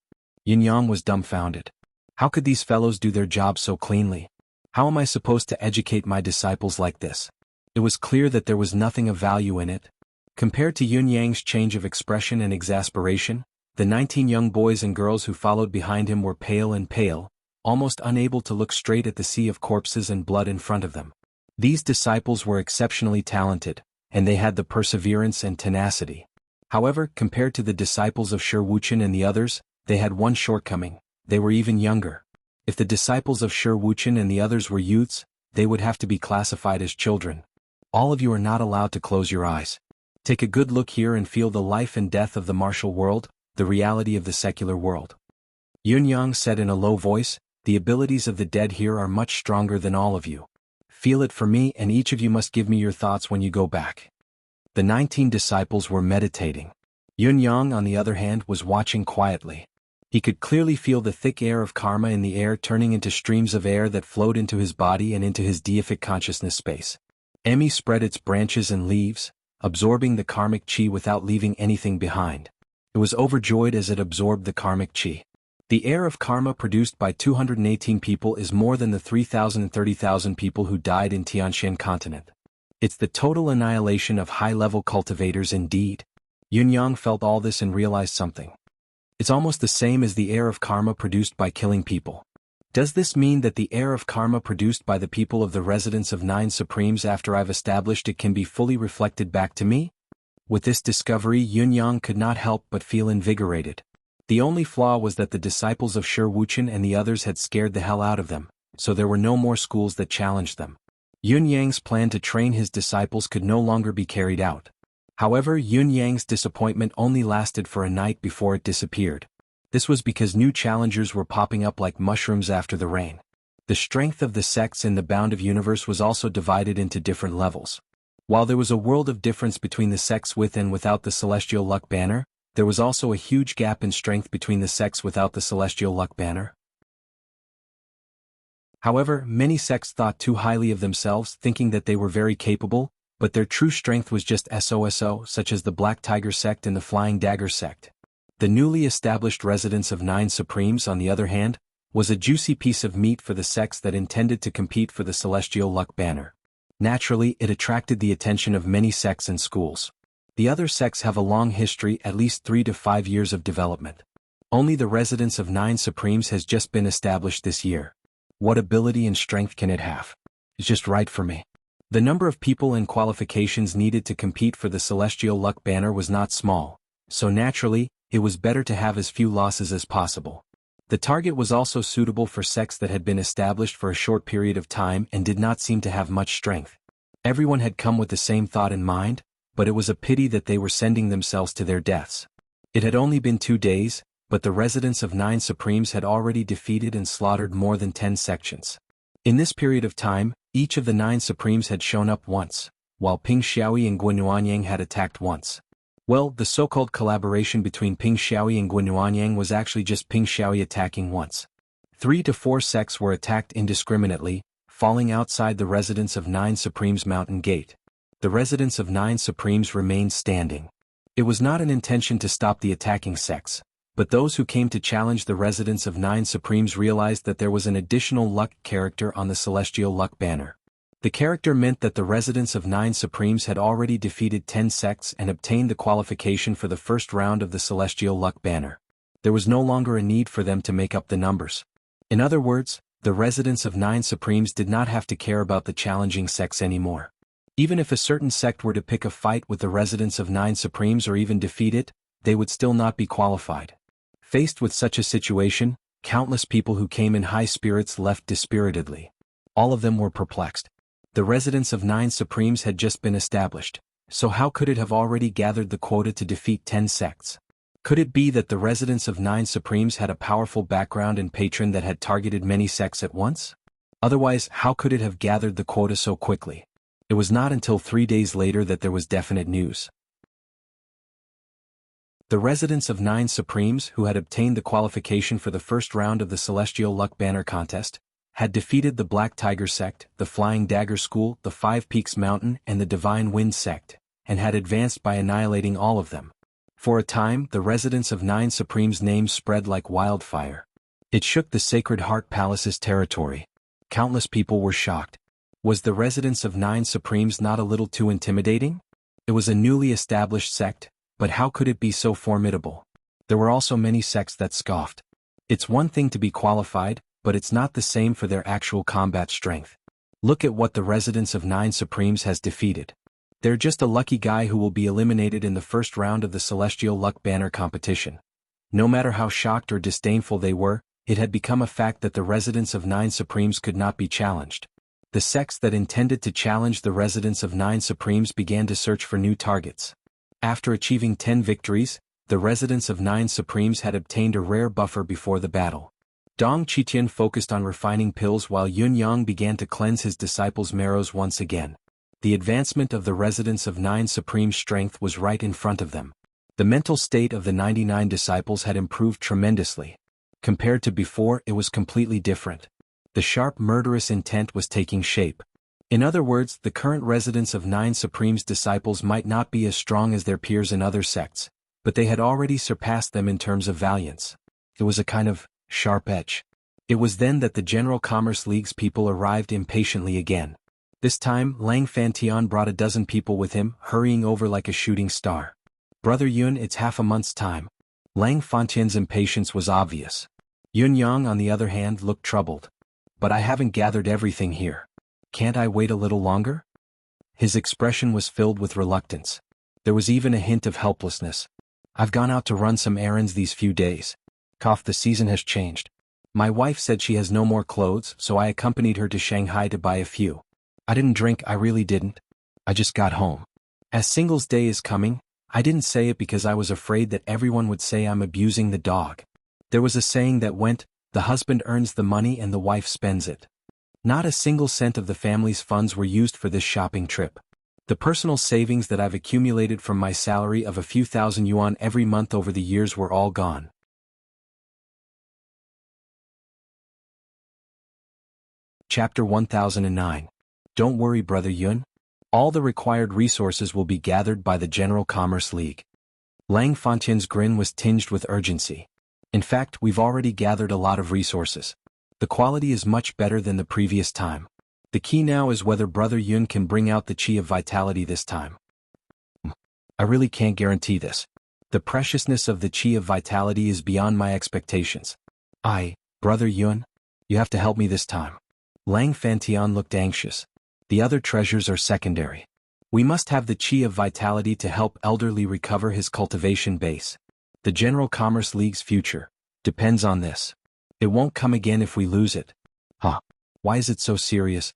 S1: Yunyang was dumbfounded. How could these fellows do their job so cleanly? How am I supposed to educate my disciples like this? It was clear that there was nothing of value in it. Compared to Yunyang's change of expression and exasperation, the 19 young boys and girls who followed behind him were pale, almost unable to look straight at the sea of corpses and blood in front of them. These disciples were exceptionally talented, and they had the perseverance and tenacity. However, compared to the disciples of Shi Wuchen and the others, they had one shortcoming: they were even younger. If the disciples of Shi Wuchen and the others were youths, they would have to be classified as children. All of you are not allowed to close your eyes. Take a good look here and feel the life and death of the martial world, the reality of the secular world. Yunyang said in a low voice, the abilities of the dead here are much stronger than all of you. Feel it for me and each of you must give me your thoughts when you go back. The 19 disciples were meditating. Yunyang, on the other hand, was watching quietly. He could clearly feel the thick air of karma in the air turning into streams of air that flowed into his body and into his deific consciousness space. Emi spread its branches and leaves, absorbing the karmic chi without leaving anything behind. It was overjoyed as it absorbed the karmic chi. The air of karma produced by 218 people is more than the 3,000 and 30,000 people who died in Tianshan continent. It's the total annihilation of high-level cultivators indeed. Yunyang felt all this and realized something. It's almost the same as the air of karma produced by killing people. Does this mean that the air of karma produced by the people of the residence of 9 Supremes after I've established it can be fully reflected back to me? With this discovery, Yunyang could not help but feel invigorated. The only flaw was that the disciples of Shi Wuchen and the others had scared the hell out of them, so there were no more schools that challenged them. Yunyang's plan to train his disciples could no longer be carried out. However, Yunyang's disappointment only lasted for a night before it disappeared. This was because new challengers were popping up like mushrooms after the rain. The strength of the sects in the bounded universe was also divided into different levels. While there was a world of difference between the sects with and without the Celestial Luck Banner, there was also a huge gap in strength between the sects without the Celestial Luck Banner. However, many sects thought too highly of themselves, thinking that they were very capable, but their true strength was just SOSO, such as the Black Tiger sect and the Flying Dagger sect. The newly established residence of 9 Supremes, on the other hand, was a juicy piece of meat for the sects that intended to compete for the Celestial Luck Banner. Naturally, it attracted the attention of many sects and schools. The other sects have a long history, at least 3 to 5 years of development. Only the residence of 9 Supremes has just been established this year. What ability and strength can it have? It's just right for me. The number of people and qualifications needed to compete for the Celestial Luck Banner was not small, so naturally, it was better to have as few losses as possible. The target was also suitable for sects that had been established for a short period of time and did not seem to have much strength. Everyone had come with the same thought in mind, but it was a pity that they were sending themselves to their deaths. It had only been 2 days, but the residence of 9 Supremes had already defeated and slaughtered more than 10 sections. In this period of time, each of the 9 Supremes had shown up once, while Ping Xiaoyi and Guanuanyang had attacked once. Well, the so-called collaboration between Ping Xiaoyi and Guanuanyang was actually just Ping Xiaoyi attacking once. 3 to 4 sects were attacked indiscriminately, falling outside the residence of 9 Supremes Mountain Gate. The residence of 9 Supremes remained standing. It was not an intention to stop the attacking sects, but those who came to challenge the residence of 9 Supremes realized that there was an additional luck character on the Celestial Luck Banner. The character meant that the residents of 9 Supremes had already defeated 10 sects and obtained the qualification for the first round of the Celestial Luck Banner. There was no longer a need for them to make up the numbers. In other words, the residents of 9 Supremes did not have to care about the challenging sects anymore. Even if a certain sect were to pick a fight with the residents of 9 Supremes or even defeat it, they would still not be qualified. Faced with such a situation, countless people who came in high spirits left dispiritedly. All of them were perplexed. The residents of 9 Supremes had just been established, so how could it have already gathered the quota to defeat 10 sects? Could it be that the residents of 9 Supremes had a powerful background and patron that had targeted many sects at once? Otherwise, how could it have gathered the quota so quickly? It was not until 3 days later that there was definite news. The residents of 9 Supremes who had obtained the qualification for the first round of the Celestial Luck Banner contest had defeated the Black Tiger sect, the Flying Dagger School, the Five Peaks Mountain, and the Divine Wind sect, and had advanced by annihilating all of them. For a time, the residents of 9 Supremes' names spread like wildfire. It shook the Sacred Heart Palace's territory. Countless people were shocked. Was the residents of 9 Supremes not a little too intimidating? It was a newly established sect, but how could it be so formidable? There were also many sects that scoffed. It's one thing to be qualified, but it's not the same for their actual combat strength. Look at what the residents of 9 Supremes has defeated. They're just a lucky guy who will be eliminated in the first round of the Celestial Luck Banner competition. No matter how shocked or disdainful they were, it had become a fact that the residents of 9 Supremes could not be challenged. The sects that intended to challenge the residents of 9 Supremes began to search for new targets. After achieving 10 victories, the residents of 9 Supremes had obtained a rare buffer before the battle. Dong Qitian focused on refining pills while Yun Yang began to cleanse his disciples' marrows once again. The advancement of the residents of 9 Supreme strength was right in front of them. The mental state of the 99 disciples had improved tremendously. Compared to before, it was completely different. The sharp murderous intent was taking shape. In other words, the current residents of 9 Supremes' disciples might not be as strong as their peers in other sects, but they had already surpassed them in terms of valiance. It was a kind of sharp edge. It was then that the General Commerce League's people arrived impatiently again. This time, Lang Fantian brought a dozen people with him, hurrying over like a shooting star. Brother Yun, it's half a month's time. Lang Fantian's impatience was obvious. Yun Yang, on the other hand, looked troubled. But I haven't gathered everything here. Can't I wait a little longer? His expression was filled with reluctance. There was even a hint of helplessness. I've gone out to run some errands these few days. The season has changed. My wife said she has no more clothes, so I accompanied her to Shanghai to buy a few. I didn't drink, I really didn't. I just got home. As Singles' Day is coming, I didn't say it because I was afraid that everyone would say I'm abusing the dog. There was a saying that went, the husband earns the money and the wife spends it. Not a single cent of the family's funds were used for this shopping trip. The personal savings that I've accumulated from my salary of a few thousand yuan every month over the years were all gone. Chapter 1009. Don't worry, Brother Yun. All the required resources will be gathered by the General Commerce League. Lang Fantian's grin was tinged with urgency. In fact, we've already gathered a lot of resources. The quality is much better than the previous time. The key now is whether Brother Yun can bring out the Qi of Vitality this time. I really can't guarantee this. The preciousness of the Qi of Vitality is beyond my expectations. Brother Yun, you have to help me this time. Lang Fantian looked anxious. The other treasures are secondary. We must have the Qi of Vitality to help Elderly recover his cultivation base. The General Commerce League's future depends on this. It won't come again if we lose it. Why is it so serious?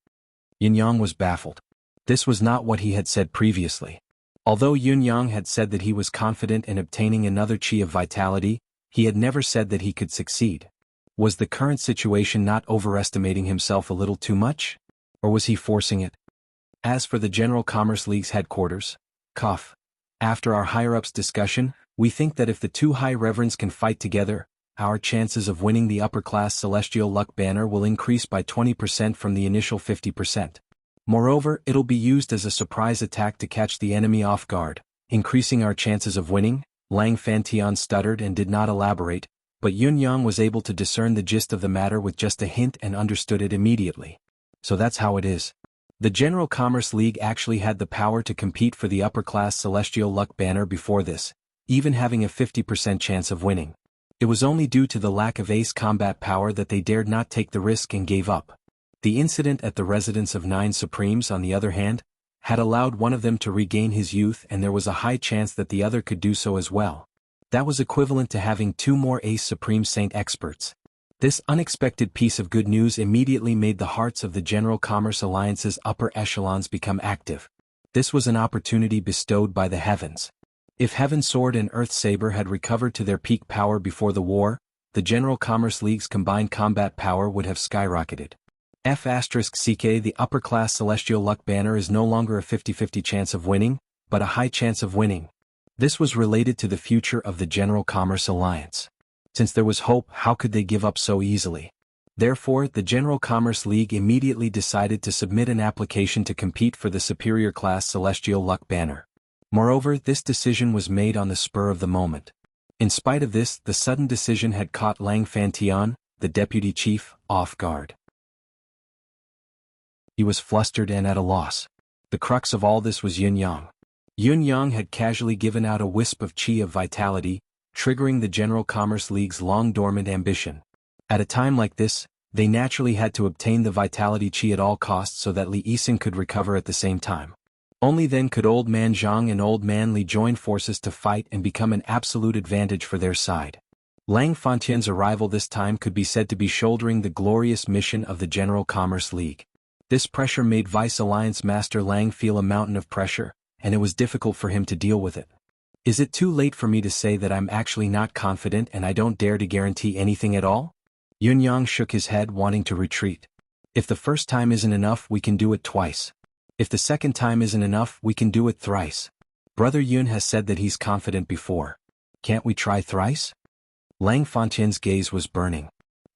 S1: Yin Yang was baffled. This was not what he had said previously. Although Yun Yang had said that he was confident in obtaining another Qi of Vitality, he had never said that he could succeed. Was the current situation not overestimating himself a little too much? Or was he forcing it? As for the General Commerce League's headquarters, after our higher-ups discussion, we think that if the two High Reverends can fight together, our chances of winning the upper-class Celestial Luck Banner will increase by 20% from the initial 50%. Moreover, it'll be used as a surprise attack to catch the enemy off guard, increasing our chances of winning. Lang Fantian stuttered and did not elaborate, but Yun Yang was able to discern the gist of the matter with just a hint and understood it immediately. So that's how it is. The General Commerce League actually had the power to compete for the upper-class Celestial Luck banner before this, even having a 50% chance of winning. It was only due to the lack of ace combat power that they dared not take the risk and gave up. The incident at the residence of 9 Supremes, on the other hand, had allowed one of them to regain his youth, and there was a high chance that the other could do so as well. That was equivalent to having 2 more Ace Supreme Saint experts. This unexpected piece of good news immediately made the hearts of the General Commerce Alliance's upper echelons become active. This was an opportunity bestowed by the heavens. If Heaven Sword and Earth Saber had recovered to their peak power before the war, the General Commerce League's combined combat power would have skyrocketed. F***CK The upper-class Celestial Luck banner is no longer a 50-50 chance of winning, but a high chance of winning. This was related to the future of the General Commerce Alliance. Since there was hope, how could they give up so easily? Therefore, the General Commerce League immediately decided to submit an application to compete for the superior class Celestial Luck banner. Moreover, this decision was made on the spur of the moment. In spite of this, the sudden decision had caught Lang Fantian, the deputy chief, off guard. He was flustered and at a loss. The crux of all this was Yun Yang. Yun Yang had casually given out a wisp of chi of vitality, triggering the General Commerce League's long-dormant ambition. At a time like this, they naturally had to obtain the vitality chi at all costs so that Li Yixing could recover at the same time. Only then could Old Man Zhang and Old Man Li join forces to fight and become an absolute advantage for their side. Lang Fantian's arrival this time could be said to be shouldering the glorious mission of the General Commerce League. This pressure made Vice Alliance Master Lang feel a mountain of pressure, and it was difficult for him to deal with it. Is it too late for me to say that I'm actually not confident and I don't dare to guarantee anything at all? Yun Yang shook his head, wanting to retreat. If the first time isn't enough, we can do it twice. If the second time isn't enough, we can do it thrice. Brother Yun has said that he's confident before. Can't we try thrice? Lang Fantian's gaze was burning.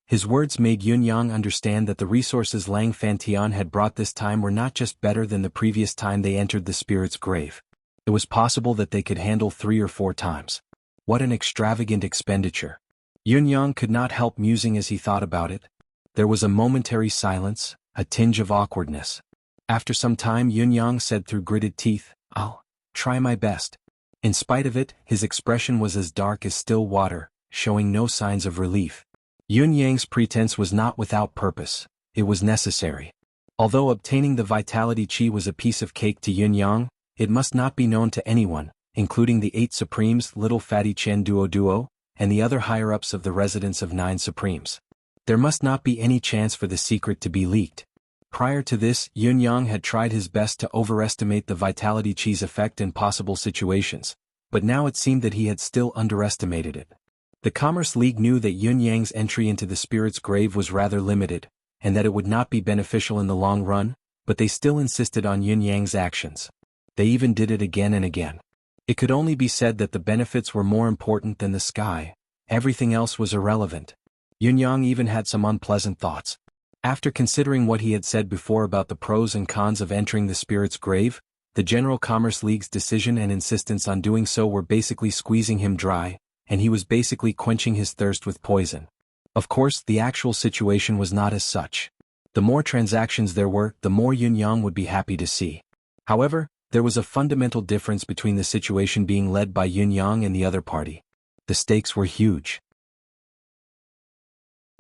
S1: His words made Yun Yang understand that the resources Lang Fantian had brought this time were not just better than the previous time they entered the spirit's grave. It was possible that they could handle 3 or 4 times. What an extravagant expenditure. Yun Yang could not help musing as he thought about it. There was a momentary silence, a tinge of awkwardness. After some time, Yun Yang said through gritted teeth, "I'll try my best." In spite of it, his expression was as dark as still water, showing no signs of relief. Yun Yang's pretense was not without purpose. It was necessary. Although obtaining the vitality chi was a piece of cake to Yun Yang, it must not be known to anyone, including the 8 Supremes, Little Fatty Chen Duo, and the other higher-ups of the residence of 9 Supremes. There must not be any chance for the secret to be leaked. Prior to this, Yun Yang had tried his best to overestimate the vitality chi's effect in possible situations, but now it seemed that he had still underestimated it. The Commerce League knew that Yun Yang's entry into the spirit's grave was rather limited, and that it would not be beneficial in the long run, but they still insisted on Yun Yang's actions. They even did it again and again. It could only be said that the benefits were more important than the sky. Everything else was irrelevant. Yun Yang even had some unpleasant thoughts. After considering what he had said before about the pros and cons of entering the spirit's grave, the General Commerce League's decision and insistence on doing so were basically squeezing him dry, and he was basically quenching his thirst with poison. Of course, the actual situation was not as such. The more transactions there were, the more Yun Yang would be happy to see. However, there was a fundamental difference between the situation being led by Yun Yang and the other party. The stakes were huge.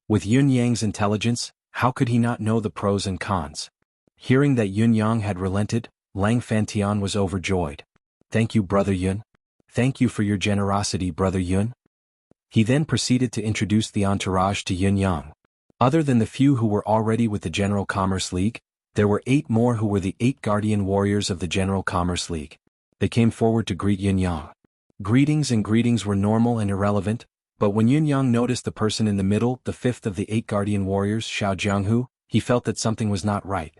S1: With Yun Yang's intelligence, how could he not know the pros and cons? Hearing that Yun Yang had relented, Lang Fantian was overjoyed. "Thank you, Brother Yun. Thank you for your generosity, Brother Yun." He then proceeded to introduce the entourage to Yun Yang. Other than the few who were already with the General Commerce League, there were 8 more who were the 8 guardian warriors of the General Commerce League. They came forward to greet Yun Yang. Greetings were normal and irrelevant, but when Yun Yang noticed the person in the middle, the 5th of the 8 guardian warriors, Xiao Jianghu, he felt that something was not right.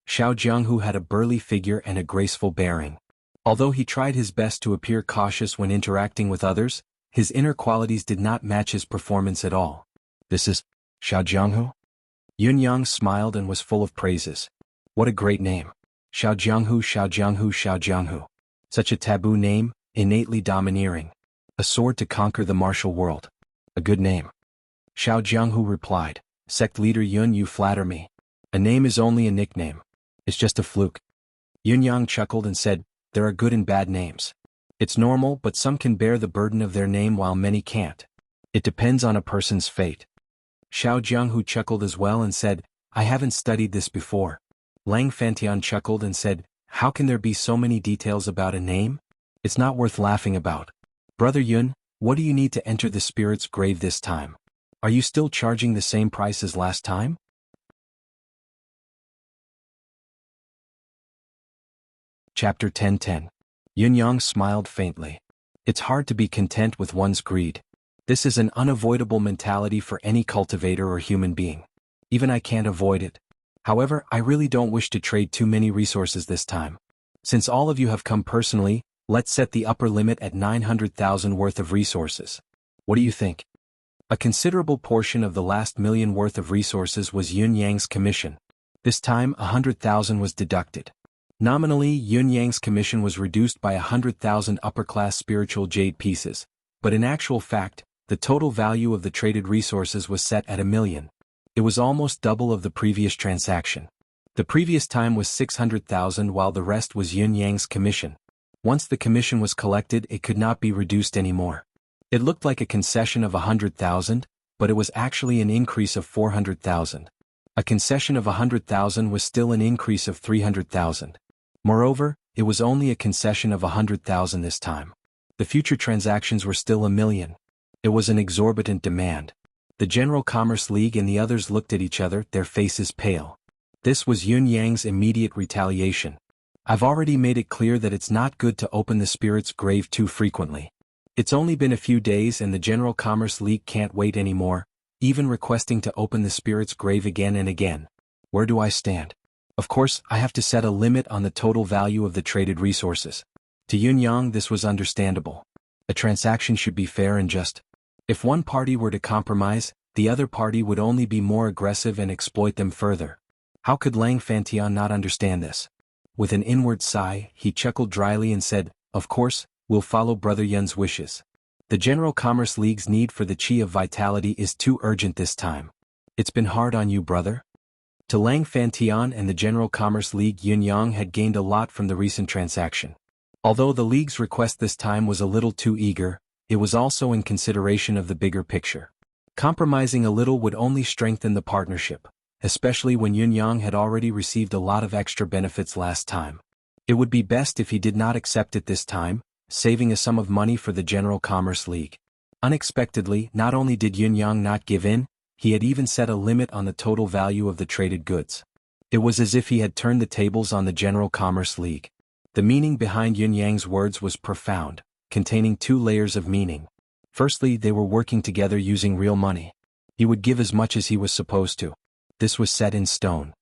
S1: Xiao Jianghu had a burly figure and a graceful bearing. Although he tried his best to appear cautious when interacting with others, his inner qualities did not match his performance at all. "This is Xiao Jianghu?" Yun Yang smiled and was full of praises. What a great name. Xiao Jianghu, Xiao Jianghu, Xiao Jianghu. Such a taboo name, innately domineering. A sword to conquer the martial world. A good name. Xiao Jianghu replied, "Sect leader Yun, you flatter me. A name is only a nickname. It's just a fluke. Yun Yang chuckled and said, there are good and bad names. It's normal, but some can bear the burden of their name while many can't. It depends on a person's fate. Xiao Jianghu chuckled as well and said, I haven't studied this before. Lang Fantian chuckled and said, how can there be so many details about a name? It's not worth laughing about. Brother Yun, what do you need to enter the spirit's grave this time? Are you still charging the same price as last time? Chapter 10:10. Yun Yang smiled faintly. It's hard to be content with one's greed. This is an unavoidable mentality for any cultivator or human being. Even I can't avoid it. However, I really don't wish to trade too many resources this time. Since all of you have come personally, let's set the upper limit at 900,000 worth of resources. What do you think? A considerable portion of the last million worth of resources was Yun Yang's commission. This time 100,000 was deducted. Nominally, Yun Yang's commission was reduced by 100,000 upper-class spiritual jade pieces, but in actual fact, the total value of the traded resources was set at 1 million. It was almost double of the previous transaction. The previous time was 600,000 while the rest was Yun Yang's commission. Once the commission was collected, it could not be reduced anymore. It looked like a concession of 100,000, but it was actually an increase of 400,000. A concession of 100,000 was still an increase of 300,000. Moreover, it was only a concession of 100,000 this time. The future transactions were still 1 million. It was an exorbitant demand. The General Commerce League and the others looked at each other, their faces pale. This was Yun Yang's immediate retaliation. I've already made it clear that it's not good to open the spirit's grave too frequently. It's only been a few days and the General Commerce League can't wait anymore, even requesting to open the spirit's grave again and again. Where do I stand? Of course, I have to set a limit on the total value of the traded resources. To Yun Yang this was understandable. A transaction should be fair and just. If one party were to compromise, the other party would only be more aggressive and exploit them further. How could Lang Fantian not understand this? With an inward sigh, he chuckled dryly and said, of course, we'll follow Brother Yun's wishes. The General Commerce League's need for the Qi of Vitality is too urgent this time. It's been hard on you, brother? To Lang Fantian and the General Commerce League, Yun Yang had gained a lot from the recent transaction. Although the League's request this time was a little too eager, it was also in consideration of the bigger picture. Compromising a little would only strengthen the partnership, especially when Yun Yang had already received a lot of extra benefits last time. It would be best if he did not accept it this time, saving a sum of money for the General Commerce League. Unexpectedly, not only did Yun Yang not give in, he had even set a limit on the total value of the traded goods. It was as if he had turned the tables on the General Commerce League. The meaning behind Yun Yang's words was profound, containing 2 layers of meaning. Firstly, they were working together using real money. He would give as much as he was supposed to. This was set in stone.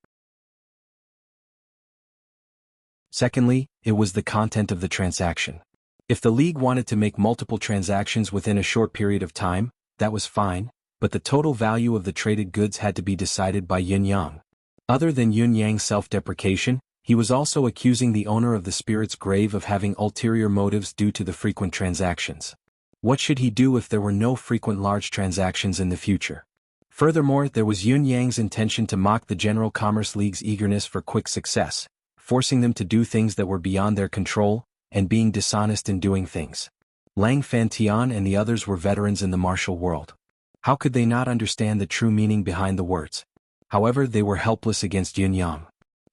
S1: Secondly, it was the content of the transaction. If the League wanted to make multiple transactions within a short period of time, that was fine, but the total value of the traded goods had to be decided by Yun Yang. Other than Yun Yang's self-deprecation, he was also accusing the owner of the spirit's grave of having ulterior motives due to the frequent transactions. What should he do if there were no frequent large transactions in the future? Furthermore, there was Yun Yang's intention to mock the General Commerce League's eagerness for quick success, forcing them to do things that were beyond their control, and being dishonest in doing things. Lang Fantian and the others were veterans in the martial world. How could they not understand the true meaning behind the words? However, they were helpless against Yun Yang.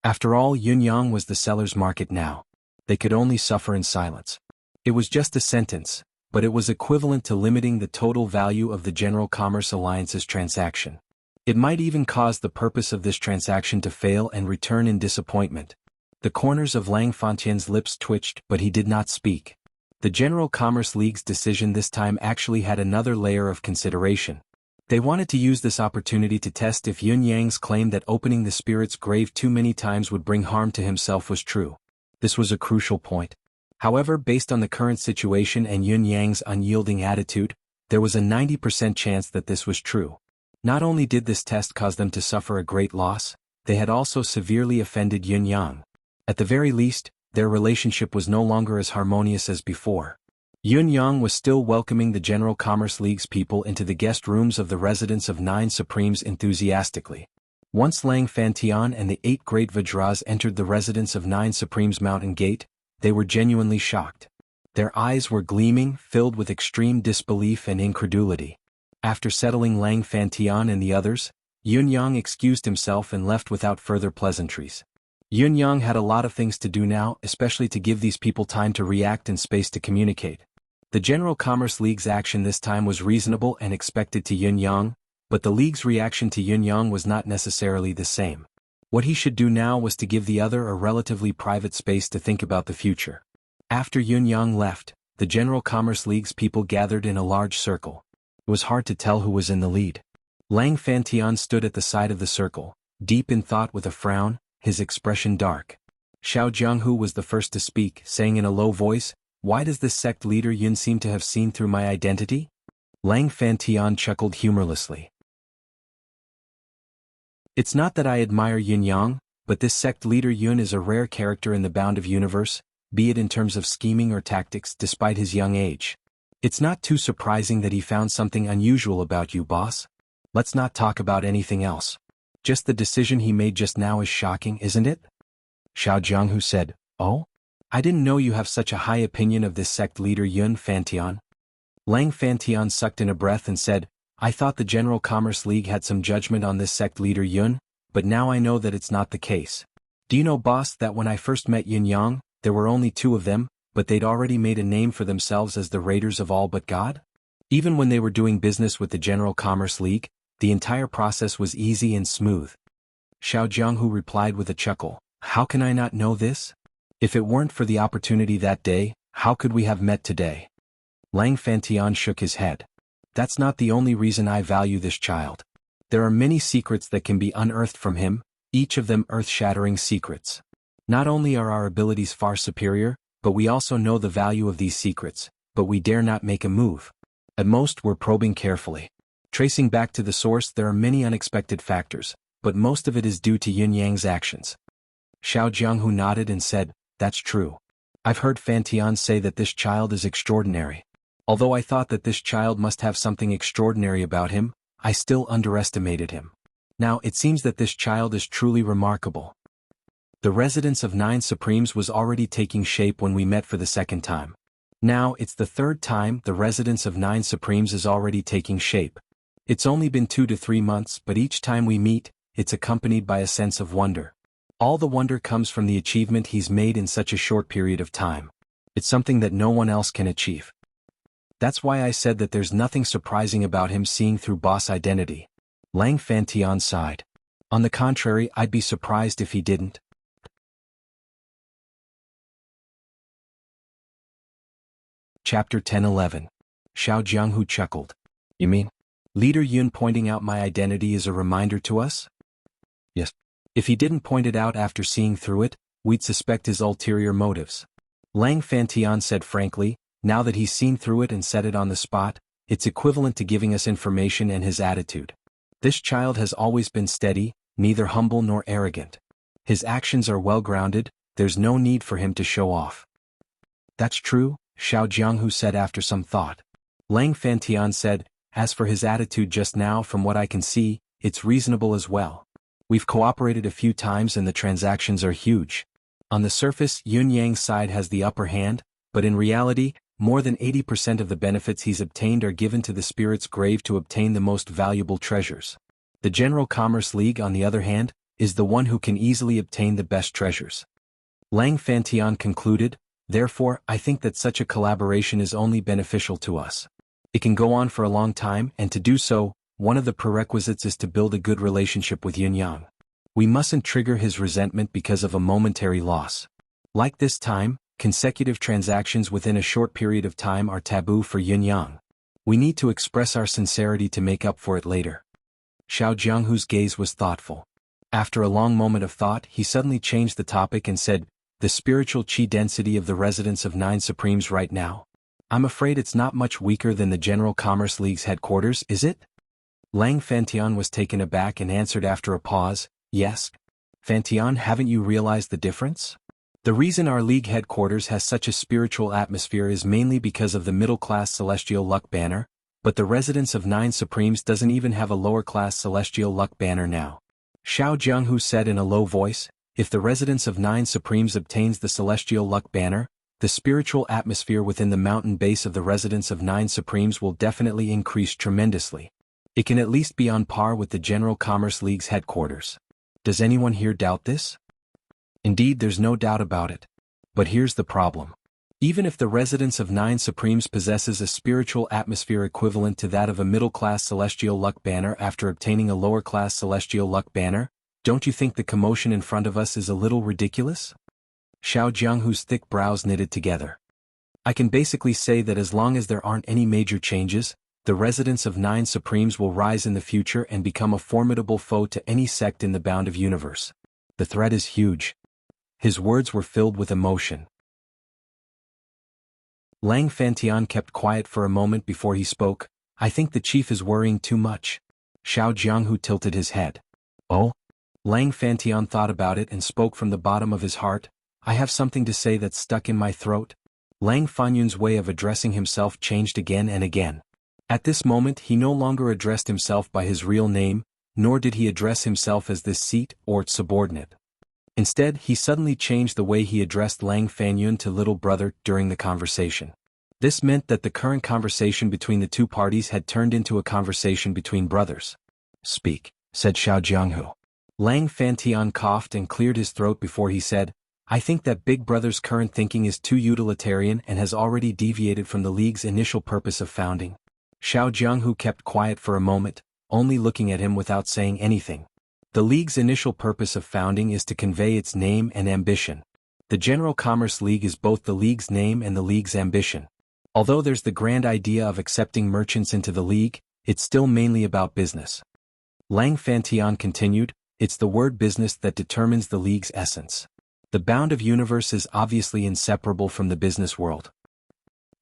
S1: After all, Yun Yang was the seller's market now. They could only suffer in silence. It was just a sentence, but it was equivalent to limiting the total value of the General Commerce Alliance's transaction. It might even cause the purpose of this transaction to fail and return in disappointment. The corners of Lang Fantian's lips twitched, but he did not speak. The General Commerce League's decision this time actually had another layer of consideration. They wanted to use this opportunity to test if Yun Yang's claim that opening the spirit's grave too many times would bring harm to himself was true. This was a crucial point. However, based on the current situation and Yun Yang's unyielding attitude, there was a 90% chance that this was true. Not only did this test cause them to suffer a great loss, they had also severely offended Yun Yang. At the very least, their relationship was no longer as harmonious as before. Yun Yang was still welcoming the General Commerce League's people into the guest rooms of the residence of 9 Supremes enthusiastically. Once Lang Fantian and the 8 great Vajras entered the residence of 9 Supremes Mountain Gate, they were genuinely shocked. Their eyes were gleaming, filled with extreme disbelief and incredulity. After settling Lang Fantian and the others, Yunyang excused himself and left without further pleasantries. Yunyang had a lot of things to do now, especially to give these people time to react and space to communicate. The General Commerce League's action this time was reasonable and expected to Yunyang, but the League's reaction to Yunyang was not necessarily the same. What he should do now was to give the other a relatively private space to think about the future. After Yunyang left, the General Commerce League's people gathered in a large circle. It was hard to tell who was in the lead. Lang Fantian stood at the side of the circle, deep in thought with a frown, his expression dark. Xiao Jianghu was the first to speak, saying in a low voice, "Why does this sect leader Yun seem to have seen through my identity?" Lang Fantian chuckled humorlessly. "It's not that I admire Yunyang, but this sect leader Yun is a rare character in the bound of universe, be it in terms of scheming or tactics despite his young age. It's not too surprising that he found something unusual about you, boss. Let's not talk about anything else. Just the decision he made just now is shocking, isn't it?" Xiao Jianghu said, "Oh? I didn't know you have such a high opinion of this sect leader Yun Fantian." Lang Fantian sucked in a breath and said, "I thought the General Commerce League had some judgment on this sect leader Yun, but now I know that it's not the case. Do you know, boss, that when I first met Yunyang, there were only 2 of them, but they'd already made a name for themselves as the Raiders of All But God? Even when they were doing business with the General Commerce League, the entire process was easy and smooth." Xiao Jianghu replied with a chuckle, "How can I not know this? If it weren't for the opportunity that day, how could we have met today?" Lang Fantian shook his head. "That's not the only reason I value this child. There are many secrets that can be unearthed from him, each of them earth-shattering secrets. Not only are our abilities far superior, but we also know the value of these secrets, but we dare not make a move. At most we're probing carefully. Tracing back to the source, there are many unexpected factors, but most of it is due to Yunyang's actions." Xiao Jianghu nodded and said, "That's true. I've heard Fantian say that this child is extraordinary. Although I thought that this child must have something extraordinary about him, I still underestimated him. Now it seems that this child is truly remarkable." The residence of 9 Supremes was already taking shape when we met for the second time. Now it's the third time the residence of 9 Supremes is already taking shape. It's only been 2 to 3 months, but each time we meet, it's accompanied by a sense of wonder. All the wonder comes from the achievement he's made in such a short period of time. It's something that no one else can achieve. That's why I said that there's nothing surprising about him seeing through boss identity. Lang Fantian sighed. On the contrary, I'd be surprised if he didn't. Chapter 10-11. Xiao Jianghu chuckled. "You mean? Leader Yun pointing out my identity is a reminder to us?" "Yes. If he didn't point it out after seeing through it, we'd suspect his ulterior motives." Lang Fantian said frankly, "Now that he's seen through it and said it on the spot, it's equivalent to giving us information and his attitude. This child has always been steady, neither humble nor arrogant. His actions are well-grounded, there's no need for him to show off." "That's true," Xiao Jianghu said after some thought. Lang Fantian said, "As for his attitude just now, from what I can see, it's reasonable as well. We've cooperated a few times and the transactions are huge. On the surface, Yunyang's side has the upper hand, but in reality, more than 80% of the benefits he's obtained are given to the spirit's grave to obtain the most valuable treasures. The General Commerce League, on the other hand, is the one who can easily obtain the best treasures." Lang Fantian concluded, "Therefore, I think that such a collaboration is only beneficial to us. It can go on for a long time, and to do so, one of the prerequisites is to build a good relationship with Yunyang. We mustn't trigger his resentment because of a momentary loss. Like this time, consecutive transactions within a short period of time are taboo for Yunyang. We need to express our sincerity to make up for it later." Xiao Jianghu's gaze was thoughtful. After a long moment of thought, he suddenly changed the topic and said, "The spiritual chi density of the residence of 9 Supremes right now? I'm afraid it's not much weaker than the General Commerce League's headquarters, is it?" Lang Fantian was taken aback and answered after a pause, "Yes. Fantian, haven't you realized the difference? The reason our league headquarters has such a spiritual atmosphere is mainly because of the middle-class celestial luck banner, but the residence of 9 Supremes doesn't even have a lower-class celestial luck banner now. Xiao Jianghu said in a low voice, if the residence of 9 Supremes obtains the celestial luck banner, the spiritual atmosphere within the mountain base of the residence of 9 Supremes will definitely increase tremendously. It can at least be on par with the General Commerce League's headquarters. Does anyone here doubt this? Indeed, there's no doubt about it. But here's the problem. Even if the residence of 9 Supremes possesses a spiritual atmosphere equivalent to that of a middle-class celestial luck banner after obtaining a lower-class celestial luck banner, don't you think the commotion in front of us is a little ridiculous? Xiao Jianghu's thick brows knitted together. I can basically say that as long as there aren't any major changes, the residence of 9 Supremes will rise in the future and become a formidable foe to any sect in the bound of universe. The threat is huge. His words were filled with emotion. Lang Fantian kept quiet for a moment before he spoke. I think the chief is worrying too much. Xiao Jianghu tilted his head. Oh? Lang Fantian thought about it and spoke from the bottom of his heart. I have something to say that's stuck in my throat. Lang Fanyun's way of addressing himself changed again and again. At this moment he no longer addressed himself by his real name, nor did he address himself as this seat or its subordinate. Instead, he suddenly changed the way he addressed Lang Fanyun to little brother during the conversation. This meant that the current conversation between the two parties had turned into a conversation between brothers. Speak, said Xiao Jianghu. Lang Fantian coughed and cleared his throat before he said, I think that Big Brother's current thinking is too utilitarian and has already deviated from the League's initial purpose of founding. Xiao Jianghu kept quiet for a moment, only looking at him without saying anything. The League's initial purpose of founding is to convey its name and ambition. The General Commerce League is both the League's name and the League's ambition. Although there's the grand idea of accepting merchants into the League, it's still mainly about business. Lang Fantian continued, it's the word business that determines the League's essence. The bound of universe is obviously inseparable from the business world.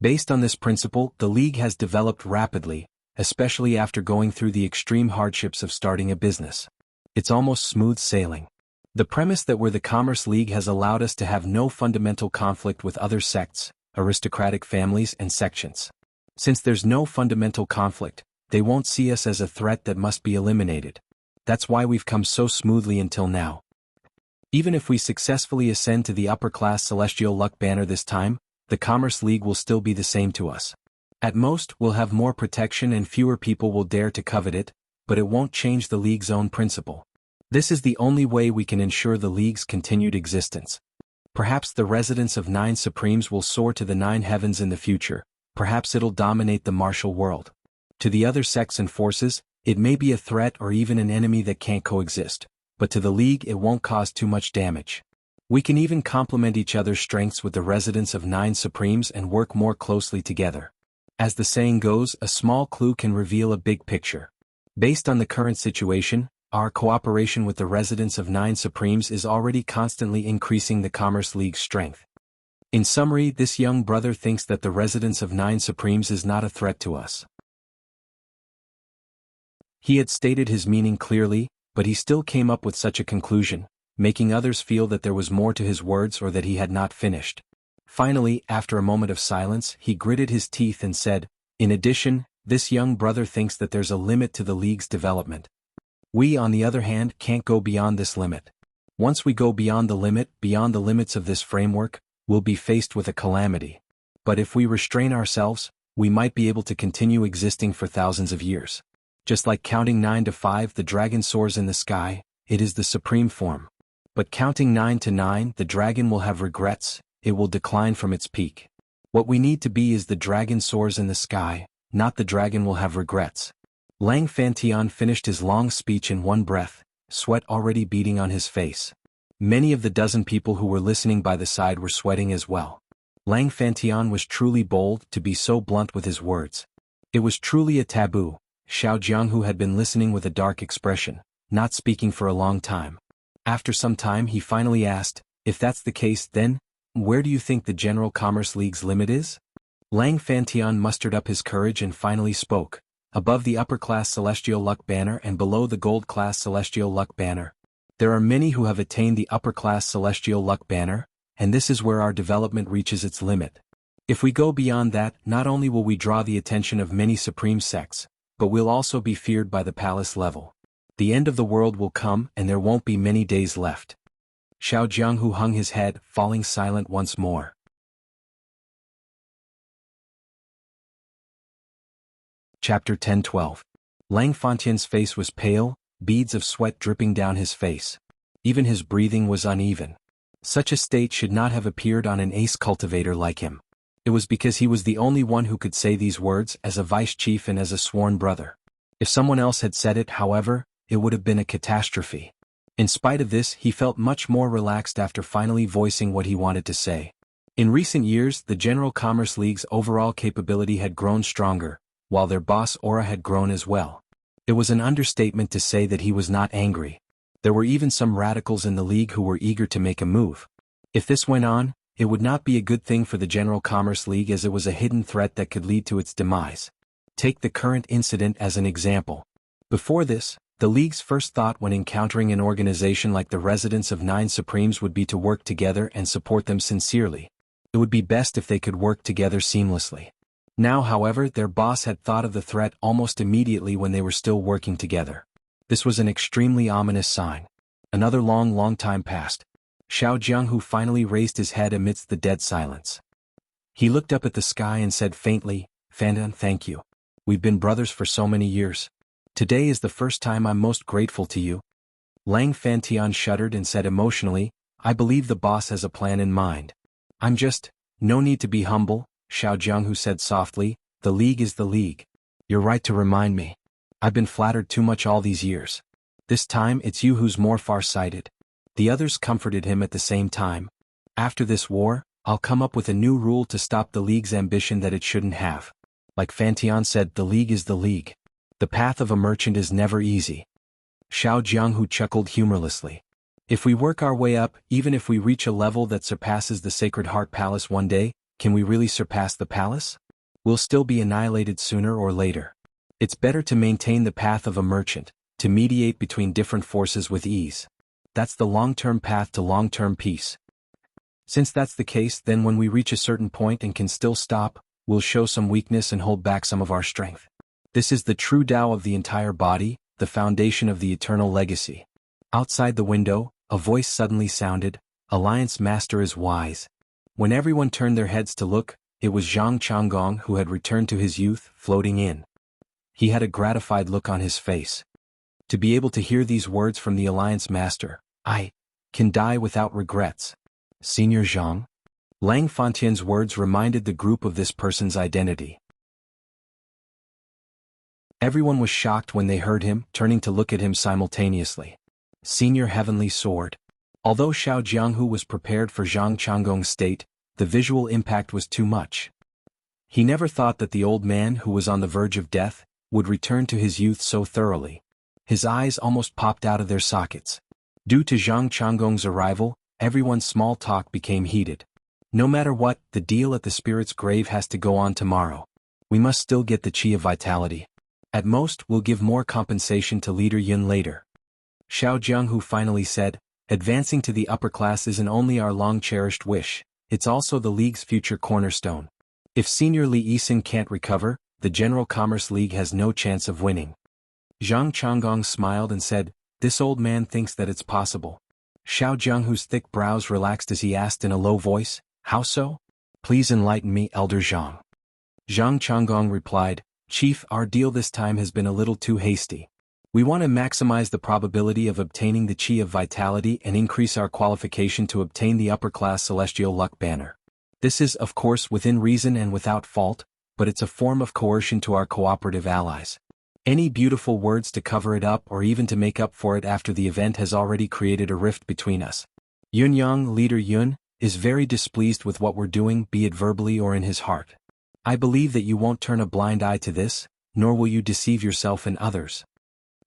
S1: Based on this principle, the League has developed rapidly, especially after going through the extreme hardships of starting a business. It's almost smooth sailing. The premise that we're the Commerce League has allowed us to have no fundamental conflict with other sects, aristocratic families and sections. Since there's no fundamental conflict, they won't see us as a threat that must be eliminated. That's why we've come so smoothly until now. Even if we successfully ascend to the upper-class celestial luck banner this time, the Commerce League will still be the same to us. At most, we'll have more protection and fewer people will dare to covet it, but it won't change the League's own principle. This is the only way we can ensure the League's continued existence. Perhaps the residence of 9 Supremes will soar to the 9 heavens in the future, perhaps it'll dominate the martial world. To the other sects and forces, it may be a threat or even an enemy that can't coexist, but to the League it won't cause too much damage. We can even complement each other's strengths with the residence of 9 Supremes and work more closely together. As the saying goes, a small clue can reveal a big picture. Based on the current situation, our cooperation with the residence of 9 Supremes is already constantly increasing the Commerce League's strength. In summary, this young brother thinks that the residence of 9 Supremes is not a threat to us. He had stated his meaning clearly, but he still came up with such a conclusion, making others feel that there was more to his words or that he had not finished. Finally, after a moment of silence, he gritted his teeth and said, in addition, this young brother thinks that there's a limit to the League's development. We, on the other hand, can't go beyond this limit. Once we go beyond the limits of this framework, we'll be faced with a calamity. But if we restrain ourselves, we might be able to continue existing for thousands of years. Just like counting 9 to 5, the dragon soars in the sky, it is the supreme form. But counting 9 to 9, the dragon will have regrets, it will decline from its peak. What we need to be is the dragon soars in the sky, not the dragon will have regrets. Lang Fantian finished his long speech in one breath, sweat already beading on his face. Many of the dozen people who were listening by the side were sweating as well. Lang Fantian was truly bold to be so blunt with his words. It was truly a taboo. Xiao Jianghu had been listening with a dark expression, not speaking for a long time. After some time he finally asked, if that's the case then, where do you think the General Commerce League's limit is? Lang Fantian mustered up his courage and finally spoke, above the upper-class celestial luck banner and below the gold-class celestial luck banner. There are many who have attained the upper-class celestial luck banner, and this is where our development reaches its limit. If we go beyond that, not only will we draw the attention of many supreme sects, but we'll also be feared by the palace level. The end of the world will come and there won't be many days left. Xiao Jianghu hung his head, falling silent once more. Chapter 10-12. Lang Fontain's face was pale, beads of sweat dripping down his face. Even his breathing was uneven. Such a state should not have appeared on an ace cultivator like him. It was because he was the only one who could say these words as a vice chief and as a sworn brother. If someone else had said it, however, it would have been a catastrophe. In spite of this, he felt much more relaxed after finally voicing what he wanted to say. In recent years, the General Commerce League's overall capability had grown stronger, while their boss aura had grown as well. It was an understatement to say that he was not angry. There were even some radicals in the league who were eager to make a move. If this went on, it would not be a good thing for the General Commerce League, as it was a hidden threat that could lead to its demise. Take the current incident as an example. Before this, the League's first thought when encountering an organization like the Residents of Nine Supremes would be to work together and support them sincerely. It would be best if they could work together seamlessly. Now, however, their boss had thought of the threat almost immediately when they were still working together. This was an extremely ominous sign. Another long time passed. Xiao Jianghu finally raised his head amidst the dead silence. He looked up at the sky and said faintly, "Fandan, thank you. We've been brothers for so many years. Today is the first time I'm most grateful to you." Lang Fantian shuddered and said emotionally, "I believe the boss has a plan in mind." No need to be humble," Xiao Jianghu said softly, "the league is the league. You're right to remind me. I've been flattered too much all these years. This time it's you who's more far-sighted." The others comforted him at the same time. "After this war, I'll come up with a new rule to stop the league's ambition that it shouldn't have. Like Fantian said, the league is the league. The path of a merchant is never easy." Xiao Jianghu chuckled humorlessly. "If we work our way up, even if we reach a level that surpasses the Sacred Heart Palace one day, can we really surpass the palace? We'll still be annihilated sooner or later. It's better to maintain the path of a merchant, to mediate between different forces with ease. That's the long-term path to long-term peace. Since that's the case, then when we reach a certain point and can still stop, we'll show some weakness and hold back some of our strength. This is the true Tao of the entire body, the foundation of the eternal legacy." Outside the window, a voice suddenly sounded, "Alliance Master is wise." When everyone turned their heads to look, it was Zhang Changgong, who had returned to his youth, floating in. He had a gratified look on his face. To be able to hear these words from the Alliance Master, "I can die without regrets. Senior Zhang?" Lang Fontain's words reminded the group of this person's identity. Everyone was shocked when they heard him, turning to look at him simultaneously. Senior Heavenly Sword. Although Xiao Jianghu was prepared for Zhang Changgong's state, the visual impact was too much. He never thought that the old man, who was on the verge of death, would return to his youth so thoroughly. His eyes almost popped out of their sockets. Due to Zhang Changgong's arrival, everyone's small talk became heated. "No matter what, the deal at the spirit's grave has to go on tomorrow. We must still get the Chi of Vitality. At most, we'll give more compensation to Leader Yun later." Xiao Jianghu finally said, "Advancing to the upper class isn't only our long-cherished wish, it's also the League's future cornerstone. If Senior Li Yisin can't recover, the General Commerce League has no chance of winning." Zhang Changgong smiled and said, "This old man thinks that it's possible." Xiao Jianghu's thick brows relaxed as he asked in a low voice, "How so? Please enlighten me, Elder Zhang." Zhang Changgong replied, "Chief, our deal this time has been a little too hasty. We want to maximize the probability of obtaining the Chi of Vitality and increase our qualification to obtain the upper-class Celestial Luck Banner. This is, of course, within reason and without fault, but it's a form of coercion to our cooperative allies. Any beautiful words to cover it up or even to make up for it after the event has already created a rift between us. Yunyang, Leader Yun, is very displeased with what we're doing, be it verbally or in his heart. I believe that you won't turn a blind eye to this, nor will you deceive yourself and others."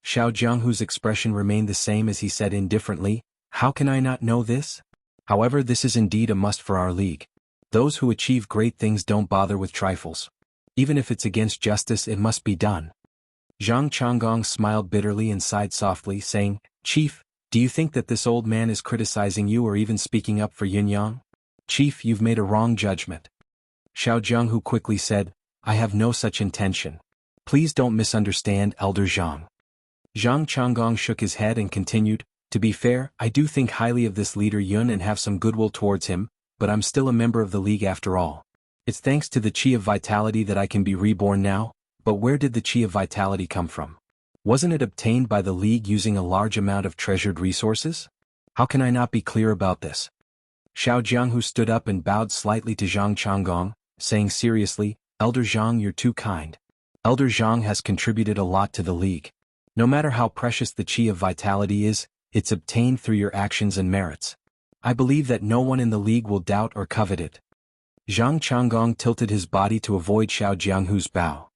S1: Xiao Jianghu's expression remained the same as he said indifferently, "How can I not know this? However, this is indeed a must for our league. Those who achieve great things don't bother with trifles. Even if it's against justice, it must be done." Zhang Changgong smiled bitterly and sighed softly, saying, "Chief, do you think that this old man is criticizing you or even speaking up for Yunyang? Chief, you've made a wrong judgment." Xiao Jianghu quickly said, "I have no such intention. Please don't misunderstand, Elder Zhang." Zhang Changgong shook his head and continued, to be fair, I do think highly of this leader Yun and have some goodwill towards him, but I'm still a member of the League after all. It's thanks to the Qi of Vitality that I can be reborn now, but where did the Qi of Vitality come from? Wasn't it obtained by the League using a large amount of treasured resources? How can I not be clear about this? Xiao Jianghu stood up and bowed slightly to Zhang Changgong, saying seriously, Elder Zhang, you're too kind. Elder Zhang has contributed a lot to the League. No matter how precious the Qi of Vitality is, it's obtained through your actions and merits. I believe that no one in the League will doubt or covet it. Zhang Changgong tilted his body to avoid Xiao Jianghu's bow.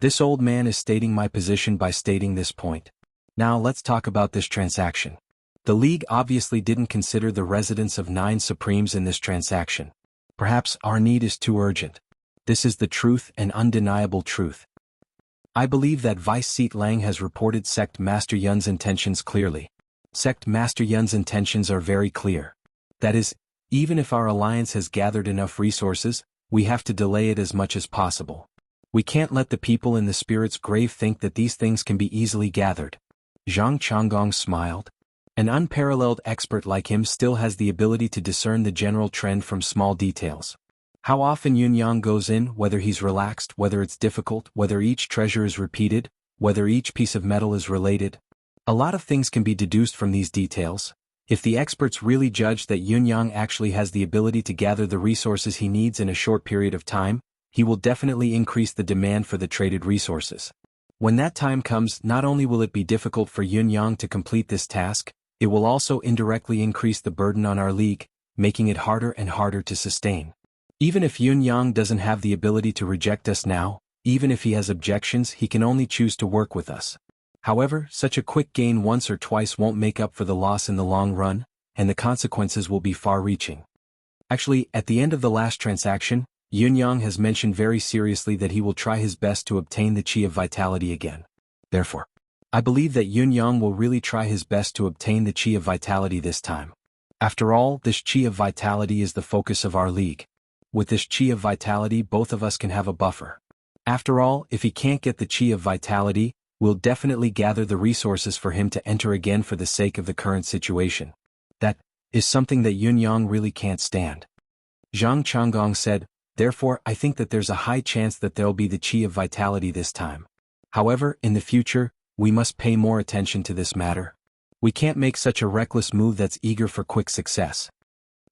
S1: This old man is stating my position by stating this point. Now let's talk about this transaction. The League obviously didn't consider the residence of 9 Supremes in this transaction. Perhaps our need is too urgent. This is the truth and undeniable truth. I believe that Vice Seat Lang has reported Sect Master Yun's intentions clearly. Sect Master Yun's intentions are very clear. That is, even if our alliance has gathered enough resources, we have to delay it as much as possible. We can't let the people in the spirit's grave think that these things can be easily gathered. Zhang Changgong smiled. An unparalleled expert like him still has the ability to discern the general trend from small details. How often Yun Yang goes in, whether he's relaxed, whether it's difficult, whether each treasure is repeated, whether each piece of metal is related. A lot of things can be deduced from these details. If the experts really judge that Yun Yang actually has the ability to gather the resources he needs in a short period of time, he will definitely increase the demand for the traded resources. When that time comes, not only will it be difficult for Yun Yang to complete this task, it will also indirectly increase the burden on our League, making it harder and harder to sustain. Even if Yun Yang doesn't have the ability to reject us now, even if he has objections, he can only choose to work with us. However, such a quick gain once or twice won't make up for the loss in the long run, and the consequences will be far-reaching. Actually, at the end of the last transaction, Yun Yang has mentioned very seriously that he will try his best to obtain the Qi of Vitality again. Therefore, I believe that Yun Yang will really try his best to obtain the Qi of Vitality this time. After all, this Qi of Vitality is the focus of our League. With this Qi of Vitality, both of us can have a buffer. After all, if he can't get the Qi of Vitality, we'll definitely gather the resources for him to enter again for the sake of the current situation. That is something that Yun Yang really can't stand. Zhang Changgong said, therefore I think that there's a high chance that there'll be the Qi of Vitality this time. However, in the future, we must pay more attention to this matter. We can't make such a reckless move that's eager for quick success.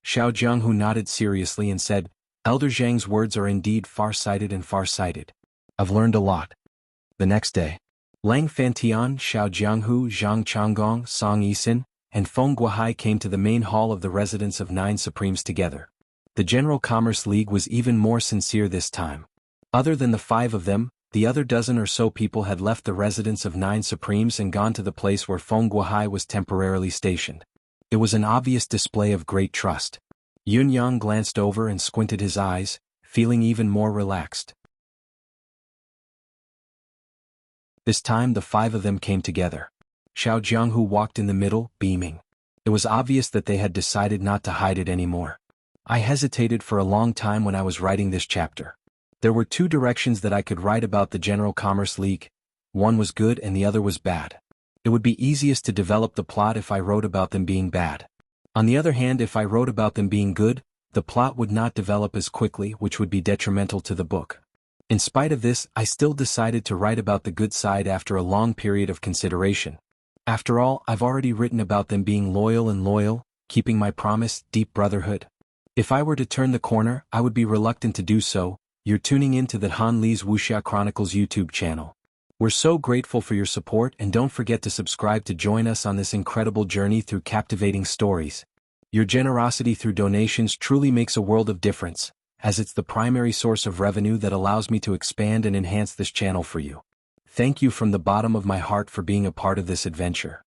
S1: Xiao Jianghu nodded seriously and said, Elder Zhang's words are indeed far-sighted and far-sighted. I've learned a lot. The next day, Lang Fantian, Xiao Jianghu, Zhang Changgong, Song Yisin, and Feng Guohai came to the main hall of the residence of 9 Supremes together. The General Commerce League was even more sincere this time. Other than the 5 of them, the other dozen or so people had left the residence of 9 Supremes and gone to the place where Feng Guohai was temporarily stationed. It was an obvious display of great trust. Yun Yang glanced over and squinted his eyes, feeling even more relaxed. This time the 5 of them came together. Xiao Jianghu walked in the middle, beaming. It was obvious that they had decided not to hide it anymore. I hesitated for a long time when I was writing this chapter. There were 2 directions that I could write about the General Commerce League. One was good and the other was bad. It would be easiest to develop the plot if I wrote about them being bad. On the other hand, if I wrote about them being good, the plot would not develop as quickly, which would be detrimental to the book. In spite of this, I still decided to write about the good side after a long period of consideration. After all, I've already written about them being loyal, keeping my promise, deep brotherhood. If I were to turn the corner, I would be reluctant to do so. You're tuning in to the Han Li's Wuxia Chronicles YouTube channel. We're so grateful for your support, and don't forget to subscribe to join us on this incredible journey through captivating stories. Your generosity through donations truly makes a world of difference, as it's the primary source of revenue that allows me to expand and enhance this channel for you. Thank you from the bottom of my heart for being a part of this adventure.